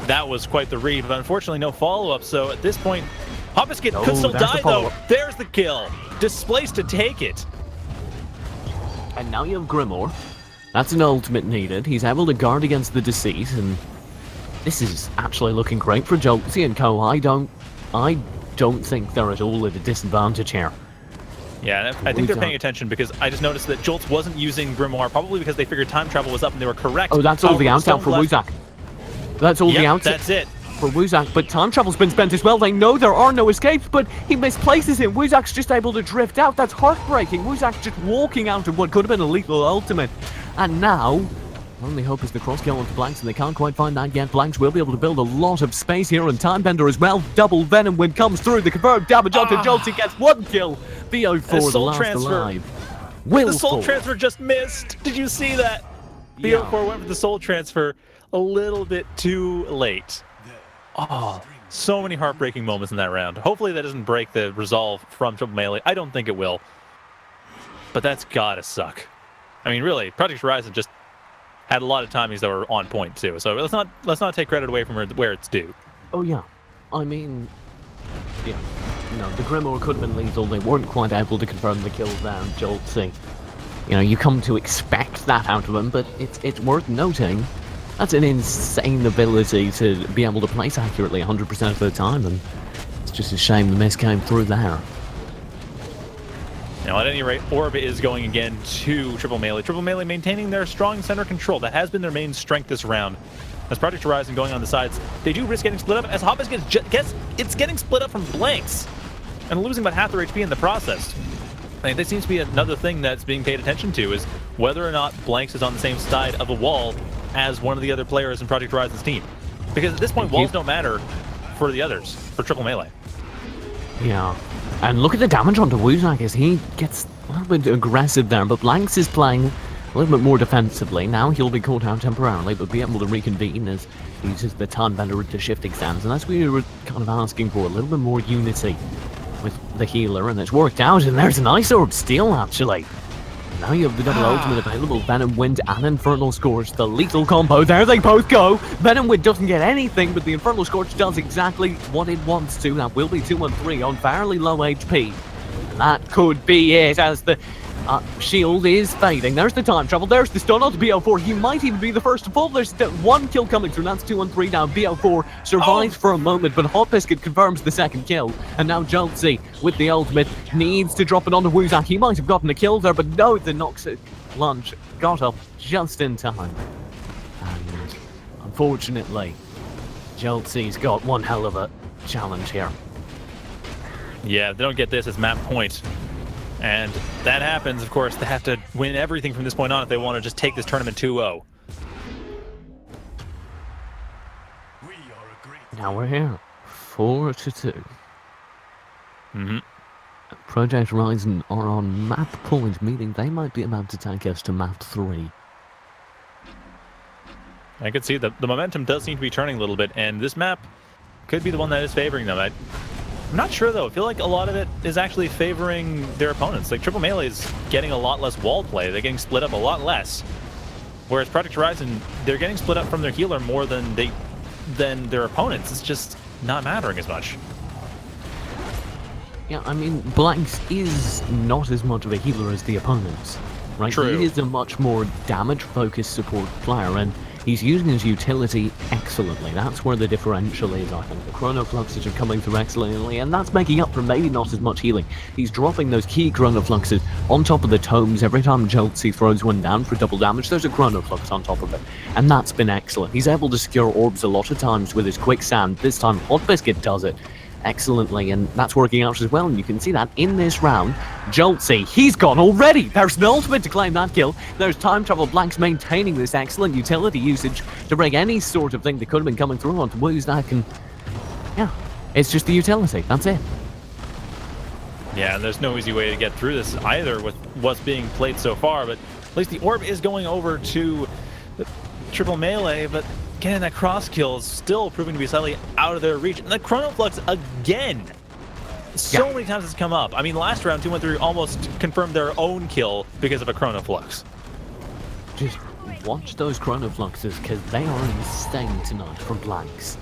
Speaker 2: That was quite the read, but unfortunately no follow-up, so at this point, Hot Biscuit could still die though. There's the kill. Displaced to take it.
Speaker 1: And now you have Grimoire. That's an ultimate needed. He's able to guard against the Deceit, and this is actually looking great for Joltsy and co. I don't think they're at all at a disadvantage here.
Speaker 2: Yeah, I think they're paying attention because I just noticed that Jolts wasn't using Grimoire, probably because they figured time travel was up and they were correct.
Speaker 1: Oh, that's all the out for Wuzak. That's all the out.
Speaker 2: That's it.
Speaker 1: For Wuzak, but time travel's been spent as well. They know there are no escapes, but he misplaces him. Wuzak's just able to drift out. That's heartbreaking. Wuzak's just walking out of what could have been a lethal ultimate. And now, only hope is the cross kill onto Blanks, and they can't quite find that yet. Blanks will be able to build a lot of space here, and Time Bender as well. Double Venom Wind comes through. The confirmed damage onto Joltsy gets one kill. BO4 the last alive.
Speaker 2: The soul transfer just missed. Did you see that?
Speaker 1: Yeah.
Speaker 2: BO4 went for the soul transfer a little bit too late. Oh, so many heartbreaking moments in that round. Hopefully that doesn't break the resolve from Triple Melee. I don't think it will. But that's gotta suck. I mean, really, Project Horizon just had a lot of timings that were on point too. So let's not take credit away from where it's due.
Speaker 1: Oh yeah, I mean, yeah, no, the Grimoire could have been lethal. They weren't quite able to confirm the kill there, Joltsy. You know, you come to expect that out of them, but it's worth noting. That's an insane ability to be able to place accurately 100% of the time, and it's just a shame the miss came through there.
Speaker 2: Now, at any rate, Orb is going again to Triple Melee. Triple Melee maintaining their strong center control. That has been their main strength this round. As Project Horizon going on the sides, they do risk getting split up, as Hot Biscuit it's getting split up from Blanks and losing about half their HP in the process. I mean, that seems to be another thing that's being paid attention to, is whether or not Blanks is on the same side of a wall as one of the other players in Project Horizon's team. Because at this point, walls don't matter for the others, for Triple Melee.
Speaker 1: Yeah. And look at the damage onto Wuzak as he gets a little bit aggressive there, but Blanks is playing a little bit more defensively. Now he'll be caught out temporarily, but be able to reconvene as he uses the Tan Bender to shifting stance. And that's what we were kind of asking for, a little bit more unity with the healer, and it's worked out. And there's an Ice Orb steal, actually. Now you have the double ultimate available. Venom Wind and Infernal Scourge, the lethal combo. There they both go. Venom Wind doesn't get anything, but the Infernal Scourge does exactly what it wants to. That will be 2-1-3 on fairly low HP. And that could be it as the shield is fading. There's the time travel. There's the stun onto BO4. He might even be the first to fall. There's one kill coming through. That's 2-1-3 now. BO4 survives for a moment, but Hot Biscuit confirms the second kill. And now Joltsy with the ultimate needs to drop it onto Wuzak. He might have gotten a kill there, but no, the Noxic lunge got up just in time. And unfortunately, Joltsy's got one hell of a challenge here.
Speaker 2: Yeah, they don't get this as map point. And that happens, of course. They have to win everything from this point on if they want to just take this tournament 2-0.
Speaker 1: Now we're here. 4-2. Project Horizon are on map point, meaning they might be about to take us to map 3.
Speaker 2: I could see the momentum does seem to be turning a little bit, and this map could be the one that is favoring them. I'm not sure, though. I feel like a lot of it is actually favoring their opponents. Like, Triple Melee is getting a lot less wall play. They're getting split up a lot less. Whereas Project Horizon, they're getting split up from their healer more than their opponents. It's just not mattering as much.
Speaker 1: Yeah, I mean, Blanks is not as much of a healer as the opponents, right?
Speaker 2: True.
Speaker 1: He is a much more damage-focused support player, and he's using his utility excellently. That's where the differential is, I think. The Chrono Fluxes are coming through excellently, and that's making up for maybe not as much healing. He's dropping those key Chrono Fluxes on top of the tomes. Every time Joltsy throws one down for double damage, there's a Chrono Flux on top of it. And that's been excellent. He's able to secure orbs a lot of times with his Quicksand. This time, Hot Biscuit does it excellently, and that's working out as well, and you can see that in this round. Joltsy, he's gone already. There's an ultimate to claim that kill. There's time travel. Blanks maintaining this excellent utility usage to break any sort of thing that could have been coming through onto Wuzak, and yeah, it's just the utility. That's it.
Speaker 2: Yeah, and there's no easy way to get through this either with what's being played so far, but at least the orb is going over to Triple Melee, but again, that cross kill is still proving to be slightly out of their reach. And the Chrono Flux again. So many times it's come up. I mean, last round, 2-1-3 almost confirmed their own kill because of a Chrono Flux.
Speaker 1: Just watch those Chrono Fluxes, because they are insane tonight from Blanks.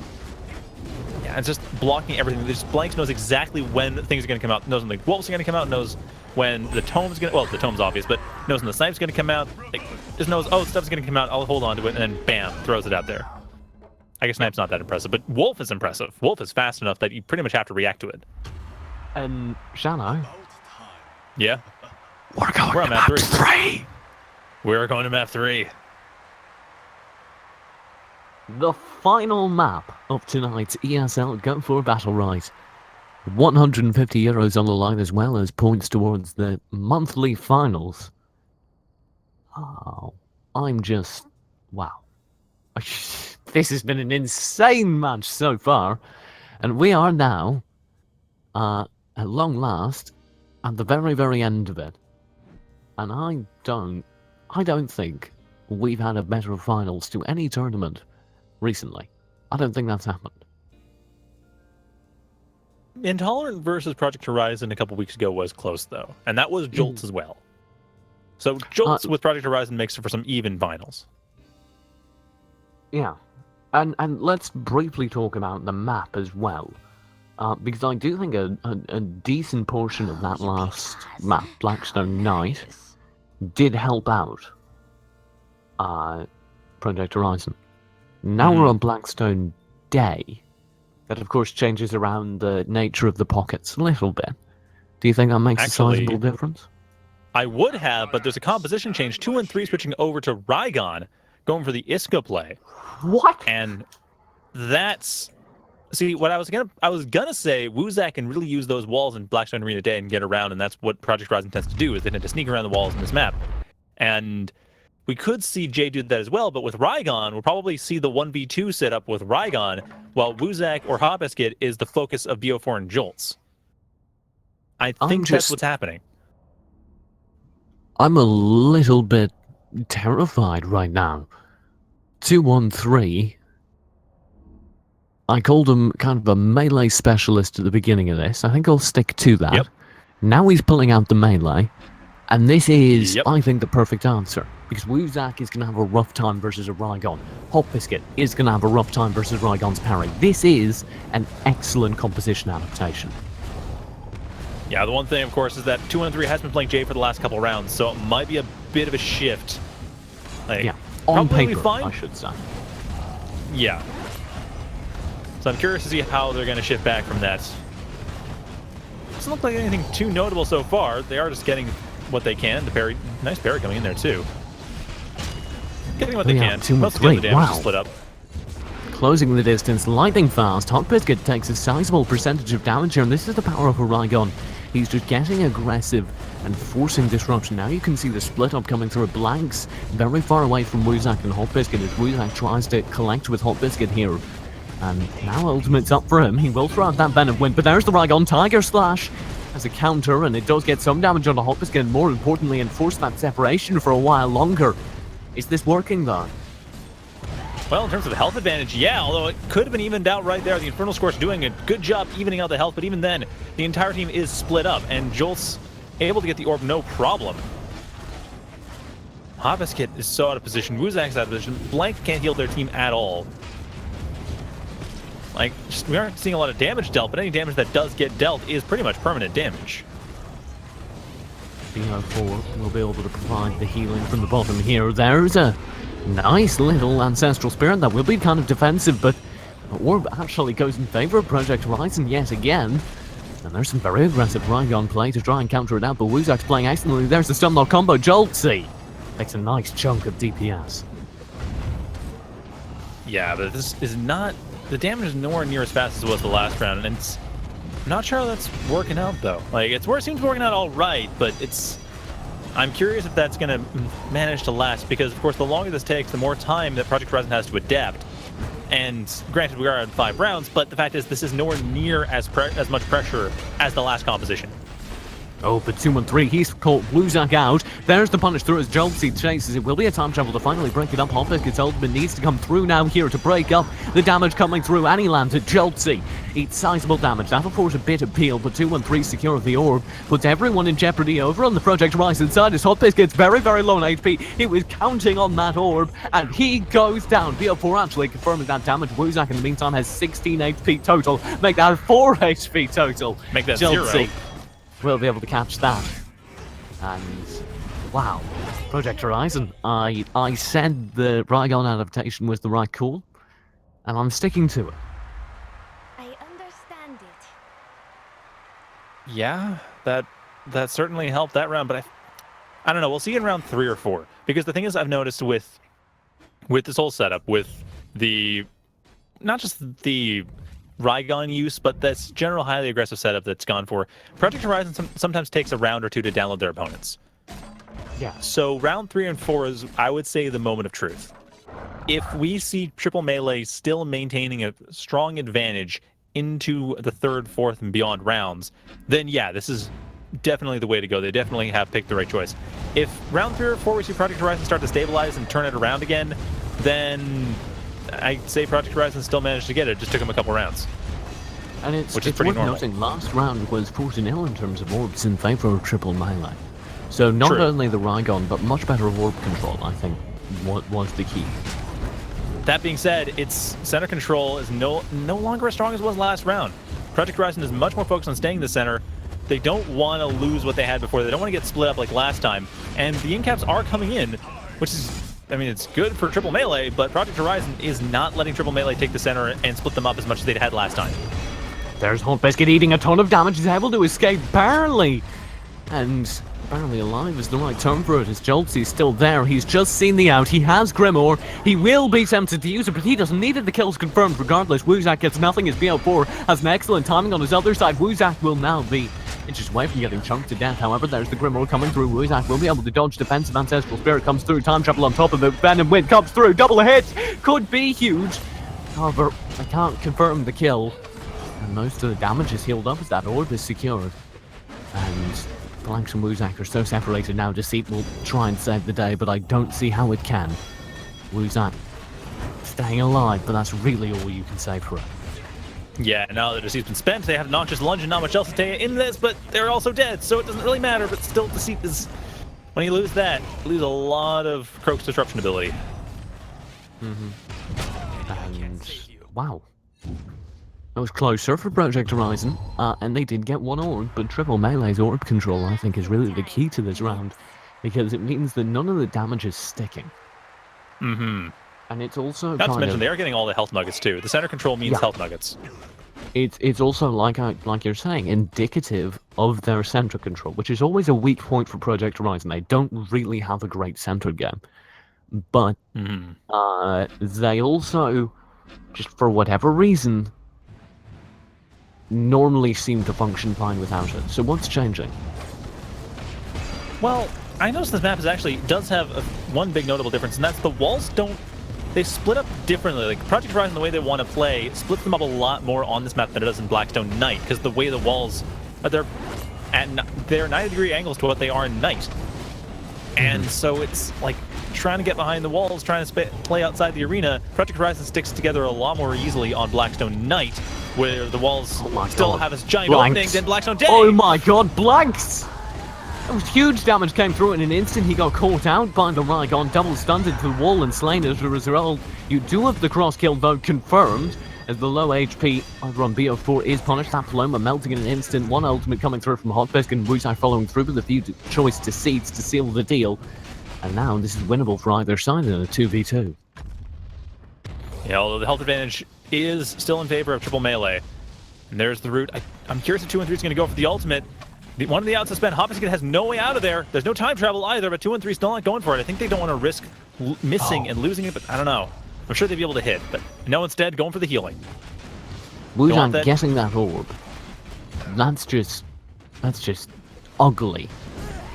Speaker 2: Yeah, it's just blocking everything. Just Blanks knows exactly when things are going to come out. Knows when the wolves are going to come out. Knows when the tome's going to... Well, the tome's obvious, but knows when the snipe's going to come out. Like, just knows, oh, stuff's going to come out. I'll hold on to it, and then bam, throws it out there. I guess snipe's not that impressive, but Wolf is impressive. Wolf is fast enough that you pretty much have to react to it.
Speaker 1: And Shano,
Speaker 2: yeah,
Speaker 1: we're going
Speaker 2: on
Speaker 1: to
Speaker 2: map
Speaker 1: map 3.
Speaker 2: We're going to map 3.
Speaker 1: The final map of tonight's ESL Go4Battlerite. 150 euros on the line, as well as points towards the monthly finals. Oh, I'm just... wow. This has been an insane match so far. And we are now, at long last, at the very, very end of it. And I don't think we've had a better finals to any tournament recently. I don't think that's happened.
Speaker 2: Intolerant versus Project Horizon a couple weeks ago was close, though. And that was Jolts as well. So Jolts with Project Horizon makes it for some even finals.
Speaker 1: Yeah. And let's briefly talk about the map as well. Because I do think a decent portion of that last map, Blackstone Night, did help out Project Horizon. Now we're on Blackstone Day. That, of course, changes around the nature of the pockets a little bit. Do you think that makes a sizable difference?
Speaker 2: I would have, but there's a composition change. 2-3 switching over to Rygon, going for the Iska play.
Speaker 1: What?
Speaker 2: And that's... See, what I was gonna say, Wuzak can really use those walls in Blackstone Arena Day and get around, and that's what Project Horizon tends to do, is they tend to sneak around the walls in this map. And we could see Jay do that as well, but with Rygon, we'll probably see the 1v2 setup with Rygon, while Wuzak or Hot Biscuit is the focus of BO4 and Jolts. I think that's what's happening.
Speaker 1: I'm a little bit terrified right now. 2-1-3. I called him kind of a melee specialist at the beginning of this. I think I'll stick to that.
Speaker 2: Yep.
Speaker 1: Now he's pulling out the melee. And this is,
Speaker 2: Yep.
Speaker 1: I think, the perfect answer. Because Wuzak is going to have a rough time versus a Rygon. Hot Biscuit is going to have a rough time versus Rygon's parry. This is an excellent composition adaptation.
Speaker 2: Yeah, the one thing, of course, is that 2-1-3 has been playing Jay for the last couple rounds, so it might be a bit of a shift. Like,
Speaker 1: Yeah, on paper,
Speaker 2: fine.
Speaker 1: I should say.
Speaker 2: Yeah. So I'm curious to see how they're going to shift back from that. Doesn't look like anything too notable so far. They are just getting what they can. The parry, nice parry coming in there too. Getting what they can. Most of the damage is split up.
Speaker 1: Closing the distance, lightning fast. Hot Biscuit takes a sizable percentage of damage here, and this is the power of a Rygon. He's just getting aggressive and forcing disruption. Now you can see the split up coming through blanks very far away from Wuzak and Hot Biscuit as Wuzak tries to collect with Hot Biscuit here. And now Ultimate's up for him. He will throw out that Venom Wind, but there's the Rygon Tiger Slash as a counter, and it does get some damage on the Hot Biscuit, and more importantly, enforce that separation for a while longer. Is this working though?
Speaker 2: Well, in terms of health advantage, yeah, although it could have been evened out right there. The Infernal Scorch doing a good job evening out the health, but even then, the entire team is split up, and Jolt's able to get the orb no problem. Hot Biscuit is so out of position. Wuzak's out of position. Blank can't heal their team at all. Like, we aren't seeing a lot of damage dealt, but any damage that does get dealt is pretty much permanent damage.
Speaker 1: BO4 will be able to provide the healing from the bottom here. There's a nice little Ancestral Spirit that will be kind of defensive, but the orb actually goes in favor of Project Horizon yet again. And there's some very aggressive Rygon play to try and counter it out, but Wuzak's playing excellently. There's the Stunlock combo. Joltsy takes a nice chunk of DPS.
Speaker 2: Yeah, but this is not... The damage is nowhere near as fast as it was the last round, and it's... I'm not sure how that's working out, though. Like, it seems to be working out all right, but it's... I'm curious if that's going to manage to last, because, of course, the longer this takes, the more time that Project Horizon has to adapt. And granted, we are at 5 rounds, but the fact is this is nowhere near as much pressure as the last composition.
Speaker 1: Oh, but 2-1-3, he's caught Wuzak out. There's the punish through as Joltsy chases. It will be a time travel to finally break it up. Hot Biscuit's ultimate needs to come through now here to break up the damage coming through, and he lands at Joltsy. Eats sizable damage. That'll force a bit of peel, but 2-1-3 secure of the orb puts everyone in jeopardy over on the Project Horizon side as Hot Biscuit's very, very low on HP. He was counting on that orb, and he goes down. BO4 actually confirming that damage. Wuzak in the meantime has 16 HP total. Make that 4 HP total.
Speaker 2: Make that
Speaker 1: Joltsy
Speaker 2: 0.
Speaker 1: We'll be able to catch that. And wow, Project Horizon. I said the Rygon adaptation was the right call, and I'm sticking to it.
Speaker 3: I understand it.
Speaker 2: Yeah, that certainly helped that round, but I don't know. We'll see in round 3 or 4, because the thing is, I've noticed with this whole setup, with the not just the Rygon use, but that's general highly aggressive setup that's gone for. Project Horizon sometimes takes a round or two to download their opponents.
Speaker 1: Yeah.
Speaker 2: So round 3 and 4 is, I would say, the moment of truth. If we see Triple Melee still maintaining a strong advantage into the 3rd, 4th, and beyond rounds, then yeah, this is definitely the way to go. They definitely have picked the right choice. If round 3 or 4 we see Project Horizon start to stabilize and turn it around again, then I'd say Project Horizon still managed to get it. It just took them a couple rounds.
Speaker 1: And it's
Speaker 2: pretty
Speaker 1: worth
Speaker 2: normal.
Speaker 1: noting, last round was 4-0 in terms of orbs in favor of Triple Melee. So not
Speaker 2: True.
Speaker 1: only the Rygon, but much better orb control, I think, was the key.
Speaker 2: That being said, its center control is no longer as strong as it was last round. Project Horizon is much more focused on staying in the center. They don't want to lose what they had before. They don't want to get split up like last time. And the incaps are coming in, which is... I mean, it's good for Triple Melee, but Project Horizon is not letting Triple Melee take the center and split them up as much as they'd had last time.
Speaker 1: There's Hot Biscuit eating a ton of damage. He's able to escape barely. And barely alive is the right term for it, as Joltsy's still there. He's just seen the out. He has Grimoire. He will be tempted to use it, but he doesn't need it. The kill's confirmed regardless. Wuzak gets nothing as BO4 has an excellent timing on his other side. Wuzak will now be inches away from getting chunked to death. However, there's the Grimoire coming through. Wuzak will be able to dodge defensive. Ancestral Spirit comes through. Time travel on top of it. Venom Wind comes through. Double hit. Could be huge. However, I can't confirm the kill. And most of the damage is healed up as that orb is secured. Blanks and Wuzak are so separated now. Deceit will try and save the day, but I don't see how it can. Wuzak staying alive, but that's really all you can say for it.
Speaker 2: Yeah, now that Deceit's been spent, they have not just lunge and not much else to stay in this, but they're also dead, so it doesn't really matter, but still Deceit is... When you lose that, you lose a lot of Croak's disruption ability.
Speaker 1: And... wow. That was closer for Project Horizon, and they did get one orb, but triple melee's orb control, I think, is really the key to this round, because it means that none of the damage is sticking. And it's also
Speaker 2: Not to mention, they are getting all the health nuggets, too. The center control means health nuggets.
Speaker 1: It's also, like you're saying, indicative of their center control, which is always a weak point for Project Horizon. They don't really have a great center game. But they also, just for whatever reason, normally seem to function fine without it. So what's changing?
Speaker 2: Well, I noticed this map does have one big notable difference, and that's the walls don't... They split up differently. Like, Project Horizon, the way they want to play, splits them up a lot more on this map than it does in Blackstone Night, because the way the walls... They're 90-degree angles to what they are in Night. And so it's, like, trying to get behind the walls, trying to play outside the arena. Project Horizon sticks together a lot more easily on Blackstone Night, where the walls still have this giant opening than Blackstone Day!
Speaker 1: Oh my god, Blanks! That was huge damage came through in an instant. He got caught out by the Rygon, double stunned into the wall and slain as a result. You do have the cross kill though confirmed, as the low HP over on BO4 is punished. That Paloma melting in an instant. One ultimate coming through from Hotbisk and Wuzak following through with a few choice Deceits to seal the deal. And now this is winnable for either side in a 2v2.
Speaker 2: Yeah, although the health advantage is still in favor of triple melee. And there's the route. I'm curious if 2-3 is going to go for the ultimate. One of the outs is spent. Hotbisk has no way out of there. There's no time travel either, but 2-3 still not going for it. I think they don't want to risk missing and losing it, but I don't know. I'm sure they'd be able to hit, but no, instead going for the healing.
Speaker 1: Wuzak getting that orb. That's just ugly.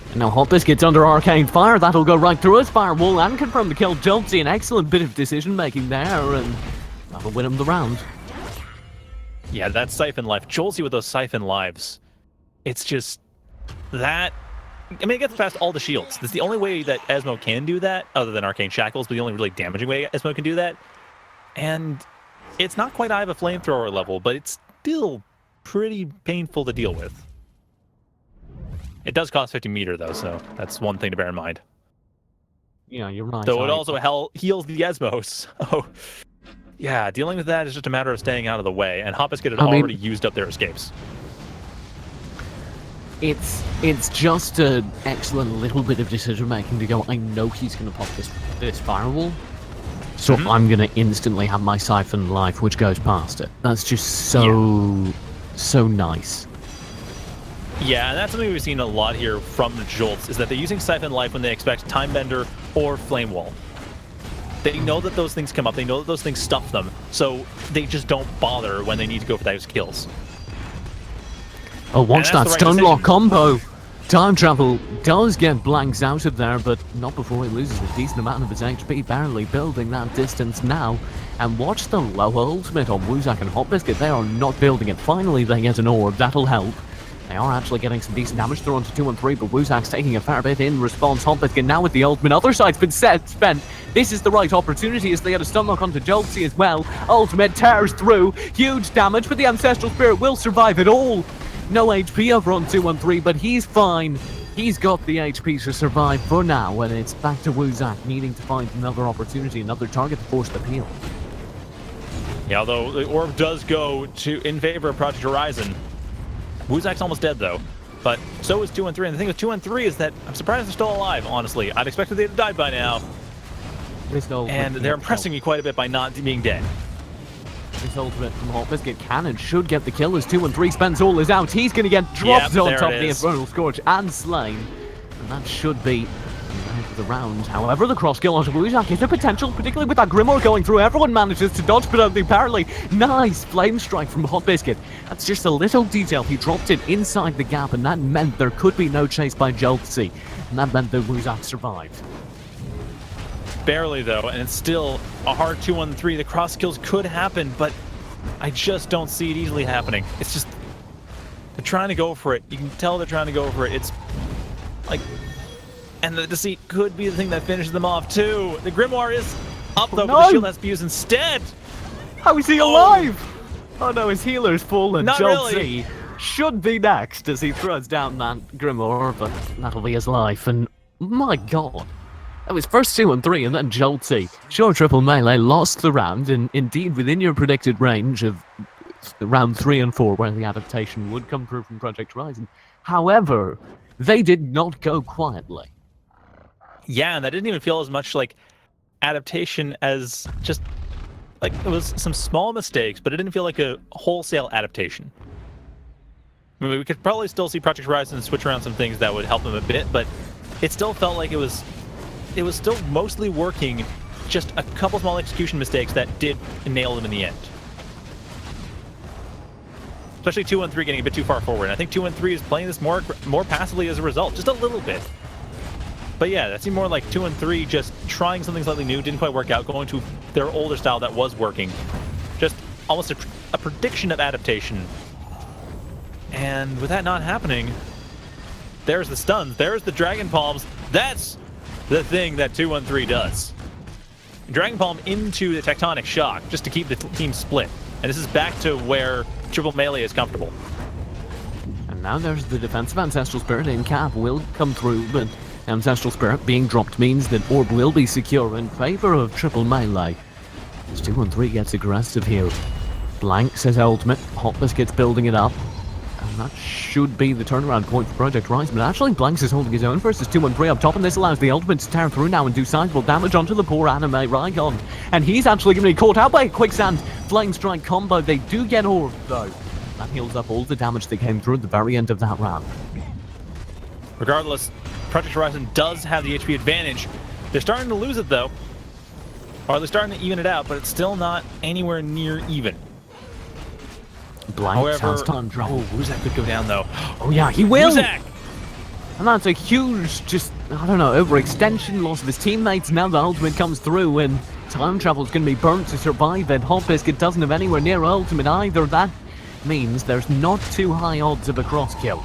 Speaker 1: And now Hotbisk gets under arcane fire. That'll go right through his firewall and confirm the kill. Jolty, an excellent bit of decision making there, and that'll win him the round.
Speaker 2: Yeah, that Siphon life. Jolty with those Siphon lives. It's just that... I mean, it gets past all the shields. That's the only way that Esmo can do that, other than Arcane Shackles, but the only really damaging way Esmo can do that. And it's not quite Eye of a Flamethrower level, but it's still pretty painful to deal with. It does cost 50 meter, though, so that's one thing to bear in mind.
Speaker 1: Yeah, you're right.
Speaker 2: Though it also heals the Esmo, so... Yeah, dealing with that is just a matter of staying out of the way, and Hotbisk had already used up their escapes.
Speaker 1: It's just an excellent little bit of decision making to go, I know he's going to pop this firewall, so I'm going to instantly have my Siphon life, which goes past it. That's just so nice.
Speaker 2: Yeah, and that's something we've seen a lot here from the Jolts, is that they're using Siphon life when they expect Time Bender or Flame Wall. They know that those things come up, they know that those things stuff them, so they just don't bother when they need to go for those kills.
Speaker 1: Oh, watch that stun lock combo. Time travel does get Blanks out of there, but not before he loses a decent amount of his HP, barely building that distance now. And watch the low ultimate on Wuzak and Hotbisk. They are not building it. Finally, they get an orb. That'll help. They are actually getting some decent damage through onto 2-3, but Wuzak's taking a fair bit in response. Hotbisk now with the ultimate. Other side's been spent. This is the right opportunity as they get a stun lock onto Jolty as well. Ultimate tears through. Huge damage, but the Ancestral Spirit will survive it all. No HP over on 2-3, but he's fine. He's got the HP to survive for now, and it's back to Wuzak needing to find another opportunity, another target to force the peel.
Speaker 2: Yeah, although the orb does go in favor of Project Horizon. Wuzak's almost dead, though. But so is 2-3, and the thing with 2-3 is that I'm surprised they're still alive, honestly. I'd expected they'd have died by now. And they're impressing me quite a bit by not being dead.
Speaker 1: This ultimate from Hotbisk Cannon should get the kill as 2-3 spends all his out. He's going to get dropped on top of the Infernal Scorch and slain. And that should be the end of the round. However, the cross kill onto Wuzak is a potential, particularly with that Grimoire going through. Everyone manages to dodge, but only apparently. Nice flame strike from Hotbisk. That's just a little detail. He dropped it inside the gap, and that meant there could be no chase by Jolty. And that meant that Wuzak survived.
Speaker 2: Barely, though, and it's still a hard 2-3. The cross kills could happen, but I just don't see it easily happening. It's just, they're trying to go for it. You can tell they're trying to go for it. It's Like, and the Deceit could be the thing that finishes them off too. The Grimoire is up though, but the shield has to be used instead.
Speaker 1: How is he alive? Oh no, his healer's fallen.
Speaker 2: Not
Speaker 1: Jolty
Speaker 2: really.
Speaker 1: should be next as he throws down that Grimoire, but that'll be his life. And my god, that was first 2 and 3, and then Jolty. Sure, Triple Melee lost the round, and indeed within your predicted range of round 3 and 4, where the adaptation would come through from Project Horizon. However, they did not go quietly.
Speaker 2: Yeah, and that didn't even feel as much like adaptation as just like it was some small mistakes, but it didn't feel like a wholesale adaptation. I mean, we could probably still see Project Horizon switch around some things that would help them a bit, but it still felt like it was still mostly working, just a couple small execution mistakes that did nail them in the end. Especially 2 and 3 getting a bit too far forward. And I think 2 and 3 is playing this more passively as a result, just a little bit. But yeah, that seemed more like 2 and 3 just trying something slightly new, didn't quite work out, going to their older style that was working. Just almost a prediction of adaptation. And with that not happening, there's the stuns, there's the Dragon Palms. That's the thing that 2 and 3 does. Dragon Palm into the Tectonic Shock just to keep the team split. And this is back to where Triple Melee is comfortable.
Speaker 1: And now there's the defensive Ancestral Spirit in cap will come through, but Ancestral Spirit being dropped means that Orb will be secure in favor of Triple Melee. As 2 and 3 gets aggressive here. Blank says ultimate, Hot Biscuit's building it up. And that should be the turnaround point for Project Horizon, but actually Blanks is holding his own versus 2 and 3 up top, and this allows the ultimate to tear through now and do sizable damage onto the poor anime Raigon. And he's actually going to be caught out by a Quicksand Flame Strike combo. They do get Orb though. That heals up all the damage that came through at the very end of that round.
Speaker 2: Regardless, Project Horizon does have the HP advantage. They're starting to lose it though. Or they're starting to even it out, but it's still not anywhere near even.
Speaker 1: Blank has time travel.
Speaker 2: Oh, Wuzak could go down though.
Speaker 1: Oh yeah, he will!
Speaker 2: Wuzak!
Speaker 1: And that's a huge, just, I don't know, overextension, loss of his teammates. Now the ultimate comes through and time travel's going to be burnt to survive it. Hot Biscuit doesn't have anywhere near ultimate either. That means there's not too high odds of a cross kill.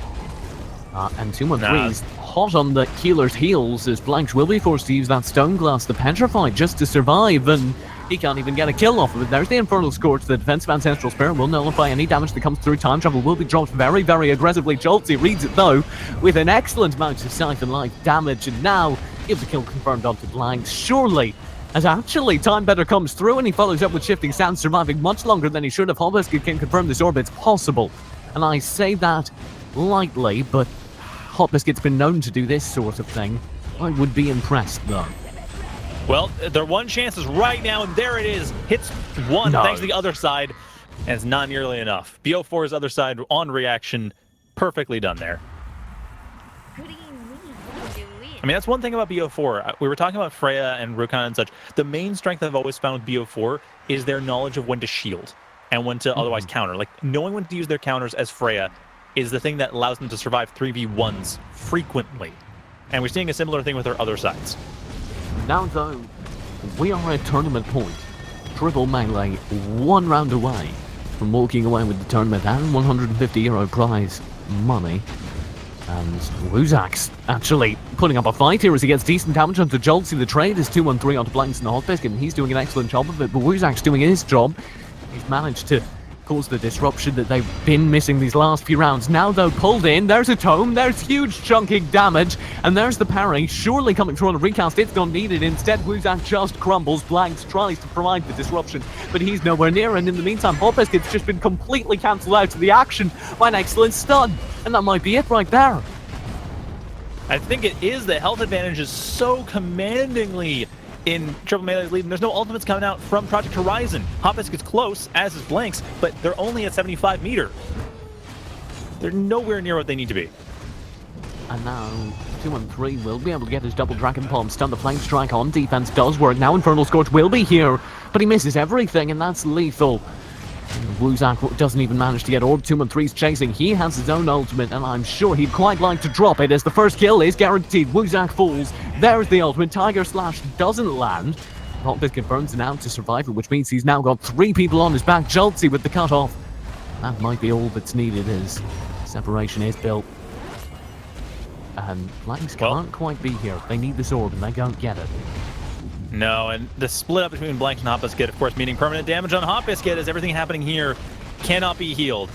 Speaker 1: And 2 and 3 is hot on the healer's heels as Blanks will be forced to use that Stone Glass, the Petrify, just to survive, and he can't even get a kill off of it. There's the Infernal Scourge. The defensive Ancestral Spirit will nullify any damage that comes through. Time travel will be dropped very, very aggressively. Jolty reads it though with an excellent amount of Siphon Life damage, and now gives a kill confirmed onto Blanks. Surely, as actually Time Better comes through and he follows up with Shifting Sands, surviving much longer than he should have. Hot Biscuit can confirm this orbit's possible, and I say that lightly, but Hot Biscuit's been known to do this sort of thing. I would be impressed though.
Speaker 2: Well, their one chance is right now, and there it is. Hits one thanks to the other side, and it's not nearly enough. BO4's other side on reaction, perfectly done there.
Speaker 3: What do you mean?
Speaker 2: I mean, that's one thing about BO4. We were talking about Freya and Rukan and such. The main strength I've always found with BO4 is their knowledge of when to shield and when to otherwise counter. Like, knowing when to use their counters as Freya is the thing that allows them to survive 3v1s frequently. And we're seeing a similar thing with their other sides.
Speaker 1: Now though, we are at tournament point. Triple Melee 1 round away from walking away with the tournament and €150 prize money. And Wuzak's actually putting up a fight here as he gets decent damage onto Jolty. The trade is 2 and 3 onto Blanks and the Hot Biscuit, and he's doing an excellent job of it, but Wuzak's doing his job. He's managed to cause the disruption that they've been missing these last few rounds. Now though, pulled in, there's a tome, there's huge chunking damage, and there's the parry, surely coming through on the recast. It's not needed. Instead, Wuzak just crumbles. Blanks tries to provide the disruption, but he's nowhere near, and in the meantime, Hot Biscuit's just been completely cancelled out of the action by an excellent stun, and that might be it right there.
Speaker 2: I think it is. The health advantage is so commandingly in Triple Melee's lead, and there's no ultimates coming out from Project Horizon. Hot Biscuit's close, as is Blanks, but they're only at 75 meter. They're nowhere near what they need to be.
Speaker 1: And now, 2 and 3 will be able to get his double Dragon Palm stun. The Flame Strike on defense does work. Now Infernal Scourge will be here, but he misses everything, and that's lethal. Wuzak doesn't even manage to get Orb. 2 and 3's chasing. He has his own ultimate, and I'm sure he'd quite like to drop it as the first kill is guaranteed. Wuzak falls. There's the ultimate. Tiger Slash doesn't land. Hot Biscuit burns it out to survive it, which means he's now got 3 people on his back. Jolty with the cut-off. That might be all that's needed as separation is built. And Blanks
Speaker 2: Well-
Speaker 1: can't quite be here. They need this orb and they don't get it.
Speaker 2: No, and the split up between Blanks and Hot Biscuit, of course, meaning permanent damage on Hot Biscuit, as everything happening here cannot be healed.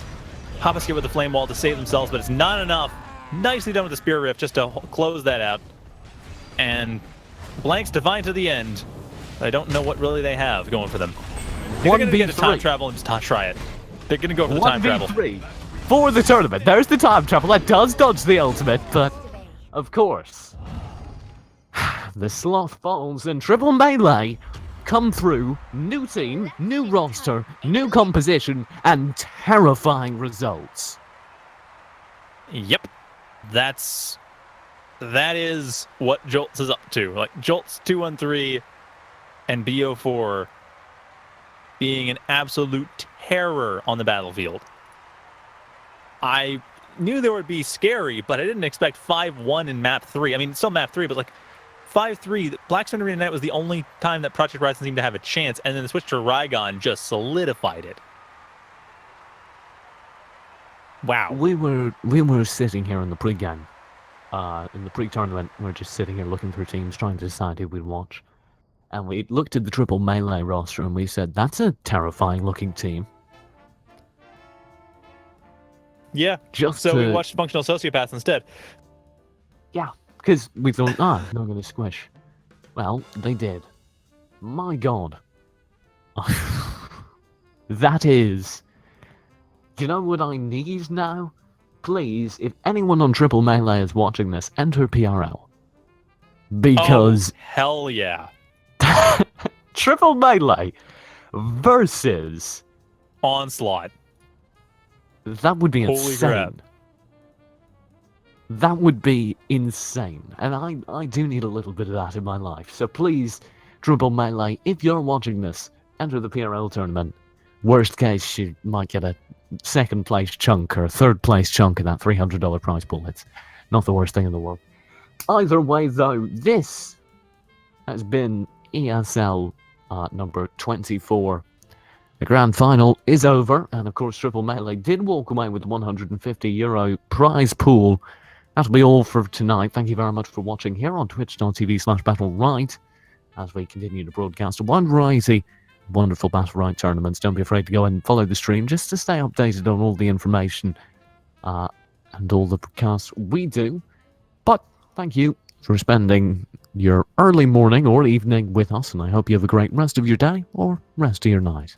Speaker 2: Hot Biscuit with the Flame Wall to save themselves, but it's not enough. Nicely done with the Spear Rift just to close that out. And Blanks Divine to the end. I don't know what really they have going for them. They're going to get a time
Speaker 1: 1v3.
Speaker 2: travel and just try it. They're going to go for the time travel.
Speaker 1: 1v3 for the tournament. There's the time travel. That does dodge the ultimate, but of course, the Sloth Balls and Triple Melee come through. New team, new roster, new composition, and terrifying results.
Speaker 2: Yep. That is what Jolts is up to. Like, Jolts 213 and BO4 being an absolute terror on the battlefield. I knew they would be scary, but I didn't expect 5-1 in map 3. I mean, it's still map 3, but like 5-3, Blackstone Arena Night was the only time that Project Horizon seemed to have a chance, and then the switch to Rygon just solidified it. Wow.
Speaker 1: We were sitting here in the pre-game, in the pre-tournament. We're just sitting here looking through teams, trying to decide who we'd watch. And we looked at the Triple Melee roster and we said, that's a terrifying looking team.
Speaker 2: Yeah.
Speaker 1: Just
Speaker 2: So
Speaker 1: to,
Speaker 2: we watched Functional Sociopaths instead.
Speaker 1: Yeah, because we thought, they're going to squish. Well, they did. My God. That is... You know what I need now? Please, if anyone on Triple Melee is watching this, enter PRL. Because...
Speaker 2: Oh, hell yeah.
Speaker 1: Triple Melee versus...
Speaker 2: Onslaught.
Speaker 1: That would be
Speaker 2: Holy
Speaker 1: insane.
Speaker 2: crap.
Speaker 1: That would be insane. And I do need a little bit of that in my life. So please, Triple Melee, if you're watching this, enter the PRL tournament. Worst case, you might get a second place chunk or a third place chunk of that $300 prize pool. It's not the worst thing in the world. Either way, though, this has been ESL number 24. The grand final is over, and of course Triple Melee did walk away with €150 prize pool. That'll be all for tonight. Thank you very much for watching here on twitch.tv/BattleRight as we continue to broadcast a wide variety of wonderful BattleRight tournaments. Don't be afraid to go and follow the stream just to stay updated on all the information and all the broadcasts we do. But thank you for spending your early morning or evening with us, and I hope you have a great rest of your day or rest of your night.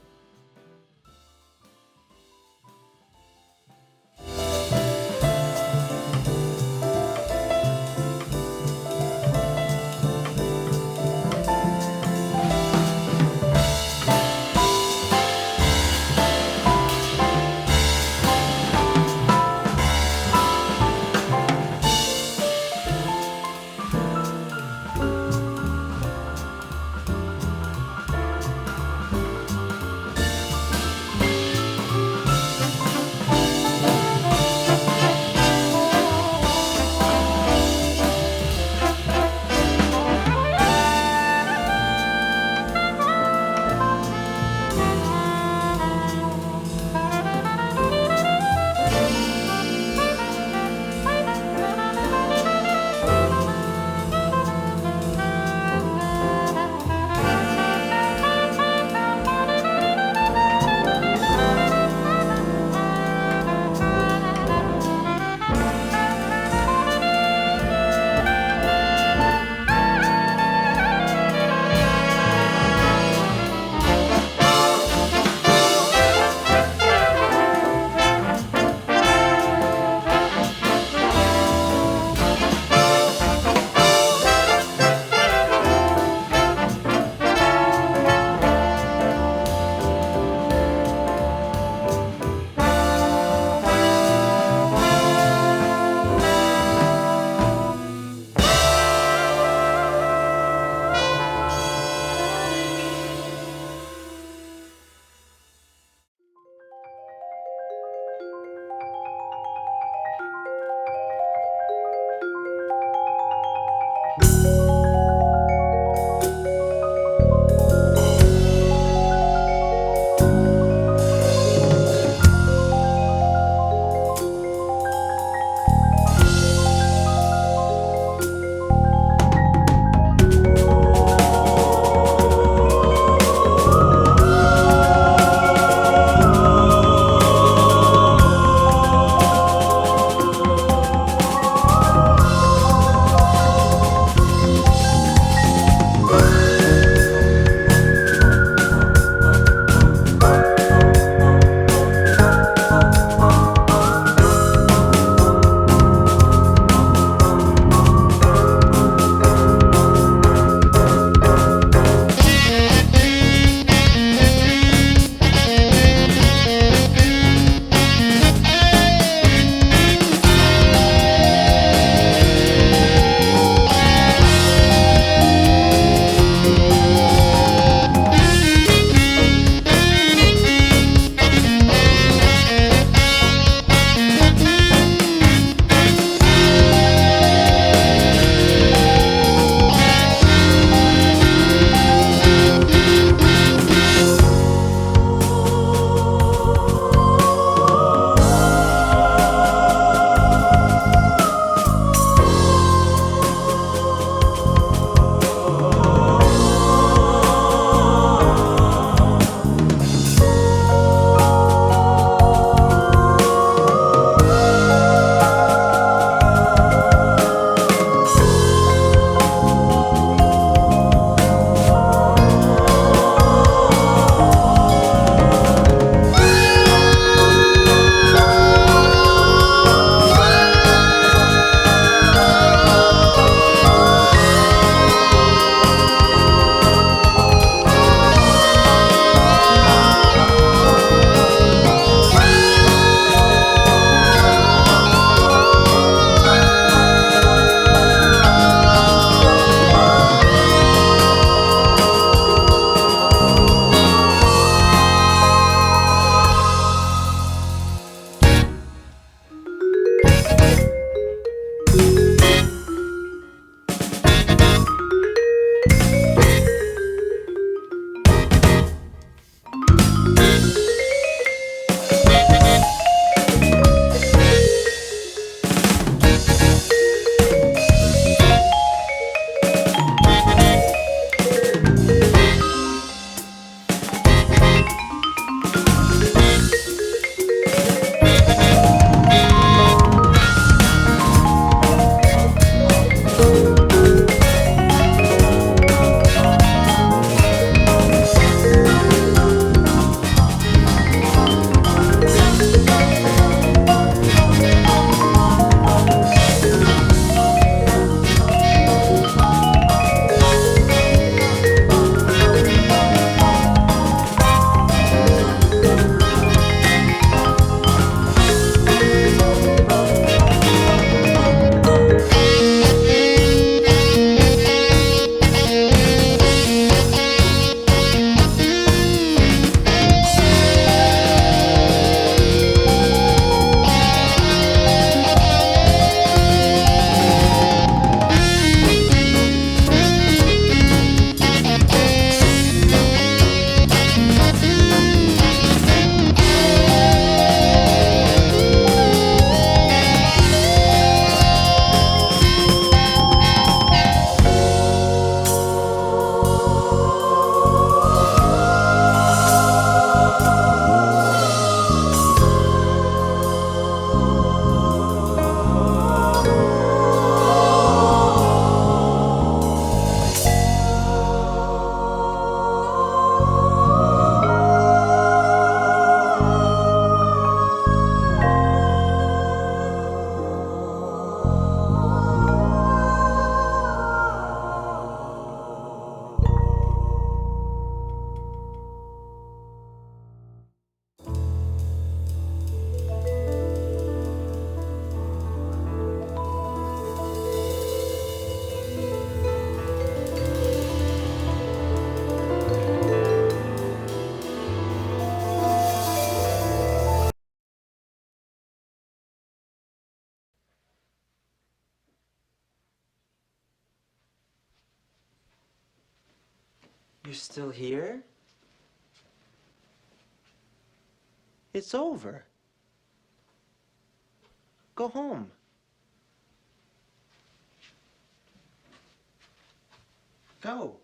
Speaker 4: You're still here? It's over. Go home. Go.